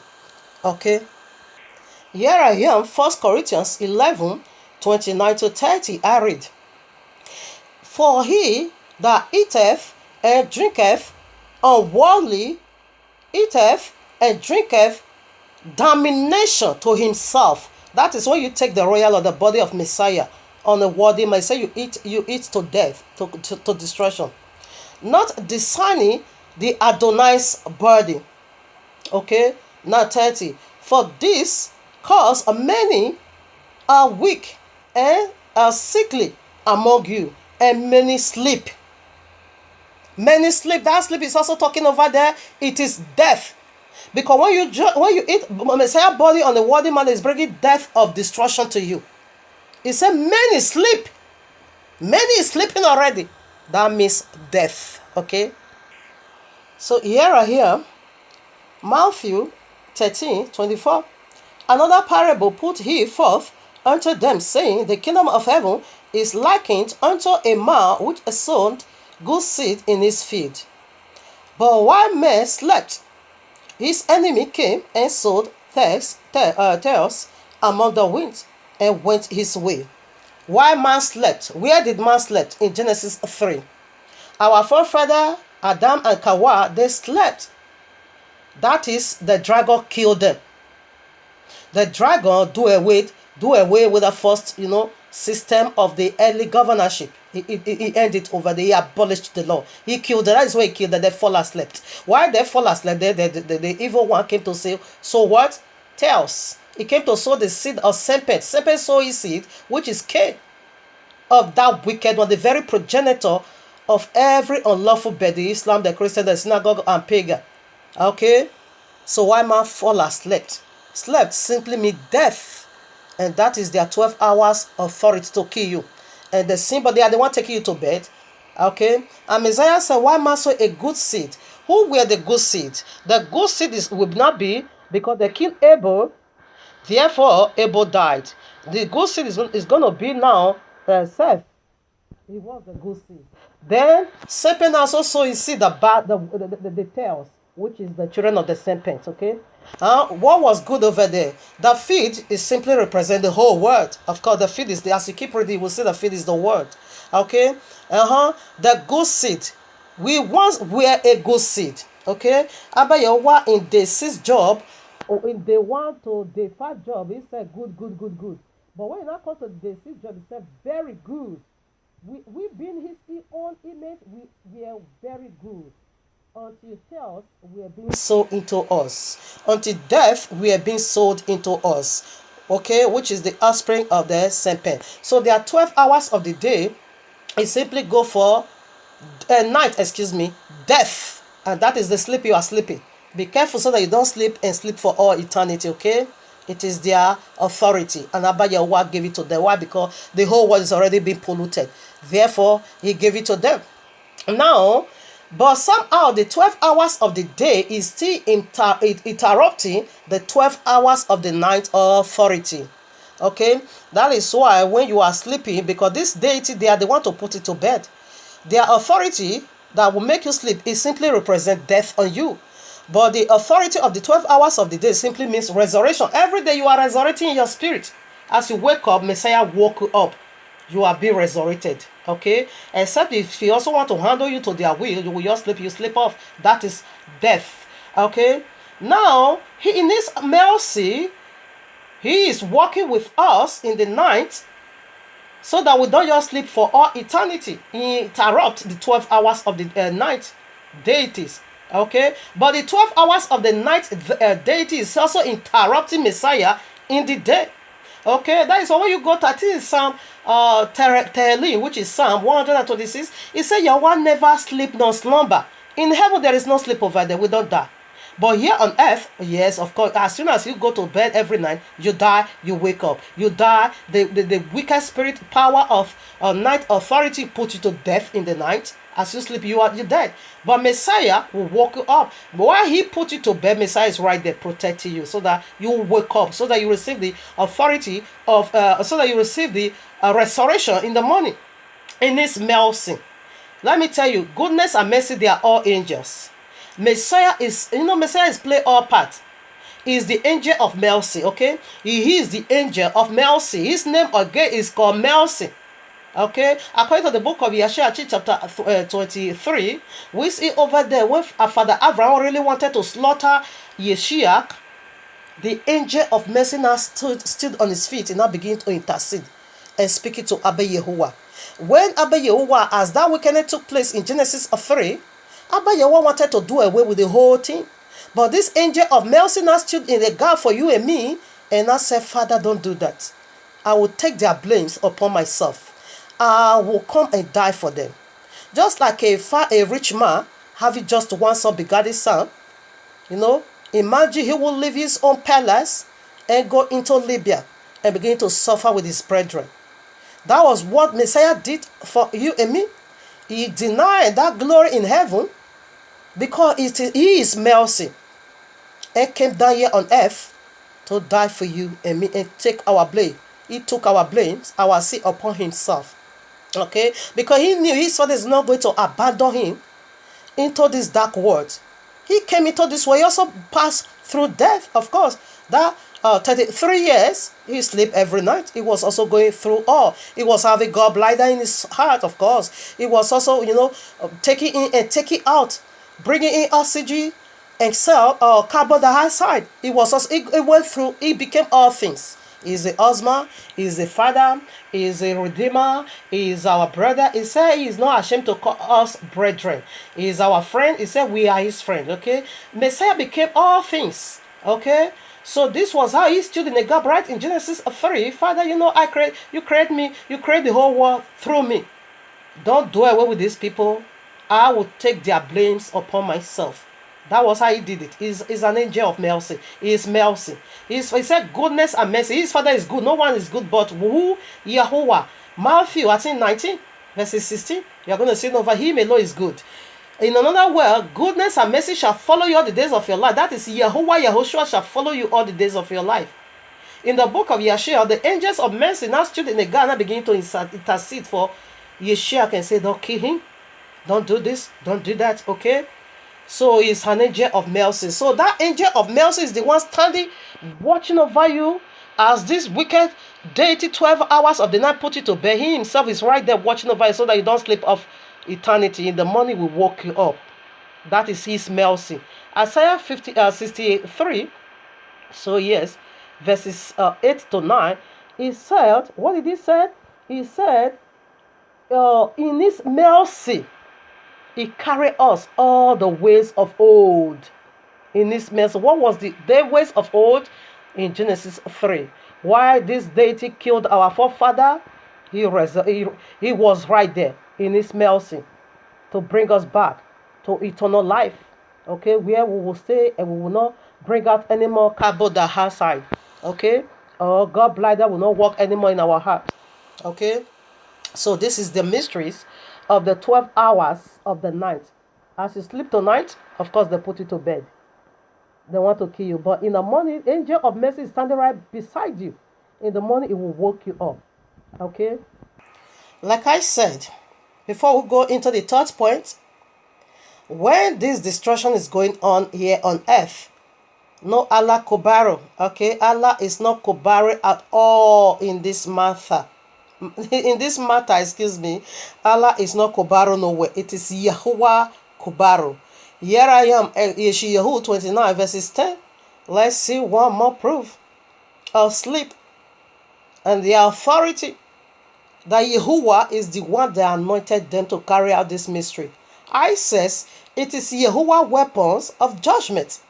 B: Okay. Here I am, 1 Corinthians 11:29-30. I read, "For he that eateth and drinketh unworthily eateth and drinketh damnation to himself." That is when you take the royal or the body of Messiah on a worthy man. Say you eat to death, to destruction. Not discerning the Adonai's body. Okay, now 30. "For this cause many are weak and are sickly among you, and many sleep." Many sleep. That sleep is also talking over there. It is death. Because when you eat Messiah body on the worthy man, is bringing death of destruction to you. It said many sleep. Many is sleeping already. That means death. Okay. So here I hear Matthew 13:24. "Another parable put he forth unto them, saying, The kingdom of heaven is likened unto a man which sowed good seed in his field. But while men slept, his enemy came and sowed tares among the winds, and went his way." While man slept, where did man slept? In Genesis 3. Our forefather Adam and Kawa, they slept. That is, the dragon killed them. The dragon do away with the first, system of the early governorship. He ended over there. He abolished the law. He killed them. That is why he killed them. They fall asleep. While they fall asleep, the evil one came to say, so what? Tails. He came to sow the seed of serpent. Serpent sow his seed, which is Cain, of that wicked one, the very progenitor of every unlawful bed, the Islam, the Christian, the synagogue, and pagan. Okay? So why man fall asleep? Slept simply means death. And that is their 12 hours authority to kill you. And the symbol, they are the one taking you to bed. Okay? And Messiah said, why man sow a good seed? Who were the good seed? The good seed will not be because they killed Abel. Therefore, Abel died. The good seed is going to be now Seth. He was the good seed. Then serpent also sow his seed, the tails, which is the children of the serpent. Okay. What was good over there? The feed is simply represent the whole word. Of course, the feed is the, as you keep reading, you will see the feed is the word. Okay. The good seed. We once were a good seed. Okay. Abayawa in the 6th job, or in the 1 to the 5 job, he said good. But when you now come to the 6th job, he said very good. We being his own image, we are very good. Until tells we are being sold into us. Until death, we are being sold into us. Okay, which is the offspring of the serpent. So there are 12 hours of the day. It simply go for night, death. And that is the sleep you are sleeping. Be careful so that you don't sleep and sleep for all eternity, okay? It is their authority. And Abba Yahuwah gave it to them. Why? Because the whole world is already being polluted. Therefore, he gave it to them. Now, but somehow the 12 hours of the day is still interrupting the 12 hours of the night authority. Okay? That is why when you are sleeping, because this deity, they are the one to put it to bed. Their authority that will make you sleep is simply represent death on you. But the authority of the 12 hours of the day simply means resurrection. Every day you are resurrecting in your spirit. As you wake up, Messiah woke you up. You are being resurrected. Okay? Except if he also want to handle you to their will, you will just sleep, you sleep off. That is death. Okay? Now, he in his mercy, he is working with us in the night so that we don't just sleep for all eternity. He interrupts the 12 hours of the night deities. Okay, but the 12 hours of the night deity is also interrupting Messiah in the day. Okay, that is why when you go to, I think it's Psalm Tehillim, which is Psalm 126, it says Yahweh never sleep nor slumber. In heaven there is no sleep over there, we don't die. But here on earth, yes, of course, as soon as you go to bed every night, you die, you wake up. You die, the wicked spirit power of night authority put you to death in the night. As you sleep, you're dead. But Messiah will wake you up. While he put you to bed, Messiah is right there protecting you so that you wake up, so that you receive the authority of, so that you receive the restoration in the morning. In his mercy. Let me tell you, goodness and mercy, they are all angels. Messiah is play all parts. He is the angel of mercy, okay? He is the angel of mercy. His name again is called mercy. Okay, according to the book of Yahuah'S chapter 23, we see over there when Father Abraham really wanted to slaughter Yeshua, the angel of mercy now stood on his feet and now began to intercede and speak it to Abba Yahuwah. When Abba Yahuwah, as that wickedness took place in Genesis 3, Abba Yahuwah wanted to do away with the whole thing. But this angel of mercy now stood in the gap for you and me, and I said, Father, don't do that. I will take their blames upon myself. I will come and die for them. Just like a rich man having just one son, begotten son, imagine he will leave his own palace and go into Libya and begin to suffer with his brethren. That was what Messiah did for you and me. He denied that glory in heaven because he is mercy and came down here on earth to die for you and me and take our blame. He took our blames, our sin upon himself. Okay? Because he knew his father is not going to abandon him into this dark world. He came into this world. He also passed through death, of course. That 33 years, he slept every night. He was also going through all. He was having gallbladder in his heart, of course. He was also, taking in and taking out, bringing in oxygen and carbon dioxide. He was also, he went through, he became all things. He is the husband, he is the father, he is a redeemer, he is our brother. He said he is not ashamed to call us brethren. He is our friend. He said we are his friend. Okay, Messiah became all things. Okay, so this was how he stood in the gap, right in Genesis 3. Father, you create me, you create the whole world through me. Don't do away with these people. I will take their blames upon myself. That was how he did it. He's an angel of mercy. He is mercy. He said goodness and mercy. His father is good. No one is good but who? Yahuwah. Matthew 19, verses 16. You're going to see over him alone is good. In another word, goodness and mercy shall follow you all the days of your life. That is Yahuwah, Yahushua shall follow you all the days of your life. In the book of Yeshua, the angels of mercy now stood in the gap and began to intercede for Yeshua and say, don't kill him. Don't do this. Don't do that. Okay? So he's an angel of mercy. So that angel of mercy is the one standing, watching over you as this wicked deity 12 hours of the night put you to bed. He himself is right there watching over you so that you don't sleep off eternity. In the morning will wake you up. That is his mercy. Isaiah 63. So yes, verses 8 to 9. He said, what did he say? He said, in his mercy, he carried us all the ways of old. In this mercy, what was the ways of old? In Genesis 3. Why this deity killed our forefather, he was right there in his mercy to bring us back to eternal life. Okay, where we will stay and we will not bring out any more carbon dioxide. Okay, or gallbladder will not work anymore in our heart. Okay, so this is the mysteries of the 12 hours of the night. As you sleep tonight, of course, they put you to bed. They want to kill you. But in the morning, angel of mercy is standing right beside you. In the morning, it will wake you up. Okay? Like I said, before we go into the third point, when this destruction is going on here on earth, no Allah Kobaro. Okay? Allah is not Kobaro at all in this matter. In this matter, Allah is not Kobaro nowhere. It is Yahuwah Kobaro. Here I am, Yeshayahu 29 verses 10. Let's see one more proof of sleep and the authority that Yahuwah is the one that anointed them to carry out this mystery. I says it is Yahuwah weapons of judgment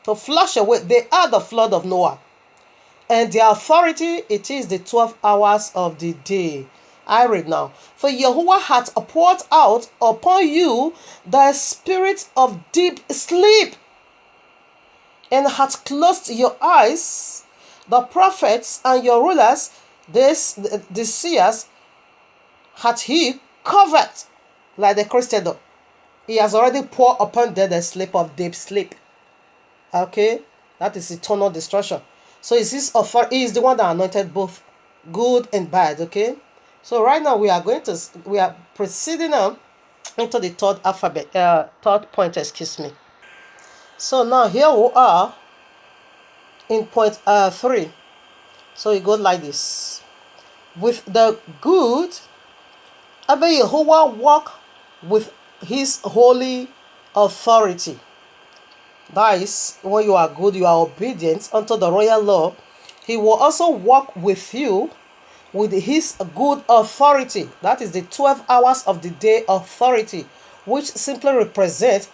B: to flush away. They are the flood of Noah. And the authority, it is the 12 hours of the day. I read now. For Yahuwah hath poured out upon you the spirit of deep sleep. and hath closed your eyes. The prophets and your rulers, the seers, hath he covered like the Christendom. He has already poured upon them the sleep of deep sleep. Okay? That is eternal destruction. So it's his authority. He is the one that anointed both good and bad. Okay? So right now we are proceeding on into the third point, excuse me. So now here we are in point 3. So it goes like this. With the good, Abba Yahuwah walk with his holy authority. That is, when you are good, you are obedient unto the royal law. He will also walk with you with his good authority. That is the 12 hours of the day authority, which simply represent,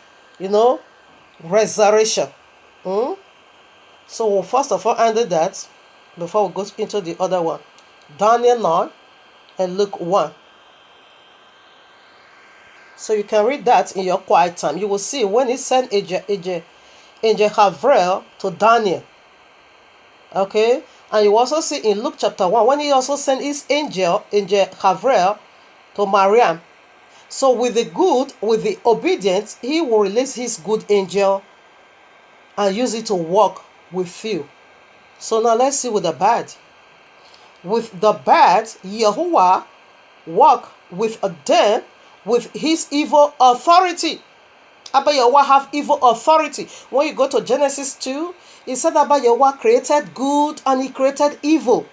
B: resurrection. So we'll first of all handle that before we go into the other one. Daniel 9 and Luke 1. So you can read that in your quiet time. You will see when he sent Angel Gabriel to Daniel. Okay? And you also see in Luke chapter 1 when he also sent his angel Gabriel to Mariam. So with the good, with the obedience, he will release his good angel and use it to walk with you. So now let's see with the bad. With the bad, Yahuwah walk with them with his evil authority. Abba Yahuwah have evil authority. When you go to Genesis 2, it said Abba Yahuwah created good and he created evil.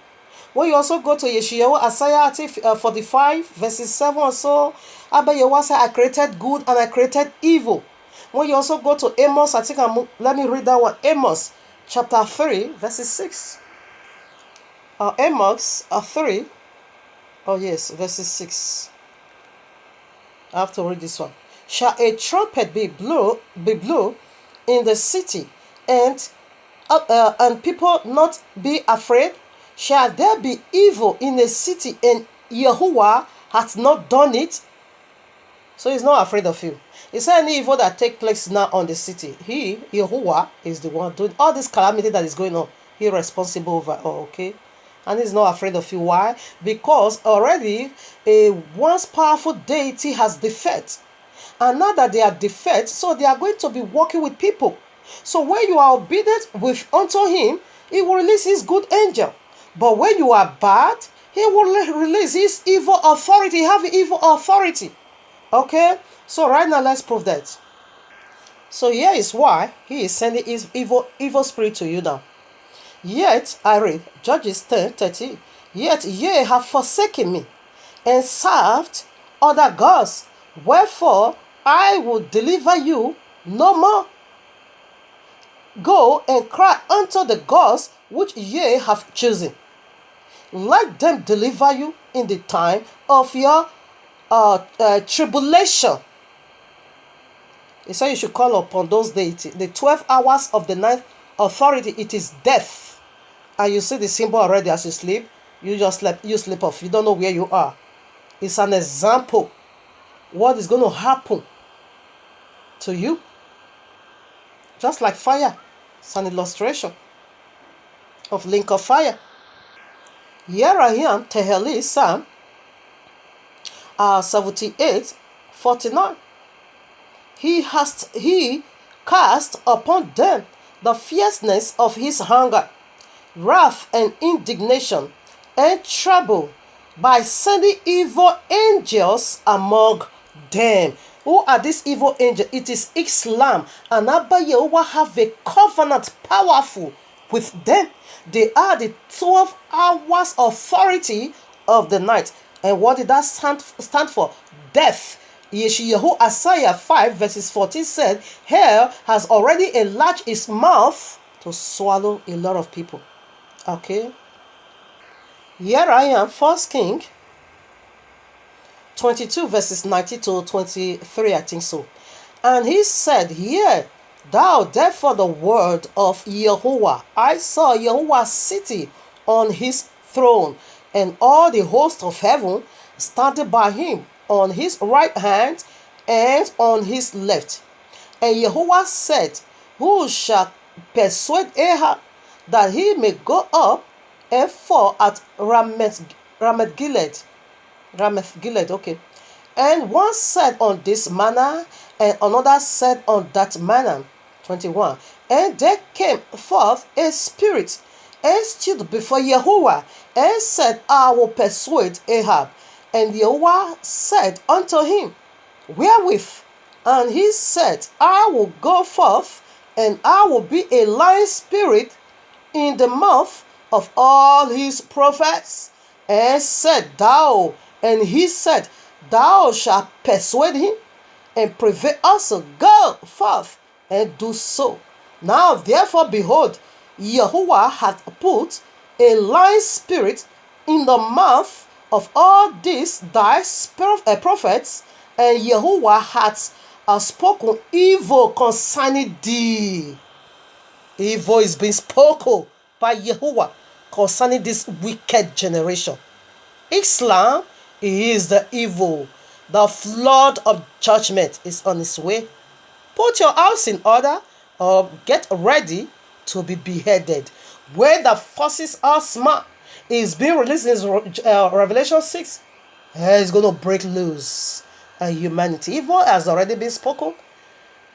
B: When you also go to Yeshayahu, Isaiah 45, verses 7 or so, Abba Yahuwah said, I created good and I created evil. When you also go to Amos, let me read that one. Amos chapter 3, verses 6. Amos 3, verses 6. I have to read this one. Shall a trumpet be blown in the city, and people not be afraid? Shall there be evil in the city, and Yahuwah hath not done it? So he's not afraid of you. Is there any evil that take place now on the city? He, Yahuwah, is the one doing all this calamity that is going on. He's responsible over all, okay? And he's not afraid of you. Why? Because already a once powerful deity has defeated. And now that they are defeated, so they are going to be working with people. So when you are obedient unto him, he will release his good angel. But when you are bad, he will release his evil authority. He have evil authority. Okay? So right now, let's prove that. So here is why he is sending his evil spirit to you now. Yet, I read, Judges 10:30, yet ye have forsaken me, and served other gods. Wherefore, I will deliver you no more. Go and cry unto the gods which ye have chosen. Let them deliver you in the time of your tribulation. He said you should call upon those deities. The 12 hours of the night authority, it is death. And you see the symbol already as you sleep. You sleep off. You don't know where you are. It's an example. What is going to happen to you? Just like fire. It's an illustration of link of fire. Here I am, Tehillim, Psalm 78:49. He cast upon them the fierceness of his hunger, wrath and indignation, and trouble, by sending evil angels among them. Who are these evil angels? It is Islam. And Abba Yahuwah have a covenant powerful with them. They are the 12 hours authority of the night. And what did that stand for? Death. Yeshayahu Isaiah 5 verses 14 said, hell has already enlarged its mouth to swallow a lot of people. Okay. Here I am, 1 King 22 verses 90 to 23, I think so. And he said, hear thou therefore the word of Yahuwah. I saw Yahuwah sitting on his throne, and all the host of heaven standing by him, on his right hand and on his left. And Yahuwah said, who shall persuade Ahab that he may go up and fall at Ramoth Gilead, okay. And one said on this manner, and another said on that manner. 21. And there came forth a spirit, and stood before Yahuwah, and said, I will persuade Ahab. And Yahuwah said unto him, wherewith? And he said, I will go forth, and I will be a lying spirit in the mouth of all his prophets. And said, thou, and he said, thou shalt persuade him, and prevail also. Go forth and do so. Now therefore, behold, Yahuwah hath put a lying spirit in the mouth of all these thy prophets, and Yahuwah hath spoken evil concerning thee. Evil is being spoken by Yahuwah concerning this wicked generation. Islam is the evil. The flood of judgment is on its way. Put your house in order, or get ready to be beheaded. When the forces are smart, is being released in Revelation 6, it's going to break loose. And humanity, evil has already been spoken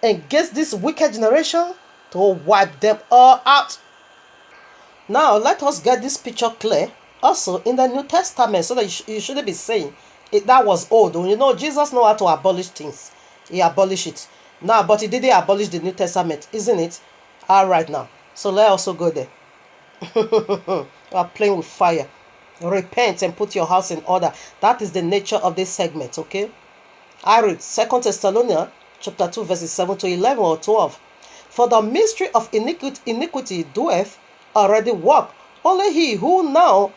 B: against this wicked generation to wipe them all out. Now let us get this picture clear also in the New Testament, so that you shouldn't be saying that was old. You know, Jesus know how to abolish things. He abolished it. Now, but he didn't abolish the New Testament, isn't it? All right now. So let us also go there. You are playing with fire. Repent and put your house in order. That is the nature of this segment, okay? I read 2 Thessalonians chapter 2, verses 7 to 11 or 12. For the mystery of iniquity doeth already work. Only he who now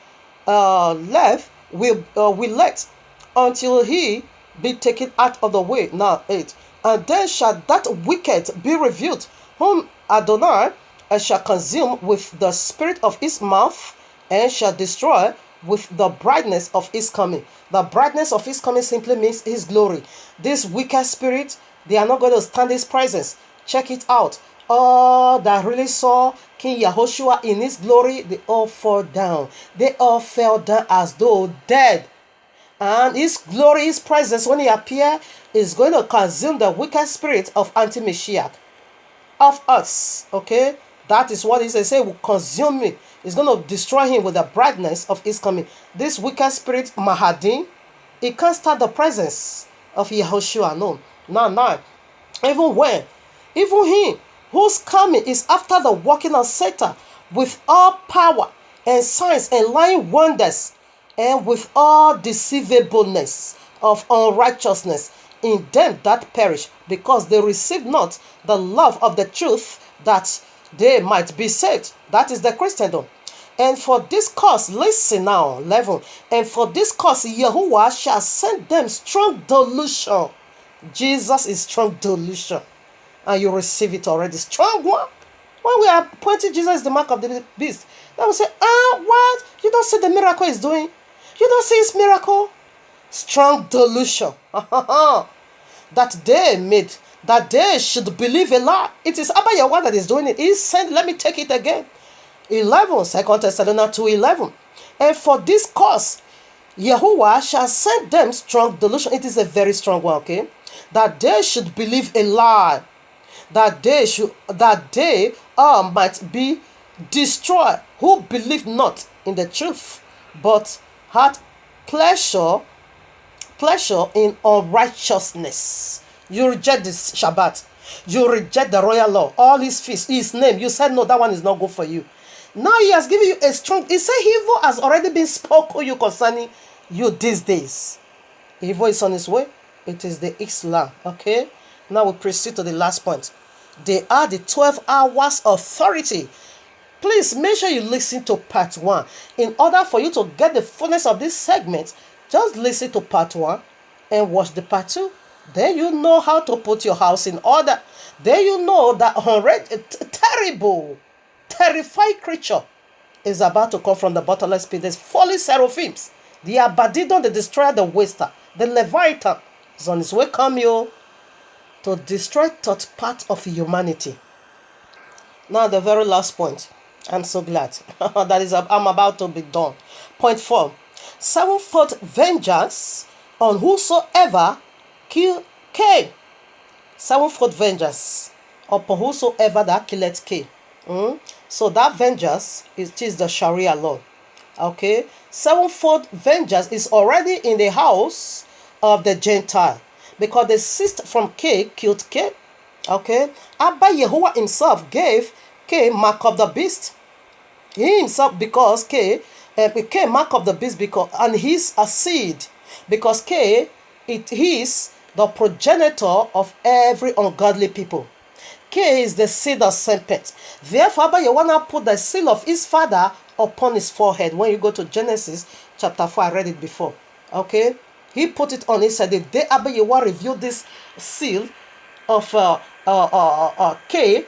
B: left will let until he be taken out of the way. Now 8. And then shall that wicked be revealed, whom Adonai shall consume with the spirit of his mouth, and shall destroy with the brightness of his coming. The brightness of his coming simply means his glory. This wicked spirit, they are not going to stand his presence. Check it out. All that really saw King Yahushua in his glory, they all fall down. They all fell down as though dead. And his glory, his presence, when he appears, is going to consume the wicked spirit of anti-Mashiach, of us. Okay? That is what he says. He will consume me. It's going to destroy him with the brightness of his coming. This wicked spirit, Mahadi, it can't stand the presence of Yahushua. No. No. Even him whose coming is after the working of Satan with all power and signs and lying wonders, and with all deceivableness of unrighteousness in them that perish, because they receive not the love of the truth, that they might be saved. That is the Christendom. And for this cause, listen now, 11. And for this cause, Yahuwah shall send them strong delusion. Jesus is strong delusion. And you receive it already. Strong one. When we are pointing Jesus is the mark of the beast, they will say, what? You don't see the miracle he's doing? You don't see his miracle? Strong delusion. That they should believe a lie. It is Abba Yahweh that is doing it. He said, let me take it again. 11, 2 Thessalonians 2:11. And for this cause, Yahuwah shall send them strong delusion. It is a very strong one, okay? That they should believe a lie. That they might be destroyed, who believe not in the truth, but had pleasure in unrighteousness. You reject this Shabbat. You reject the royal law. All his feasts, his name. You said, no, that one is not good for you. Now he has given you a strong... He said evil has already been spoken you concerning you these days. Evil is on its way. It is the Islam. Okay? Now we proceed to the last point. They are the 12 hours authority. Please make sure you listen to part 1. In order for you to get the fullness of this segment, just listen to part 1 and watch the part 2. Then you know how to put your house in order. Then you know that terrible, terrified creature is about to come from the bottomless pit. There's fallen seraphims. The Abadidon, the destroyer, the waster, the Leviathan is on his way come you to destroy third part of humanity. Now the very last point. I'm so glad. I'm about to be done. Point 4. Sevenfold vengeance on whosoever kill Cain. Sevenfold vengeance upon whosoever that killeth Cain. So that vengeance is the Sharia law. Okay, sevenfold vengeance is already in the house of the Gentile because the sister from Cain killed Cain. Okay, Abba Yahuwah himself gave Cain mark of the beast. He himself, because Cain became mark of the beast, because and he's a seed, because Cain it is the progenitor of every ungodly people. Cain is the seed of serpent. Therefore, Abba Yahuwah put the seal of his father upon his forehead. When you go to Genesis chapter 4, I read it before. Okay, he put it on his head. The day Abba Yahuwah revealed this seal of Cain,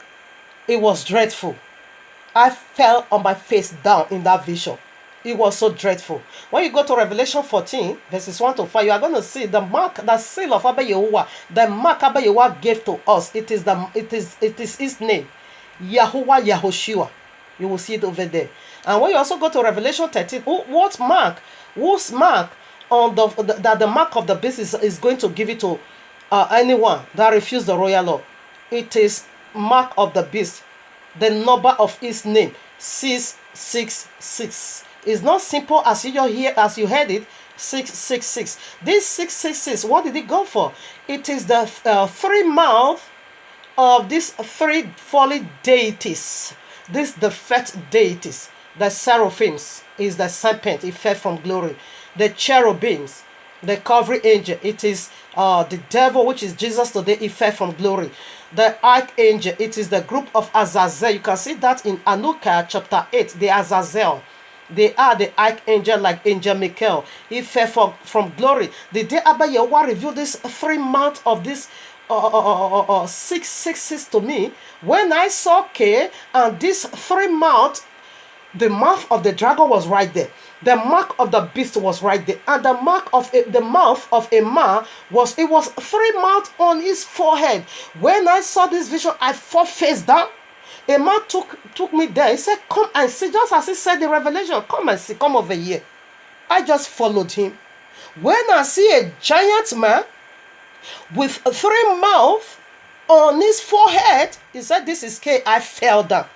B: it was dreadful. I fell on my face down in that vision. It was so dreadful. When you go to Revelation 14, verses 1 to 5, you are going to see the mark, the seal of Abba Yahuwah. The mark Abba Yahuwah gave to us. It is his name, Yahuwah Yahushua. You will see it over there. And when you also go to Revelation 13, what mark? Whose mark on the mark of the beast is going to give it to anyone that refused the royal law? It is mark of the beast. The number of his name 666. It's not simple as you heard it. 666. This 666. What did it go for? It is the three mouth of these three fallen deities. This the fat deities. The seraphims is the serpent. It fell from glory. The cherubims, the covering angel. It is the devil, which is Jesus today. It fell from glory. The archangel, it is the group of Azazel. You can see that in Anuka chapter 8. The Azazel, they are the archangel like angel Michael. He fell from glory. The day Abba Yahuwah revealed this three mouth of this 666 to me, when I saw K and this three mouth, the mouth of the dragon was right there. The mark of the beast was right there, and the mark of the mouth of a man was three mouths on his forehead. When I saw this vision, I fell face down. A man took me there. He said, "Come and see," just as he said in Revelation. "Come and see. Come over here." I just followed him. When I see a giant man with three mouths on his forehead, he said, "This is K." I fell down,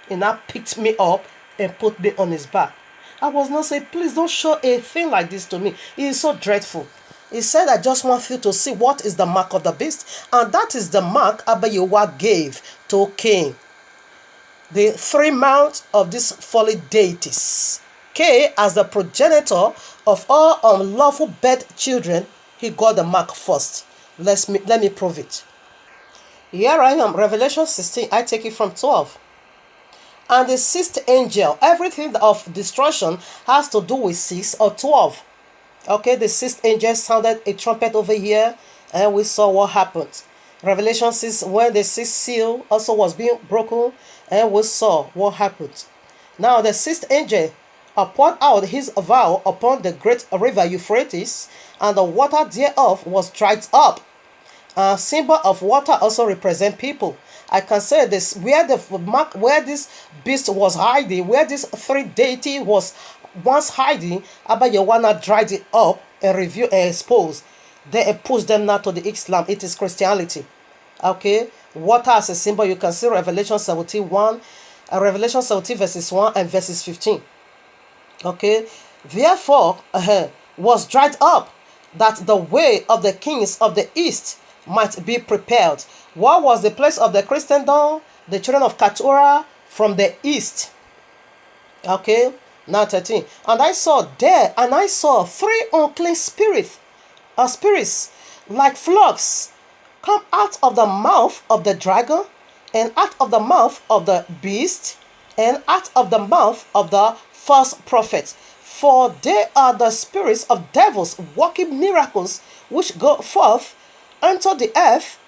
B: and I picked me up and put me on his back. I was not saying, "Please don't show a thing like this to me. It is so dreadful." He said, "I just want you to see what is the mark of the beast." And that is the mark Abba Yahuwah gave to Cain. The three mouths of these fallen deities. Cain, as the progenitor of all unlawful birth children, he got the mark first. Let me prove it. Here I am, Revelation 16. I take it from 12. And the sixth angel, everything of destruction has to do with 6 or 12. Okay, the sixth angel sounded a trumpet over here, and we saw what happened. Revelation 6, when the sixth seal also was being broken, and we saw what happened. Now the sixth angel poured out his vial upon the great river Euphrates, and the water thereof was dried up. A symbol of water also represent people. I can say this, where this beast was hiding, where this three deity was once hiding, Abba Yahuwah dried it up and revealed and exposed. They pushed them now to the Islam. It is Christianity. Okay, water as a symbol. You can see Revelation 17:1, Revelation 17 verses 1 and verses 15. Okay, therefore was dried up, that the way of the kings of the east might be prepared. What was the place of the Christendom? The children of Keturah from the east. Okay, now 13. And I saw three unclean spirits like frogs come out of the mouth of the dragon, and out of the mouth of the beast, and out of the mouth of the false prophet. For they are the spirits of devils working miracles, which go forth unto the earth,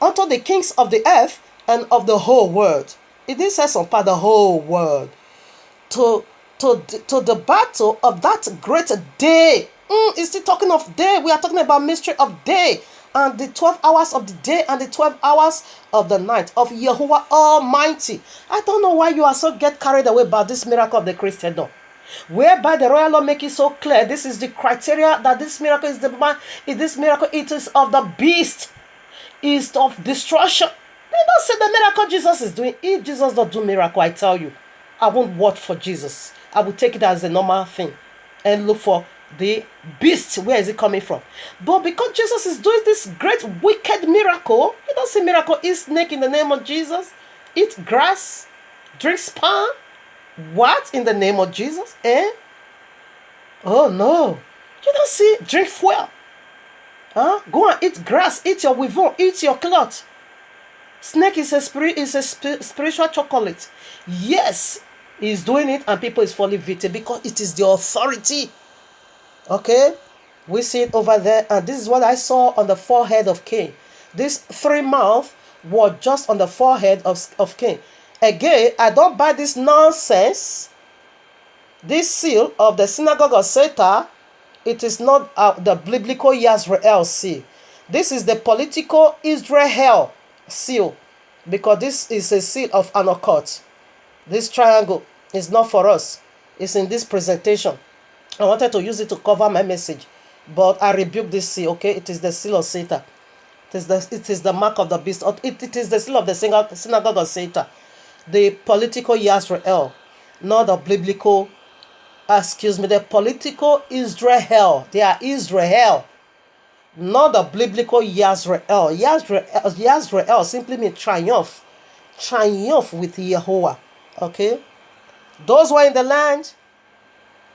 B: unto the kings of the earth and of the whole world. It did say some part the whole world. To the battle of that great day. Is he talking of day? We are talking about mystery of day. and the 12 hours of the day and the 12 hours of the night of Yahuwah Almighty. I don't know why you are so get carried away by this miracle of the Christendom, whereby the royal law make it so clear. This is the criteria that this miracle is it is of the beast, is of destruction. They don't say the miracle Jesus is doing. If Jesus don't do miracle, I tell you, I won't work for Jesus. I will take it as a normal thing and look for the beast. Where is it coming from? But because Jesus is doing this great wicked miracle, you don't see miracle, eat snake in the name of Jesus, eat grass, drink sperm. What in the name of Jesus? Oh no. You don't see drink fuel. Go and eat grass, eat your weevil, eat your cloth. Snake is a spiritual chocolate. Yes, he's doing it and people is falling victim because it is the authority. Okay, we see it over there, and this is what I saw on the forehead of Cain. This 3 mouths was just on the forehead of Cain. Again, I don't buy this nonsense. This seal of the synagogue of Satan, it is not the biblical Yisrael seal. This is the political Israel seal, because this is a seal of an occult. This triangle is not for us. It's in this presentation. I wanted to use it to cover my message, but I rebuke this seal. Okay, it is the seal of Satan. It is the mark of the beast. It is the seal of the synagogue of Satan. The political Yisrael, not the biblical. The political Israel. They are Israel, not the biblical Yisrael. Yisrael simply means triumph. Triumph with Yahuwah. Okay? Those who are in the land,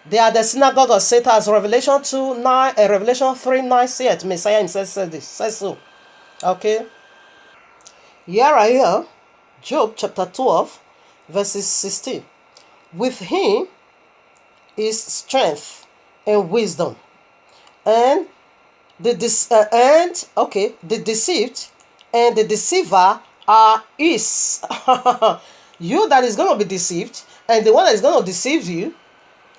B: they are the synagogue of Satan, as Revelation 2:9 and Revelation 3:9 say it. Messiah himself says so. Okay? Here I am, Job chapter 12, verses 16. With him is strength and wisdom, and the deceived and the deceiver are his. You that is going to be deceived and the one that is going to deceive you,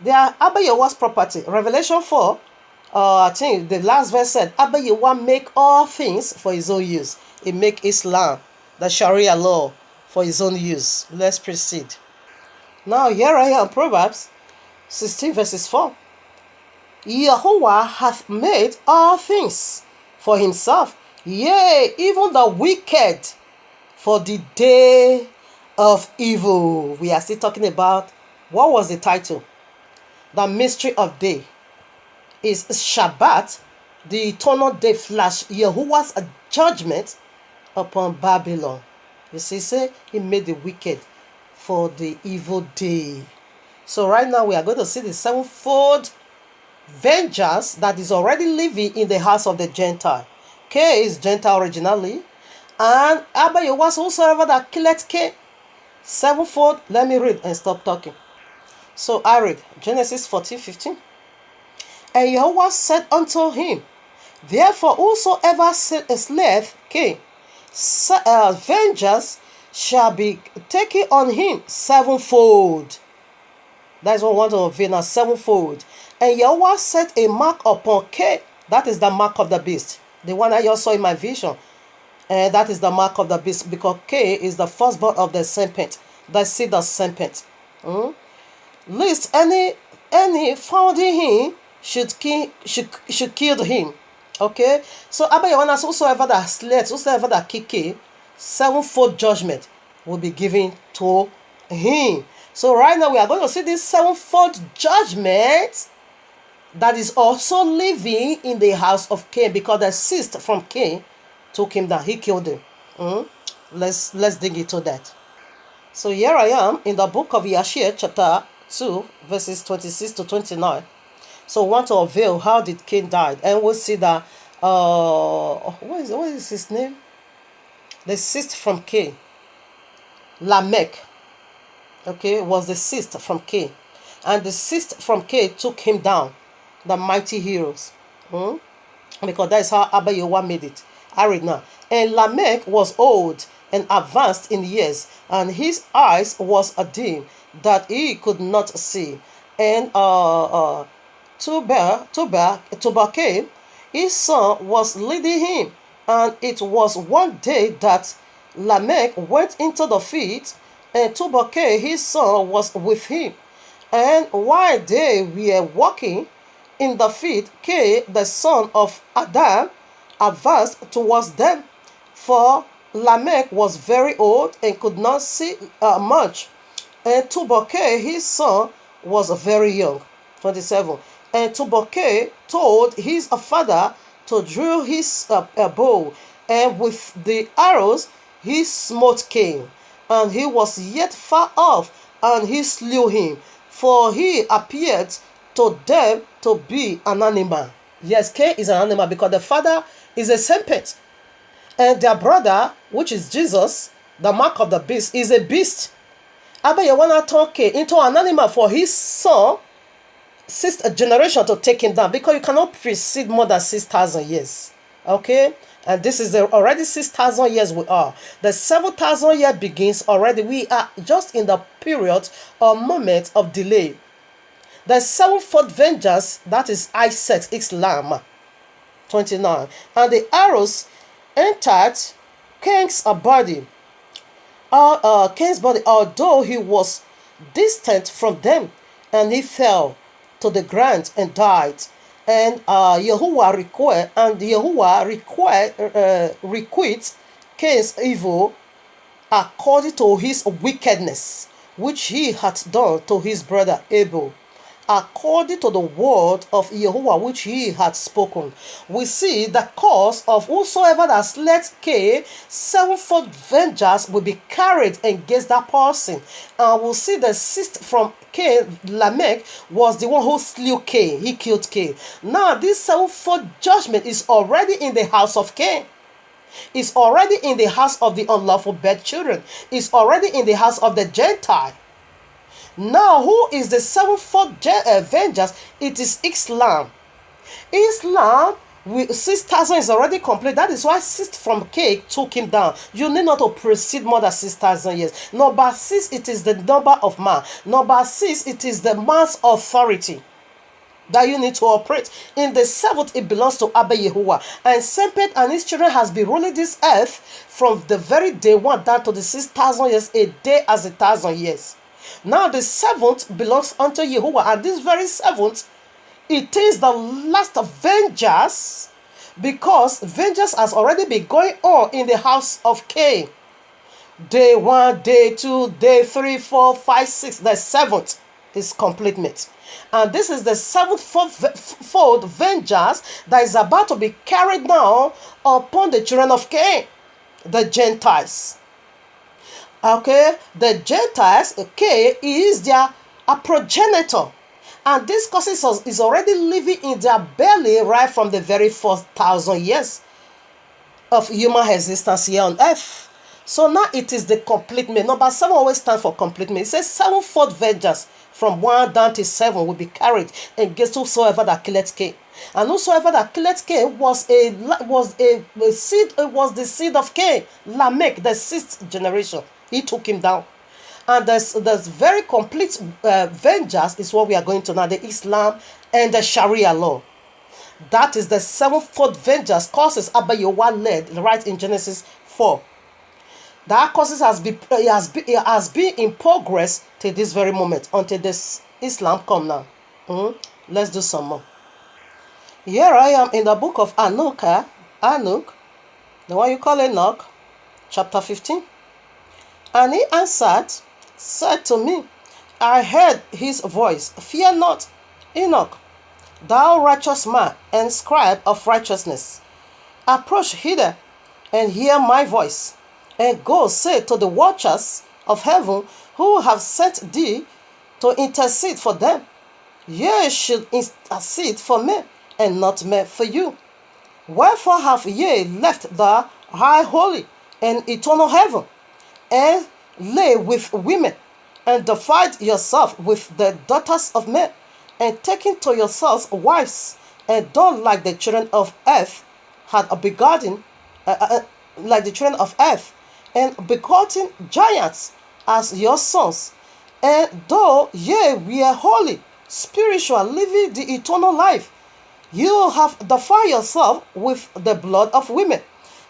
B: they are Abba Yahuah's property. Revelation 4, I think the last verse said, Abba Yahuah make all things for his own use. He make Islam, the Sharia law, for his own use. Let's proceed. Now here I am, Proverbs 16 verses 4. Yahuwah hath made all things for himself, yea, even the wicked for the day of evil. We are still talking about, what was the title? The mystery of day is Shabbat, the eternal day flash, Yahuwah's judgment upon Babylon. You see, say he made the wicked for the evil day. So right now we are going to see the sevenfold vengeance that is already living in the house of the Gentile. K is Gentile originally, and Abba Yahuwah whosoever that killeth K. Sevenfold. Let me read and stop talking. So I read Genesis 14:15. And Yahuwah said unto him, therefore whosoever slayeth Cain, vengeance shall be taken on him sevenfold. That is what we want to reveal now, sevenfold. And Yahuwah set a mark upon Cain. That is the mark of the beast. The one I just saw in my vision. And that is the mark of the beast, because Cain is the firstborn of the serpent, the seed of serpent. Lest any found in him should kill him. Okay? So Abba Yahuwah, whosoever that slayeth, whosoever that kill Cain, sevenfold judgment will be given to him. So right now we are going to see this sevenfold judgment that is also living in the house of Cain, because the cyst from Cain took him down. He killed him. Let's dig into that. So here I am in the book of Yashia chapter 2 verses 26 to 29. So we want to unveil how did Cain die, and we'll see that what is his name? The cyst from Cain, Lamech. Okay, was the cyst from Cain, and the cyst from Cain took him down, the mighty heroes. Because that is how Abba Yahuwah made it. I read now. And Lamech was old and advanced in years, and his eyes was dim, that he could not see. And Tubal-Cain, his son, was leading him, And it was one day that Lamech went into the field, and Tubal-Cain his son was with him. And while they were walking in the field, Cain the son of Adam advanced towards them, for Lamech was very old and could not see much, and Tubal-Cain his son was very young. 27. And Tubal-Cain told his father to draw his bow, and with the arrows he smote Cain, and he was yet far off, and he slew him, for he appeared to them to be an animal. Yes, Cain is an animal because the father is a serpent, and their brother, which is Jesus, the mark of the beast, is a beast. Abba, you want to turn Cain into an animal for his son, sixth generation, to take him down, because you cannot precede more than 6,000 years. Okay? And this is already 6,000 years we are. The 7,000 year begins already. We are just in the period or moment of delay. The sevenfold vengeance, that is Isaac, Islam. 29. And the arrows entered Cain's body. Cain's body, although he was distant from them, and he fell to the ground and died. And Yahuwah requited Cain's evil according to his wickedness, which he had done to his brother Abel, according to the word of Yahuwah which he had spoken. We see the cause of whosoever that slayed Cain, sevenfold vengeance will be carried against that person. And we'll see the sixth from Cain, Lamech, was the one who slew Cain. He killed Cain. Now this sevenfold judgment is already in the house of Cain. It's already in the house of the unlawful birth children. It's already in the house of the Gentile. Now, who is the sevenfold vengeance? It is Islam. Islam, 6,000 is already complete. That is why 6 from Cain took him down. You need not to proceed more than 6,000 years. Number 6, it is the number of man. Number 6, it is the man's authority that you need to operate. In the 7th, it belongs to Abba Yahuwah. And Serpent and his children has been ruling this earth from the very day 1 down to the 6,000 years, a day as 1,000 years. Now the 7th belongs unto Yahuwah, and this very 7th, it is the last of vengeance, because vengeance has already been going on in the house of Cain. Day 1, day 2, day 3, 4, 5, 6, the 7th is completement. And this is the 7th-fold vengeance that is about to be carried down upon the children of Cain, the Gentiles. Okay, the Gentiles, okay, is their progenitor. And this causes is already living in their belly right from the very first 1,000 years of human existence here on earth. So now it is the completement. Number 7 always stands for completement. It says sevenfold vengeance from 1 down to 7 will be carried against whosoever that killed Cain. And whosoever that killed Cain was the seed of Cain, Lamech, the 6th generation. He took him down. And there's very complete vengeance is what we are going to now, the Islam and the Sharia law. That is the sevenfold vengeance causes Abba Yahuwah led right in Genesis 4. That causes has been in progress till this very moment until this Islam come now. Let's do some more. Here I am in the book of Anuk, the one you call Enoch, chapter 15. And he answered, said to me, I heard his voice, fear not, Enoch, thou righteous man and scribe of righteousness. Approach hither and hear my voice, and go say to the watchers of heaven who have sent thee to intercede for them. Ye should intercede for me, and not me for you. Wherefore have ye left the high holy and eternal heaven, and lay with women, and defiled yourself with the daughters of men, and taken to yourselves wives, and done like the children of earth had begotten, like the children of earth, and begotten giants as your sons. And though ye were holy, spiritual, living the eternal life, you have defiled yourself with the blood of women,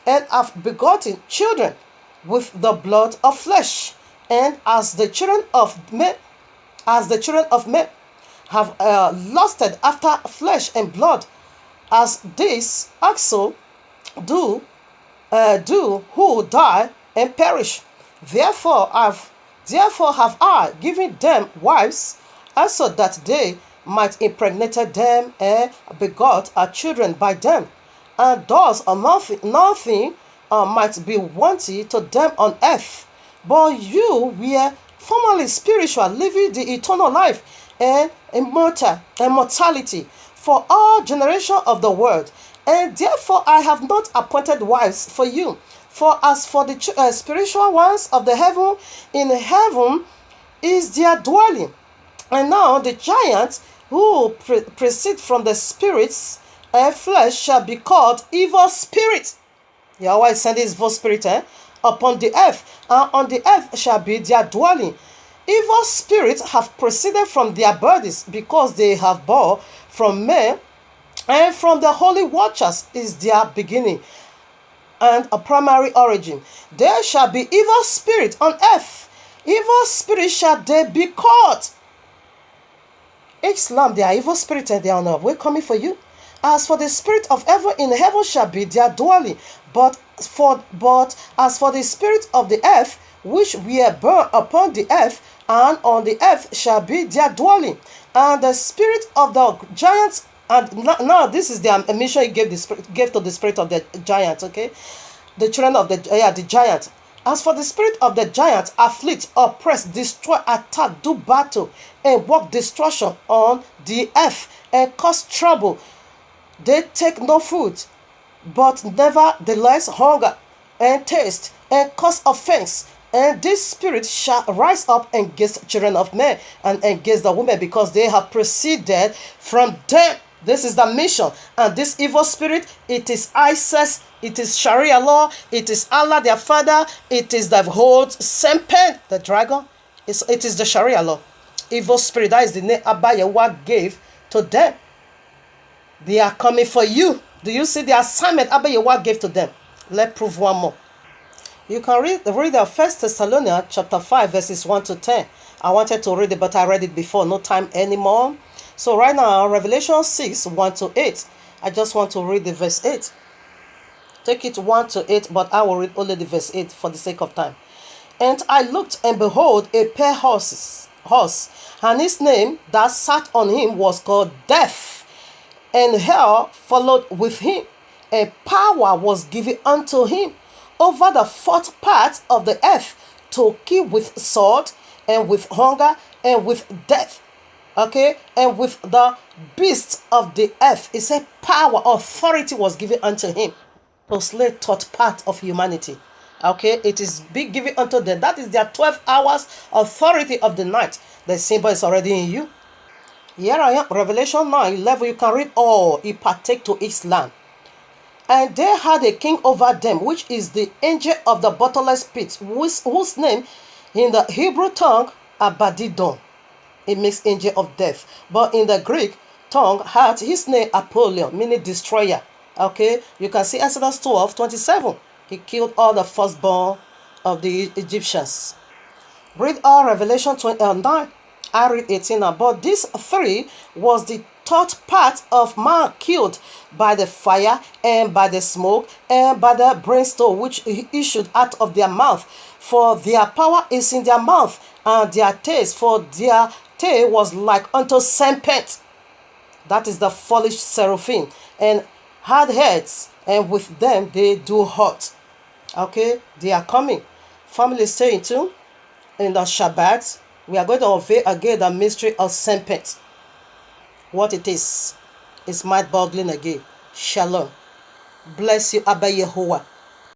B: and have begotten children with the blood of flesh, and as the children of men have lusted after flesh and blood, as these also do who die and perish. Therefore have I given them wives, also that they might impregnate them and begot children by them, and thus nothing might be wanting to them on earth. But you were formerly spiritual, living the eternal life and immortality for all generation of the world. And therefore I have not appointed wives for you. For as for the spiritual ones of the heaven, in heaven is their dwelling. And now the giants who proceed from the spirits and flesh shall be called evil spirits. Yahweh sent his evil spirit upon the earth, and on the earth shall be their dwelling. Evil spirits have proceeded from their bodies, because they have born from men, and from the holy watchers is their beginning and a primary origin. There shall be evil spirit on earth. Evil spirit shall they be called. Islam, they are evil spirit, and they are on the way coming for you. As for the spirit of heaven, in heaven shall be their dwelling. But as for the spirit of the earth, which were born upon the earth, and on the earth shall be their dwelling. And the spirit of the giants, and now this is the mission he gave to the spirit of the giants, okay? The children of the giant. As for the spirit of the giants, afflict, oppress, destroy, attack, do battle, and work destruction on the earth, and cause trouble. They take no food, but nevertheless hunger and thirst, and cause offense. And this spirit shall rise up against children of men and against the women, because they have proceeded from them. This is the mission. And this evil spirit, it is ISIS, it is Sharia law, it is Allah their father, it is the whole serpent, the dragon. It is the Sharia law. Evil spirit, that is the name Abba Yahuwah gave to them. They are coming for you. Do you see the assignment Abba Yahuwah gave to them? Let's prove one more. You can read the 1 Thessalonians chapter 5 verses 1 to 10. I wanted to read it, but I read it before. No time anymore. So right now, Revelation 6, 1 to 8. I just want to read the verse 8. Take it 1 to 8, but I will read only the verse 8 for the sake of time. And I looked, and behold, a pale horse, and his name that sat on him was called Death, and hell followed with him, and power was given unto him over the fourth part of the earth, to kill with sword, and with hunger, and with death. Okay, and with the beasts of the earth. It said power, authority was given unto him to slay third part of humanity. Okay, it is big given unto them. That is their 12 hours authority of the night. The symbol is already in you. Here I am, Revelation 9:11. You can read all. He partake to Islam. And they had a king over them, which is the angel of the bottomless pit, whose name in the Hebrew tongue Abadidon. It makes angel of death. But in the Greek tongue had his name Apollyon, meaning destroyer. Okay, you can see Exodus 12:27. He killed all the firstborn of the Egyptians. Read all Revelation 9. I read 18 now. But these three was the third part of man killed by the fire, and by the smoke, and by the brimstone which issued out of their mouth. For their power is in their mouth, and their taste, for their tail was like unto serpent. That is the foolish seraphim, and had heads, and with them they do hurt. Okay, they are coming. Family, stay tuned. In the Shabbat, we are going to unveil again the mystery of serpent. What it is mind-boggling again. Shalom. Bless you, Abba Yahuwah.